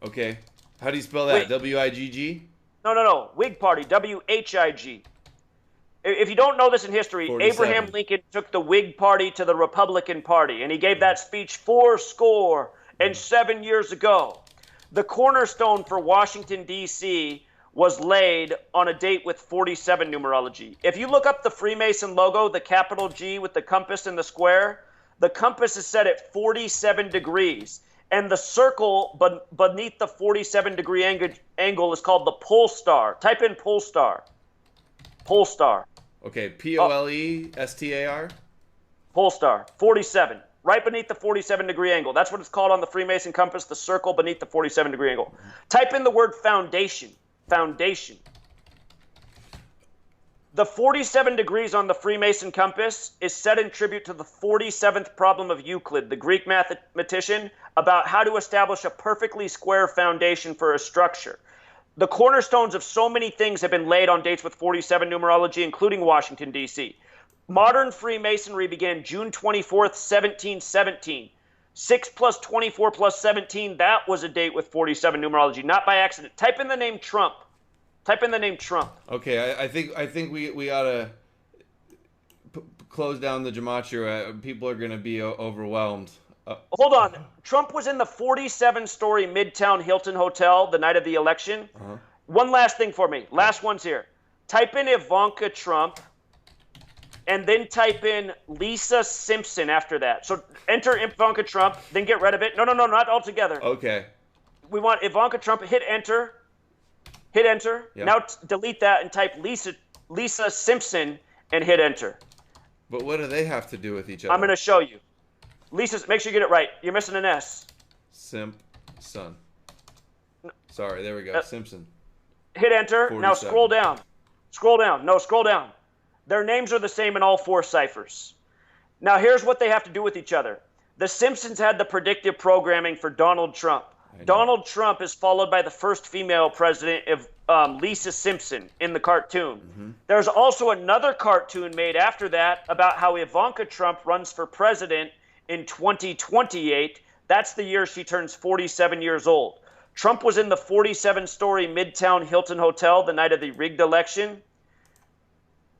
Okay. How do you spell that? Wig. W-I-G-G? No. Whig Party. W-H-I-G. If you don't know this in history, 47. Abraham Lincoln took the Whig Party to the Republican Party, and he gave that speech 7 years ago. The cornerstone for Washington, D.C. was laid on a date with 47 numerology. If you look up the Freemason logo, the capital G with the compass and the square, the compass is set at 47 degrees, and the circle beneath the 47-degree angle is called the pole star. Type in pole star. Pole star. Okay, P-O-L-E-S-T-A-R? Pole star, 47, right beneath the 47-degree angle. That's what it's called on the Freemason compass, the circle beneath the 47-degree angle. Type in the word foundation. Foundation. The 47 degrees on the Freemason compass is set in tribute to the 47th problem of Euclid, the Greek mathematician, about how to establish a perfectly square foundation for a structure. The cornerstones of so many things have been laid on dates with 47 numerology, including Washington, D.C. Modern Freemasonry began June 24th, 1717. 6 plus 24 plus 17, that was a date with 47 numerology, not by accident. Type in the name Trump. Type in the name Trump. Okay, I think we ought to close down the gematria. People are going to be overwhelmed. Hold on. Trump was in the 47-story Midtown Hilton Hotel the night of the election. One last thing for me. Last one's here. Type in Ivanka Trump, and then type in Lisa Simpson after that. So enter Ivanka Trump, then get rid of it. No, not all together. Okay. We want Ivanka Trump. Hit enter. Hit enter. Yep. Now delete that and type Lisa Simpson and hit enter. But what do they have to do with each other? I'm going to show you. Lisa, make sure you get it right. You're missing an S. Simpson. Sorry, there we go. Simpson. Hit enter. 47. Now scroll down. Scroll down. No, scroll down. Their names are the same in all 4 ciphers. Now here's what they have to do with each other. The Simpsons had the predictive programming for Donald Trump. Donald Trump is followed by the first female president of Lisa Simpson in the cartoon. There's also another cartoon made after that about how Ivanka Trump runs for president in 2028. That's the year she turns 47 years old. Trump was in the 47-story Midtown Hilton Hotel the night of the rigged election.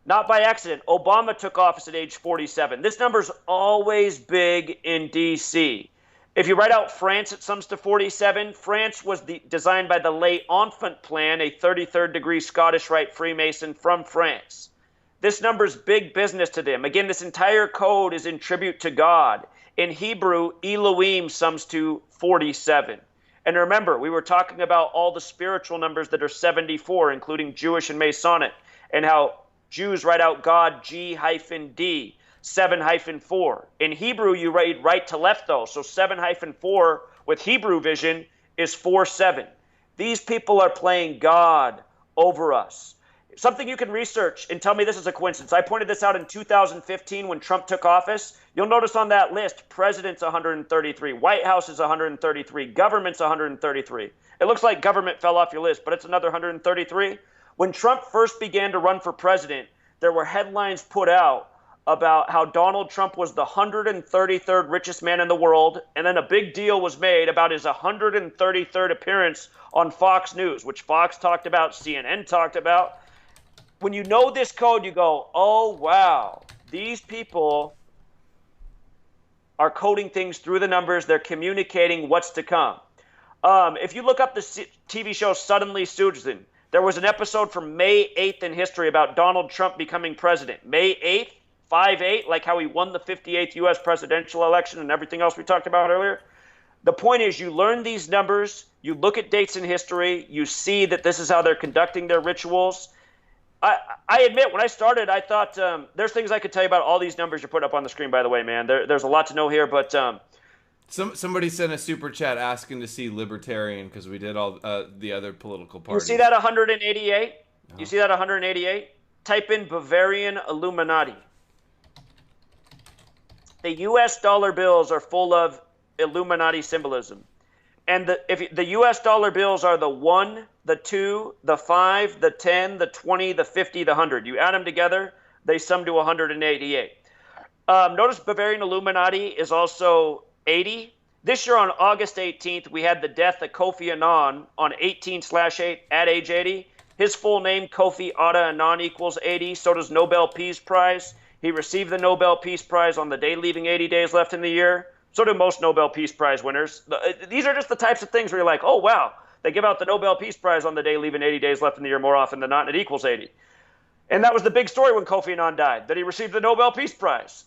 Not by accident. Obama took office at age 47. This number's always big in D.C. If you write out France, it sums to 47. France was designed by the late Enfant Plan, a 33rd degree Scottish Rite Freemason from France. This number's big business to them. Again, this entire code is in tribute to God. In Hebrew, Elohim sums to 47. And remember, we were talking about all the spiritual numbers that are 74, including Jewish and Masonic, and how Jews write out God G-D, 7-4. In Hebrew, you read right to left, though. So 7-4 with Hebrew vision is 4-7. These people are playing God over us. Something you can research and tell me this is a coincidence. I pointed this out in 2015 when Trump took office. You'll notice on that list, President's 133, White House is 133, Government's 133. It looks like government fell off your list, but it's another 133. When Trump first began to run for president, there were headlines put out about how Donald Trump was the 133rd richest man in the world, and then a big deal was made about his 133rd appearance on Fox News, which Fox talked about, CNN talked about. When you know this code, you go, oh, wow, these people are coding things through the numbers. They're communicating what's to come. If you look up the TV show Suddenly Susan, there was an episode from May 8th in history about Donald Trump becoming president. May 8th, 5-8, like how he won the 58th U.S. presidential election and everything else we talked about earlier. The point is you learn these numbers, you look at dates in history, you see that this is how they're conducting their rituals. I admit, when I started, I thought there's things I could tell you about all these numbers you're putting up on the screen, by the way, man. There's a lot to know here, but... Somebody sent a super chat asking to see Libertarian because we did all the other political parties. You see that 188? You see that 188? Type in Bavarian Illuminati. The U.S. dollar bills are full of Illuminati symbolism. And the U.S. dollar bills are the 1, the 2, the 5, the 10, the 20, the 50, the 100. You add them together, they sum to 188. Notice Bavarian Illuminati is also 80. This year on August 18th, we had the death of Kofi Annan on 18/8 at age 80. His full name, Kofi Ada Annan, equals 80. So does Nobel Peace Prize. He received the Nobel Peace Prize on the day leaving 80 days left in the year. So do most Nobel Peace Prize winners. These are just the types of things where you're like, oh, wow, they give out the Nobel Peace Prize on the day leaving 80 days left in the year more often than not, and it equals 80. And that was the big story when Kofi Annan died, that he received the Nobel Peace Prize.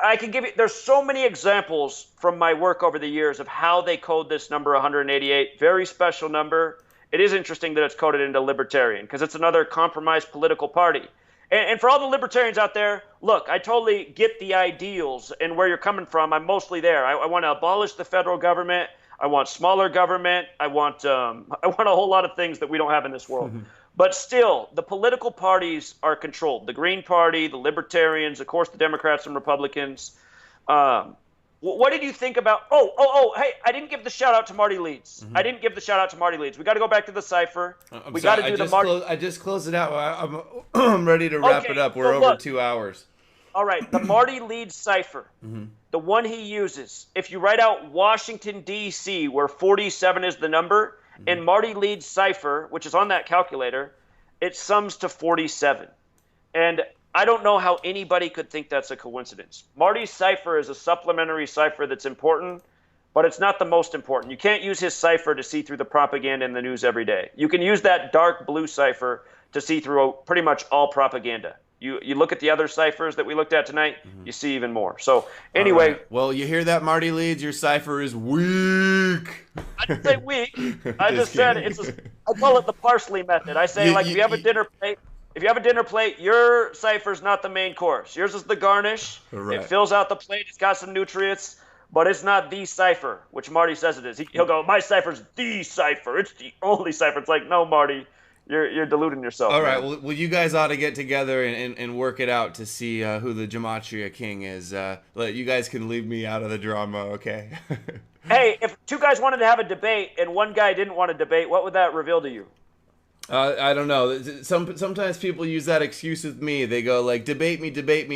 I can give you, there's so many examples from my work over the years of how they code this number 188. Very special number. It is interesting that it's coded into Libertarian because it's another compromised political party. And for all the libertarians out there, look, I totally get the ideals and where you're coming from. I'm mostly there. I want to abolish the federal government. I want smaller government. I want a whole lot of things that we don't have in this world. But still, the political parties are controlled. The Green Party, the Libertarians, of course, the Democrats and Republicans. What did you think about? Hey, I didn't give the shout out to Marty Leeds. I didn't give the shout out to Marty Leeds. We got to go back to the cipher. We got to do the Marty. I just closed it out. I'm ready to wrap it up. We're over 2 hours. All right, the Marty Leeds cipher, the one he uses. If you write out Washington, D.C., where 47 is the number, in Marty Leeds cipher, which is on that calculator, it sums to 47. And I don't know how anybody could think that's a coincidence. Marty's cipher is a supplementary cipher that's important, but it's not the most important. You can't use his cipher to see through the propaganda in the news every day. You can use that dark blue cipher to see through pretty much all propaganda. You look at the other ciphers that we looked at tonight, you see even more. So anyway. Right. Well, you hear that, Marty Leeds? Your cipher is weak. I didn't say weak. I just said I call it the parsley method. I say, if you have a dinner plate, if you have a dinner plate, your cipher's not the main course. Yours is the garnish. Right. It fills out the plate. It's got some nutrients, but it's not the cipher, which Marty says it is. He'll go, my cipher's the cipher. It's the only cipher. It's like, no, Marty, you're deluding yourself. All right. Well, you guys ought to get together and work it out to see who the Gematria King is. You guys can leave me out of the drama, okay? Hey, if two guys wanted to have a debate and one guy didn't want to debate, what would that reveal to you? I don't know. Sometimes people use that excuse with me. They go like, debate me,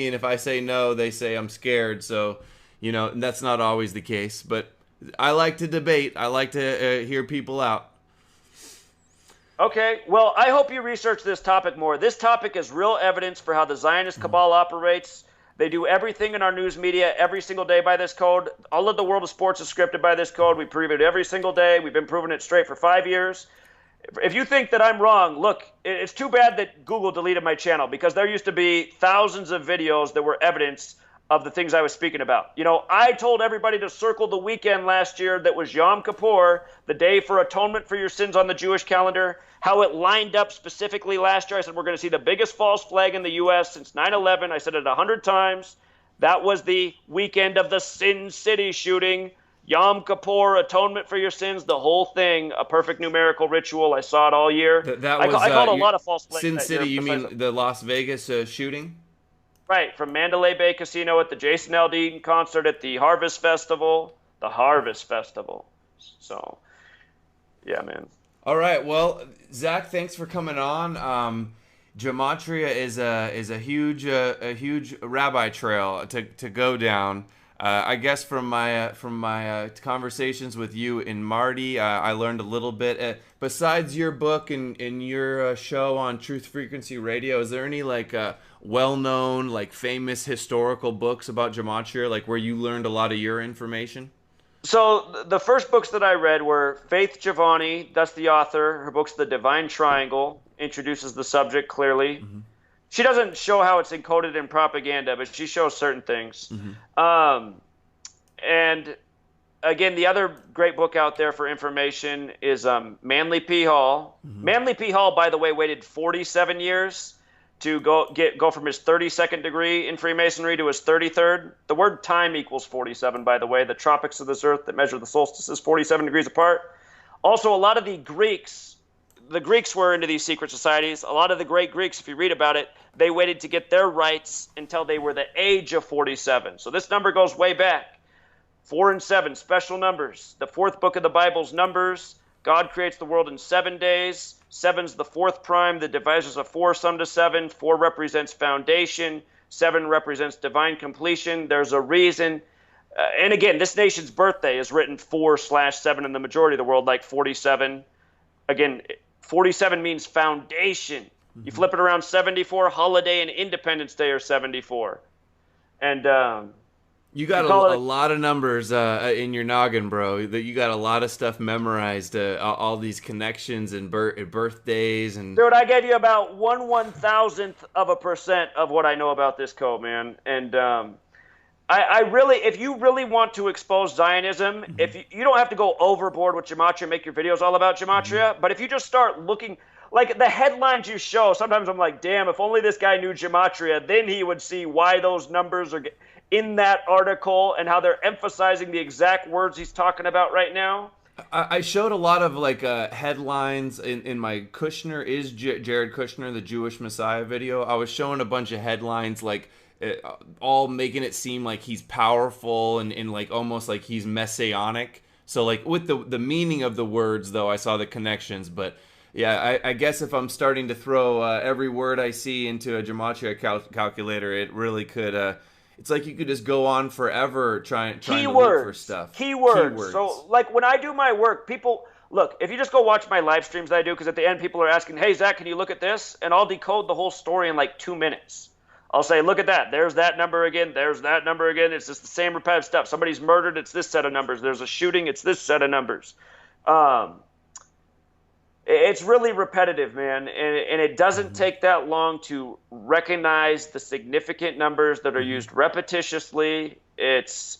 and if I say no, they say I'm scared. So, that's not always the case. But I like to debate. I like to hear people out. Okay, well, I hope you research this topic more. This topic is real evidence for how the Zionist cabal operates. They do everything in our news media every single day by this code. All of the world of sports is scripted by this code. We prove it every single day. We've been proving it straight for 5 years. If you think that I'm wrong, look, it's too bad that Google deleted my channel, because there used to be thousands of videos that were evidence of the things I was speaking about. You know, I told everybody to circle the weekend last year that was Yom Kippur, the day for atonement for your sins on the Jewish calendar, how it lined up specifically last year. I said, we're going to see the biggest false flag in the U.S. since 9/11. I said it 100 times. That was the weekend of the Sin City shooting. Yom Kippur, atonement for your sins, the whole thing, a perfect numerical ritual. I saw it all year. I called a lot of false flags. Sin City, you mean the Las Vegas shooting? Right, from Mandalay Bay Casino at the Jason Aldean concert at the Harvest Festival. The Harvest Festival. So, yeah, man. All right, well, Zach, thanks for coming on. Gematria is a huge rabbi trail to go down. I guess from my conversations with you and Marty, I learned a little bit. Besides your book and your show on Truth Frequency Radio, is there any well-known, famous historical books about Gematria, where you learned a lot of your information? So the first books that I read were Faith Giovanni, that's the author. Her book's The Divine Triangle, introduces the subject clearly. Mm-hmm. She doesn't show how it's encoded in propaganda, but she shows certain things. Mm-hmm. And again, the other great book out there for information is Manly P. Hall. Mm-hmm. Manly P. Hall, by the way, waited 47 years to go from his 32nd degree in Freemasonry to his 33rd. The word time equals 47, by the way. The tropics of this earth that measure the solstices 47 degrees apart. Also, a lot of the Greeks were into these secret societies. A lot of the great Greeks, if you read about it, they waited to get their rights until they were the age of 47. So this number goes way back. 4 and 7, special numbers. The fourth book of the Bible's Numbers. God creates the world in 7 days. 7's the fourth prime. The divisors of 4 sum to 7. 4 represents foundation. 7 represents divine completion. There's a reason. And again, this nation's birthday is written 4/7 in the majority of the world, like 47. Again, 47 means foundation. Mm-hmm. You flip it around, 74, holiday and Independence Day are 74. And you got a lot of numbers in your noggin, bro. That you got a lot of stuff memorized, all these connections and birthdays and. Dude, I gave you about 1/1000% of what I know about this code, man. And I really, if you really want to expose Zionism, mm-hmm. if you don't have to go overboard with Gematria, make your videos all about Gematria, mm-hmm. but if you just start looking, like the headlines you show, sometimes I'm like, damn, if only this guy knew Gematria, then he would see why those numbers are in that article and how they're emphasizing the exact words he's talking about right now. I showed a lot of headlines in my Kushner is Jared Kushner, the Jewish Messiah video. I was showing a bunch of headlines all making it seem like he's powerful and almost like he's messianic. So with the meaning of the words, though, I saw the connections. But yeah, I guess if I'm starting to throw every word I see into a Gematria calculator, it really could. It's like you could just go on forever trying to look for stuff. Keywords. So when I do my work, people look. If you just go watch my live streams that I do, because at the end people are asking, "Hey Zach, can you look at this?" And I'll decode the whole story in 2 minutes. I'll say, look at that. There's that number again. There's that number again. It's just the same repetitive stuff. Somebody's murdered. It's this set of numbers. There's a shooting. It's this set of numbers. It's really repetitive, man. And it doesn't mm-hmm. take that long to recognize the significant numbers that are mm-hmm. used repetitiously. It's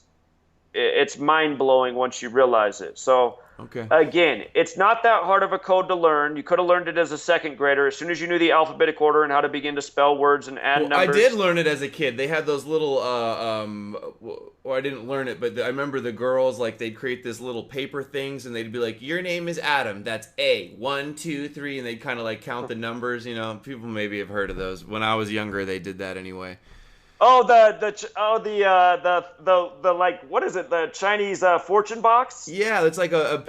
mind-blowing once you realize it. So, again, it's not that hard of a code to learn. You could have learned it as a second grader as soon as you knew the alphabetic order and how to begin to spell words and add numbers. I did learn it as a kid. They had those little, I didn't learn it, but I remember the girls, they'd create this little paper things, and they'd be like, your name is Adam. That's A. 1, 2, 3, and they'd kind of count the numbers. People maybe have heard of those. When I was younger, they did that anyway. Oh, what is it? The Chinese fortune box? Yeah, it's out of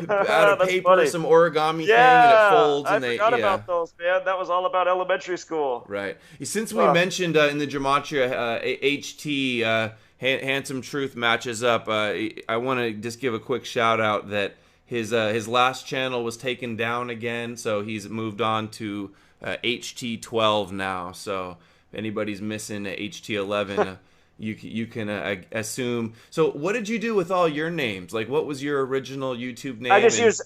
paper, funny. Some origami thing, and it folds. I forgot about those, man. That was all about elementary school. Right. Since we mentioned in the Gematria, HT, Handsome Truth matches up, I want to just give a quick shout out that his last channel was taken down again, so he's moved on to HT12 now. So if anybody's missing HT11, you can assume. So what did you do with all your names? Like, what was your original YouTube name? I just use.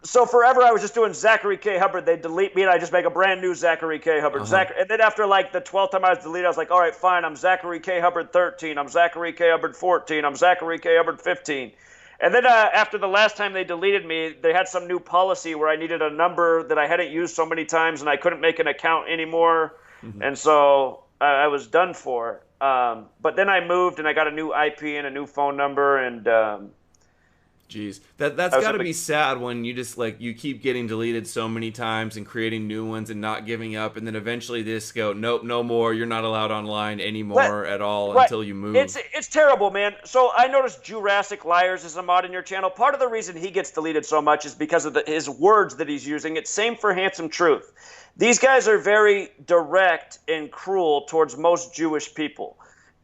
So forever I was just doing Zachary K. Hubbard. They delete me and I just make a brand new Zachary K. Hubbard. And then after like the 12th time I was deleted, I was like, all right, fine. I'm Zachary K. Hubbard 13. I'm Zachary K. Hubbard 14. I'm Zachary K. Hubbard 15. And then after the last time they deleted me, they had some new policy where I needed a number that I hadn't used so many times and I couldn't make an account anymore. And so I was done for. But then I moved and I got a new IP and a new phone number and... Jeez, that's got to be sad when you just you keep getting deleted so many times and creating new ones and not giving up, and then eventually they just go, nope, no more. You're not allowed online anymore at all until you move. It's terrible, man. So I noticed Jurassic Liars is a mod in your channel. Part of the reason he gets deleted so much is because of his words that he's using. It's same for Handsome Truth. These guys are very direct and cruel towards most Jewish people.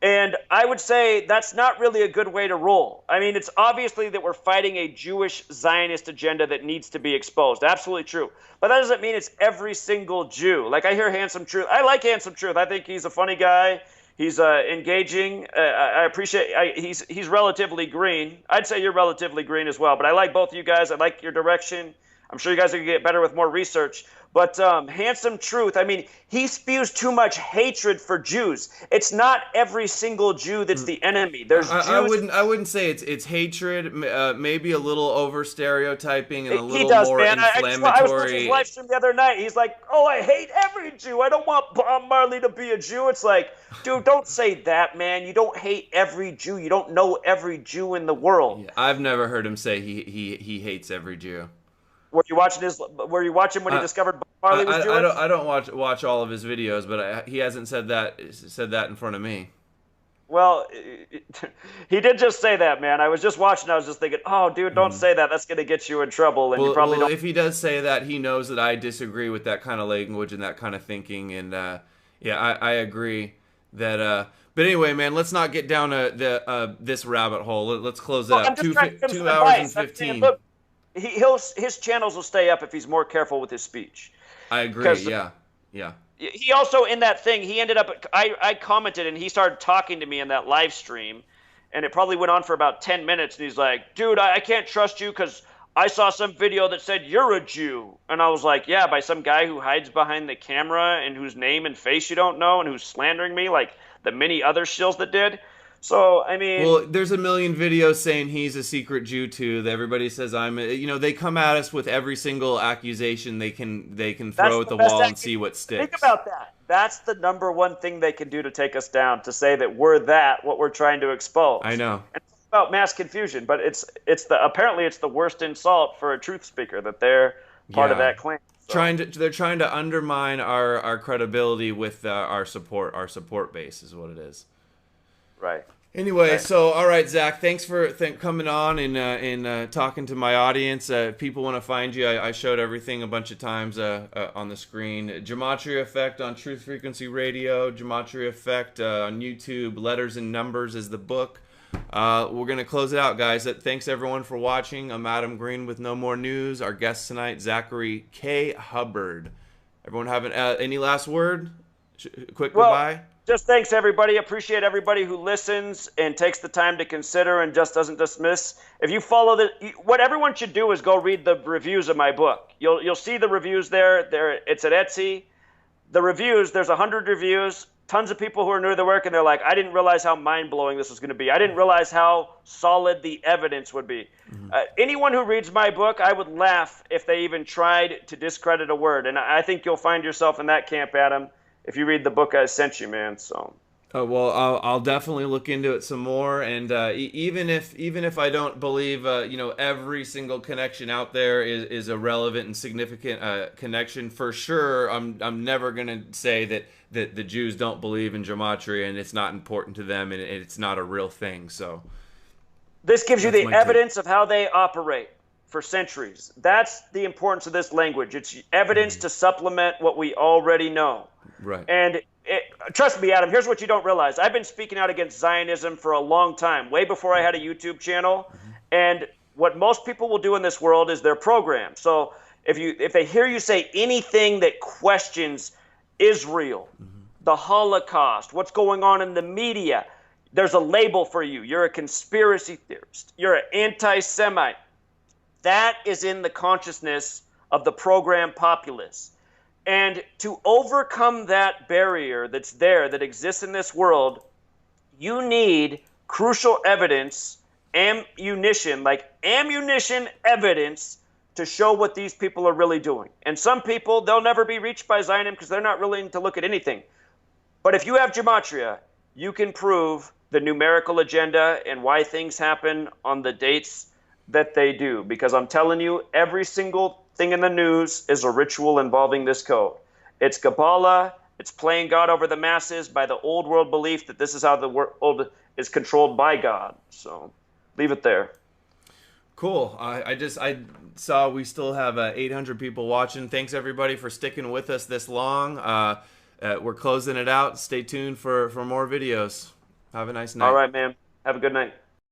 And I would say that's not really a good way to roll. I mean, it's obviously that we're fighting a Jewish Zionist agenda that needs to be exposed. Absolutely true. But that doesn't mean it's every single Jew. Like, I hear Handsome Truth. I like Handsome Truth. I think he's a funny guy. He's engaging. I appreciate he's relatively green. I'd say you're relatively green as well. But I like both of you guys. I like your direction. I'm sure you guys are going to get better with more research. But Handsome Truth, I mean, he spews too much hatred for Jews. It's not every single Jew that's the enemy. There's Jews. I wouldn't say it's hatred. Maybe a little over stereotyping and a little more inflammatory. I was watching his live stream the other night. He's like, "Oh, I hate every Jew. I don't want Bob Marley to be a Jew." It's like, dude, don't say that, man. You don't hate every Jew. You don't know every Jew in the world. Yeah, I've never heard him say he hates every Jew. Were you watching when he discovered Bob Marley was Jewish? I don't watch all of his videos, but he hasn't said that in front of me. Well, he did just say that, man. I was just watching. I was just thinking, oh, dude, don't say that. That's going to get you in trouble. And you probably don't. If he does say that, he knows that I disagree with that kind of language and that kind of thinking. And I agree that. But anyway, man, let's not get down this rabbit hole. Let's close it up. 2 hours and 15. Look, his channels will stay up if he's more careful with his speech. I agree. Yeah. He also, in that thing, he ended up. I commented and he started talking to me in that live stream, and it probably went on for about 10 minutes. And he's like, "Dude, I can't trust you because I saw some video that said you're a Jew." And I was like, "Yeah, by some guy who hides behind the camera and whose name and face you don't know and who's slandering me like the many other shills that did." So, I mean... Well, there's a million videos saying he's a secret Jew, too. Everybody says I'm... they come at us with every single accusation they can throw at the wall and see what sticks. Think about that. That's the number one thing they can do to take us down, to say that we're what we're trying to expose. I know. And it's about mass confusion, but apparently it's the worst insult for a truth speaker that they're part of that claim. So. They're trying to undermine our credibility with our support base is what it is. Right. Anyway, so all right, Zach, thanks for coming on and talking to my audience. If people want to find you, I showed everything a bunch of times on the screen. Gematria Effect on Truth Frequency Radio, Gematria Effect on YouTube. Letters and Numbers is the book. We're gonna close it out, guys. Thanks everyone for watching. I'm Adam Green with No More News. Our guest tonight, Zachary K. Hubbard. Everyone have any last word? Quick goodbye. Just thanks, everybody. Appreciate everybody who listens and takes the time to consider and just doesn't dismiss. If you follow what everyone should do is go read the reviews of my book. You'll see the reviews there. It's at Etsy. The reviews, there's 100 reviews. Tons of people who are new to the work, and they're like, I didn't realize how mind-blowing this was going to be. I didn't realize how solid the evidence would be. Anyone who reads my book, I would laugh if they even tried to discredit a word. And I think you'll find yourself in that camp, Adam, if you read the book I sent you, man. So. Well, I'll definitely look into it some more, and even if I don't believe every single connection out there is a relevant and significant connection, for sure I'm never gonna say that the Jews don't believe in gematria and it's not important to them and it's not a real thing. So this gives you the evidence of how they operate for centuries. That's the importance of this language. It's evidence to supplement what we already know. Right. And trust me, Adam, here's what you don't realize. I've been speaking out against Zionism for a long time, way before I had a YouTube channel. And what most people will do in this world is they're programmed. So if they hear you say anything that questions Israel, the Holocaust, what's going on in the media, there's a label for you. You're a conspiracy theorist. You're an anti-Semite. That is in the consciousness of the programmed populace. And to overcome that barrier that's there, that exists in this world, you need crucial evidence, ammunition evidence to show what these people are really doing. And some people, they'll never be reached by Zionism because they're not willing to look at anything. But if you have gematria, you can prove the numerical agenda and why things happen on the dates that they do. Because I'm telling you, every single thing in the news is a ritual involving this code. It's Kabbalah. It's playing God over the masses by the old world belief that this is how the world is controlled by God. So leave it there. Cool. I saw we still have 800 people watching. Thanks everybody for sticking with us this long. We're closing it out. Stay tuned for more videos. Have a nice night. All right, man. Have a good night.